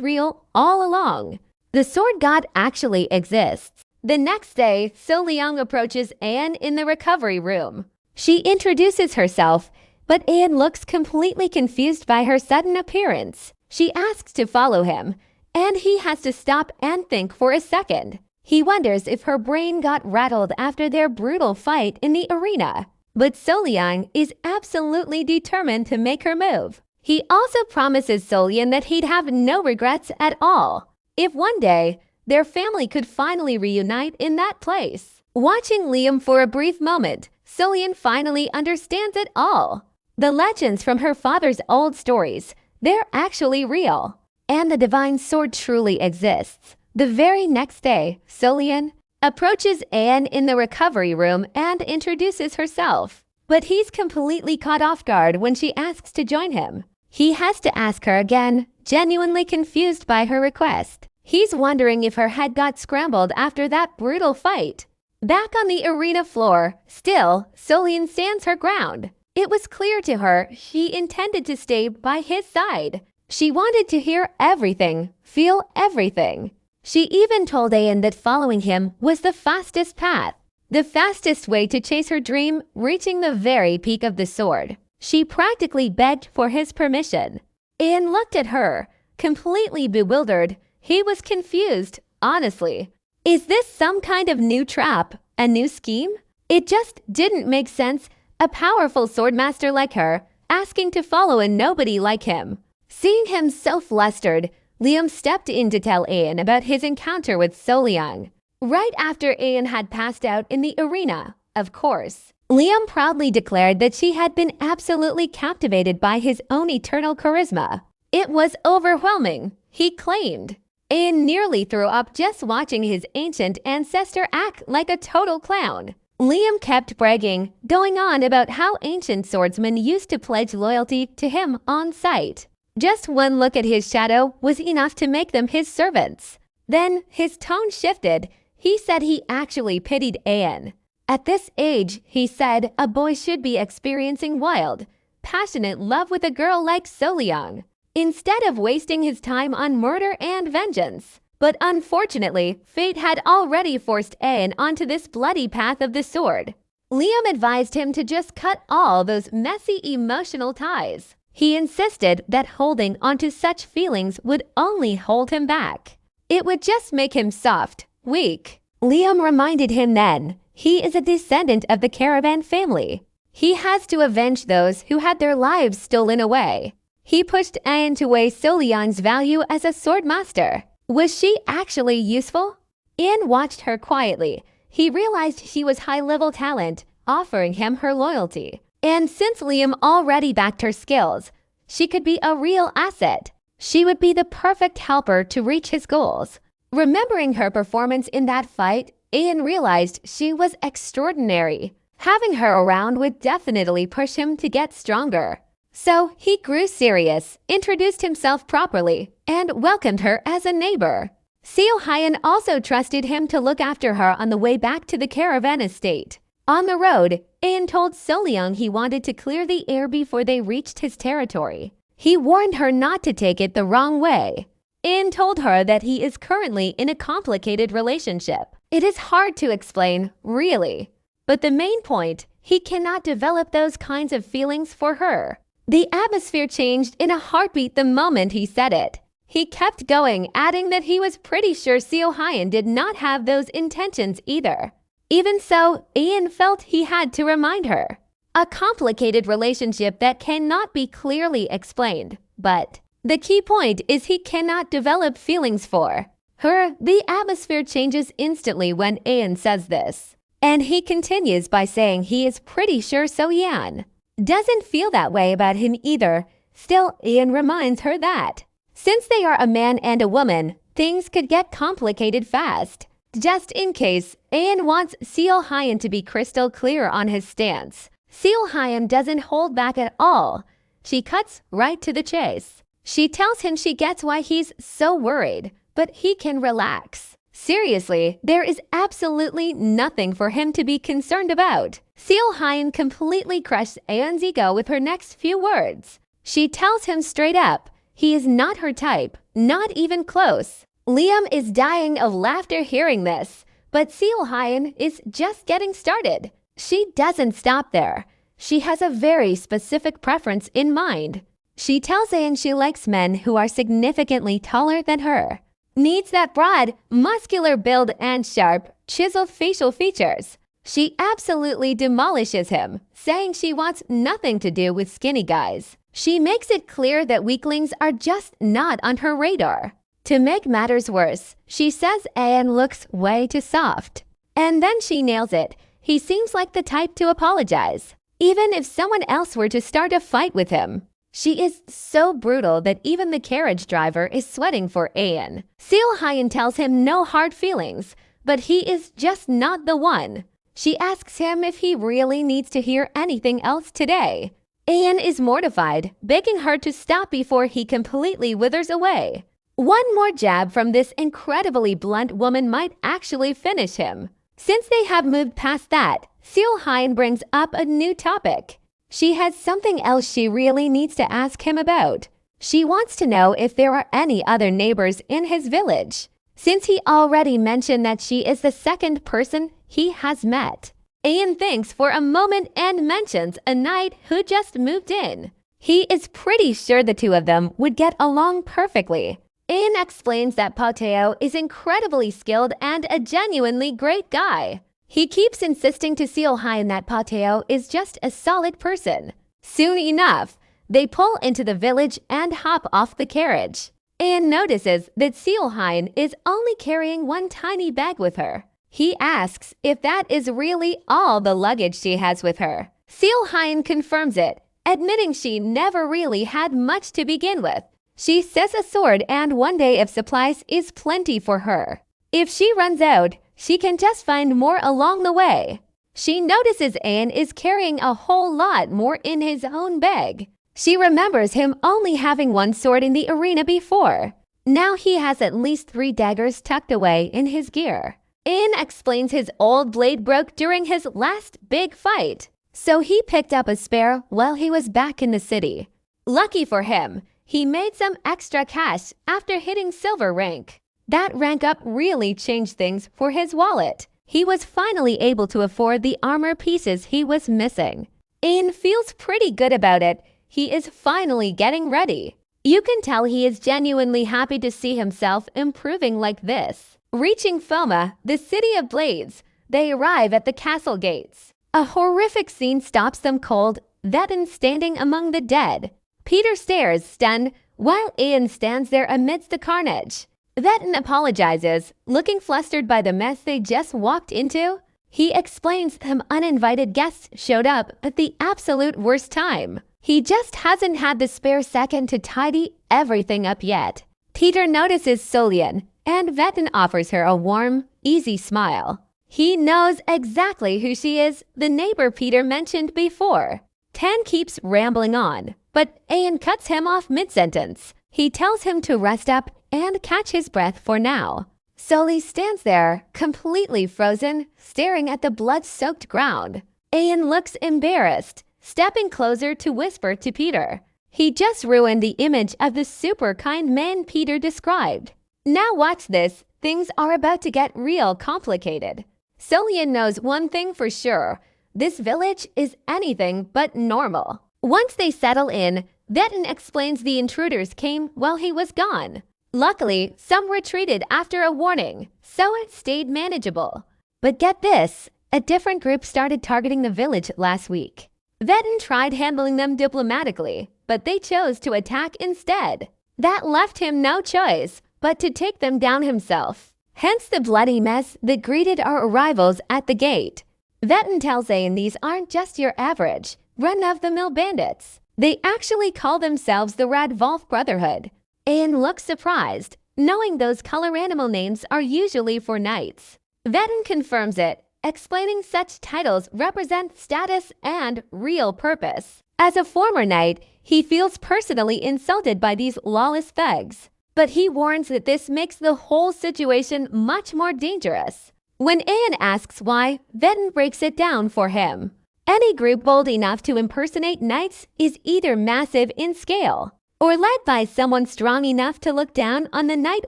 real all along. The sword god actually exists. The next day, Soleong approaches Ahan in the recovery room. She introduces herself, but Ahan looks completely confused by her sudden appearance. She asks to follow him, and he has to stop and think for a second. He wonders if her brain got rattled after their brutal fight in the arena. but Solian is absolutely determined to make her move. He also promises Solian that he'd have no regrets at all if one day their family could finally reunite in that place. Watching Liam for a brief moment, Solian finally understands it all. The legends from her father's old stories, they're actually real. And the divine sword truly exists. The very next day, Solian approaches Ahan in the recovery room and introduces herself. But he's completely caught off guard when she asks to join him. He has to ask her again, genuinely confused by her request. He's wondering if her head got scrambled after that brutal fight. Back on the arena floor, still, Solian stands her ground. It was clear to her she intended to stay by his side. She wanted to hear everything, feel everything. She even told Ahan that following him was the fastest path, the fastest way to chase her dream, reaching the very peak of the sword. She practically begged for his permission. Ahan looked at her, completely bewildered. He was confused, honestly. Is this some kind of new trap, a new scheme? It just didn't make sense, a powerful swordmaster like her, asking to follow a nobody like him. Seeing him so flustered, Liam stepped in to tell Ahan about his encounter with Solian. Right after Ahan had passed out in the arena, of course. Liam proudly declared that she had been absolutely captivated by his own eternal charisma. It was overwhelming, he claimed. Ahan nearly threw up just watching his ancient ancestor act like a total clown. Liam kept bragging, going on about how ancient swordsmen used to pledge loyalty to him on sight. Just one look at his shadow was enough to make them his servants. Then his tone shifted. He said he actually pitied Ahan. At this age, he said, a boy should be experiencing wild, passionate love with a girl like Solian, instead of wasting his time on murder and vengeance. But unfortunately, fate had already forced Ahan onto this bloody path of the sword. Liam advised him to just cut all those messy emotional ties. He insisted that holding onto such feelings would only hold him back. It would just make him soft, weak. Liam reminded him then, he is a descendant of the Caravan family. He has to avenge those who had their lives stolen away. He pushed Ahan to weigh Solian's value as a swordmaster. Was she actually useful? Ahan watched her quietly. He realized she was high-level talent, offering him her loyalty. And since Liam already backed her skills, she could be a real asset. She would be the perfect helper to reach his goals. Remembering her performance in that fight, Ahan realized she was extraordinary. Having her around would definitely push him to get stronger. So he grew serious, introduced himself properly, and welcomed her as a neighbor. Ahan also trusted him to look after her on the way back to the Caravan estate. On the road, Ahan told Solian he wanted to clear the air before they reached his territory. He warned her not to take it the wrong way. Ahan told her that he is currently in a complicated relationship. It is hard to explain, really. But the main point, he cannot develop those kinds of feelings for her. The atmosphere changed in a heartbeat the moment he said it. He kept going, adding that he was pretty sure Ahan did not have those intentions either. Even so, Ahan felt he had to remind her. A complicated relationship that cannot be clearly explained, but the key point is he cannot develop feelings for her. The atmosphere changes instantly when Ahan says this. And he continues by saying he is pretty sure Solian doesn't feel that way about him either. Still, Ahan reminds her that since they are a man and a woman, things could get complicated fast. Just in case, Ahan wants Ahan to be crystal clear on his stance. Ahan doesn't hold back at all. She cuts right to the chase. She tells him she gets why he's so worried, but he can relax. Seriously, there is absolutely nothing for him to be concerned about. Ahan completely crushed Ahan's ego with her next few words. She tells him straight up, he is not her type, not even close. Liam is dying of laughter hearing this, but Ahan is just getting started. She doesn't stop there. She has a very specific preference in mind. She tells Ahan she likes men who are significantly taller than her, needs that broad, muscular build and sharp, chiseled facial features. She absolutely demolishes him, saying she wants nothing to do with skinny guys. She makes it clear that weaklings are just not on her radar. To make matters worse, she says Ahan looks way too soft. And then she nails it. He seems like the type to apologize, even if someone else were to start a fight with him. She is so brutal that even the carriage driver is sweating for Ahan. Seolhaen tells him no hard feelings, but he is just not the one. She asks him if he really needs to hear anything else today. Ahan is mortified, begging her to stop before he completely withers away. One more jab from this incredibly blunt woman might actually finish him. Since they have moved past that, Seolhaen brings up a new topic. She has something else she really needs to ask him about. She wants to know if there are any other neighbors in his village, since he already mentioned that she is the second person he has met. Ahan thinks for a moment and mentions a knight who just moved in. He is pretty sure the two of them would get along perfectly. Ahan explains that Poteo is incredibly skilled and a genuinely great guy. He keeps insisting to Seolhaen that Poteo is just a solid person. Soon enough, they pull into the village and hop off the carriage. Ahan notices that Seolhaen is only carrying one tiny bag with her. He asks if that is really all the luggage she has with her. Seolhaen confirms it, admitting she never really had much to begin with. She says a sword and one day of supplies is plenty for her. If she runs out, she can just find more along the way. She notices Ahan is carrying a whole lot more in his own bag. She remembers him only having one sword in the arena before. Now he has at least 3 daggers tucked away in his gear. Ahan explains his old blade broke during his last big fight, so he picked up a spare while he was back in the city. Lucky for him, he made some extra cash after hitting silver rank. That rank up really changed things for his wallet. He was finally able to afford the armor pieces he was missing. Ahan feels pretty good about it. He is finally getting ready. You can tell he is genuinely happy to see himself improving like this. Reaching Foma, the city of blades, they arrive at the castle gates. A horrific scene stops them cold, Vetten standing among the dead. Peter stares, stunned, while Ahan stands there amidst the carnage. Vetten apologizes, looking flustered by the mess they just walked into. He explains some uninvited guests showed up at the absolute worst time. He just hasn't had the spare second to tidy everything up yet. Peter notices Solian, and Vetten offers her a warm, easy smile. He knows exactly who she is, the neighbor Peter mentioned before. Tan keeps rambling on, but Ahan cuts him off mid-sentence. He tells him to rest up and catch his breath for now. Soli stands there, completely frozen, staring at the blood-soaked ground. Ahan looks embarrassed, stepping closer to whisper to Peter. He just ruined the image of the super kind man Peter described. Now watch this, things are about to get real complicated. Solian knows one thing for sure. This village is anything but normal. Once they settle in, Vetten explains the intruders came while he was gone. Luckily, some retreated after a warning, so it stayed manageable. But get this, a different group started targeting the village last week. Vetten tried handling them diplomatically, but they chose to attack instead. That left him no choice but to take them down himself. Hence the bloody mess that greeted our arrivals at the gate. Vetten tells Ahan these aren't just your average, run-of-the-mill bandits. They actually call themselves the Radvolf Brotherhood. Ahan looks surprised, knowing those color animal names are usually for knights. Vetten confirms it, explaining such titles represent status and real purpose. As a former knight, he feels personally insulted by these lawless thugs, but he warns that this makes the whole situation much more dangerous. When Ahan asks why, Vetten breaks it down for him. Any group bold enough to impersonate knights is either massive in scale or led by someone strong enough to look down on the knight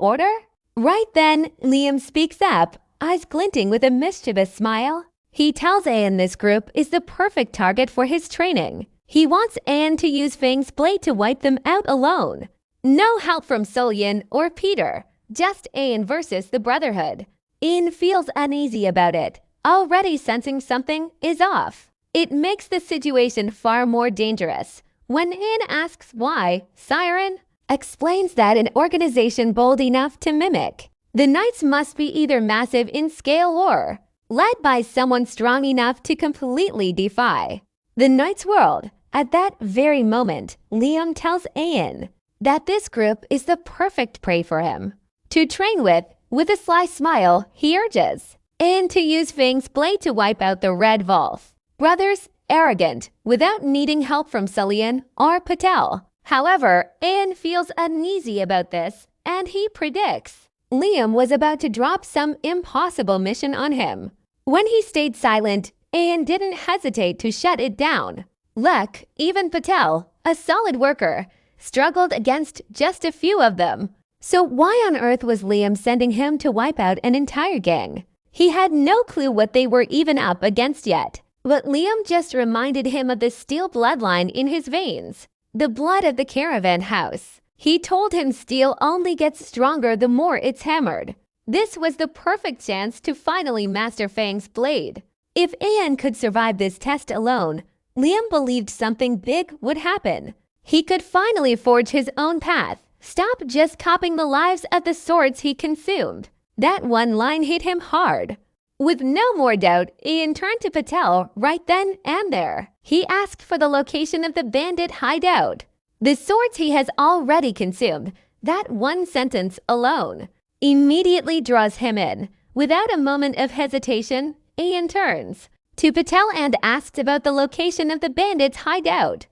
order. Right then, Liam speaks up, eyes glinting with a mischievous smile. He tells Ahan this group is the perfect target for his training. He wants Ahan to use Fang's blade to wipe them out alone. No help from Solian or Peter, just Ahan versus the Brotherhood. Ahan feels uneasy about it, already sensing something is off. It makes the situation far more dangerous. When Ahan asks why, Siren explains that an organization bold enough to mimic the Knights must be either massive in scale or led by someone strong enough to completely defy the Knights' world. At that very moment, Liam tells Ahan that this group is the perfect prey for him to train with. With a sly smile, he urges Ahan to use Fang's blade to wipe out the Red Wolf brothers, arrogant, without needing help from Sullivan or Patel. However, Ahan feels uneasy about this, and he predicts Liam was about to drop some impossible mission on him. When he stayed silent, Ahan didn't hesitate to shut it down. Luck, even Patel, a solid worker, struggled against just a few of them. So why on earth was Liam sending him to wipe out an entire gang? He had no clue what they were even up against yet. But Liam just reminded him of the steel bloodline in his veins, the blood of the Caravan house. He told him steel only gets stronger the more it's hammered. This was the perfect chance to finally master Fang's blade. If Ahan could survive this test alone, Liam believed something big would happen. He could finally forge his own path, stop just copying the lives of the swords he consumed. That one line hit him hard. With no more doubt, Ahan turned to Patel right then and there. He asked for the location of the bandit hideout. The swords he has already consumed, that one sentence alone, immediately draws him in. Without a moment of hesitation, Ahan turns to Patel and asks about the location of the bandit's hideout.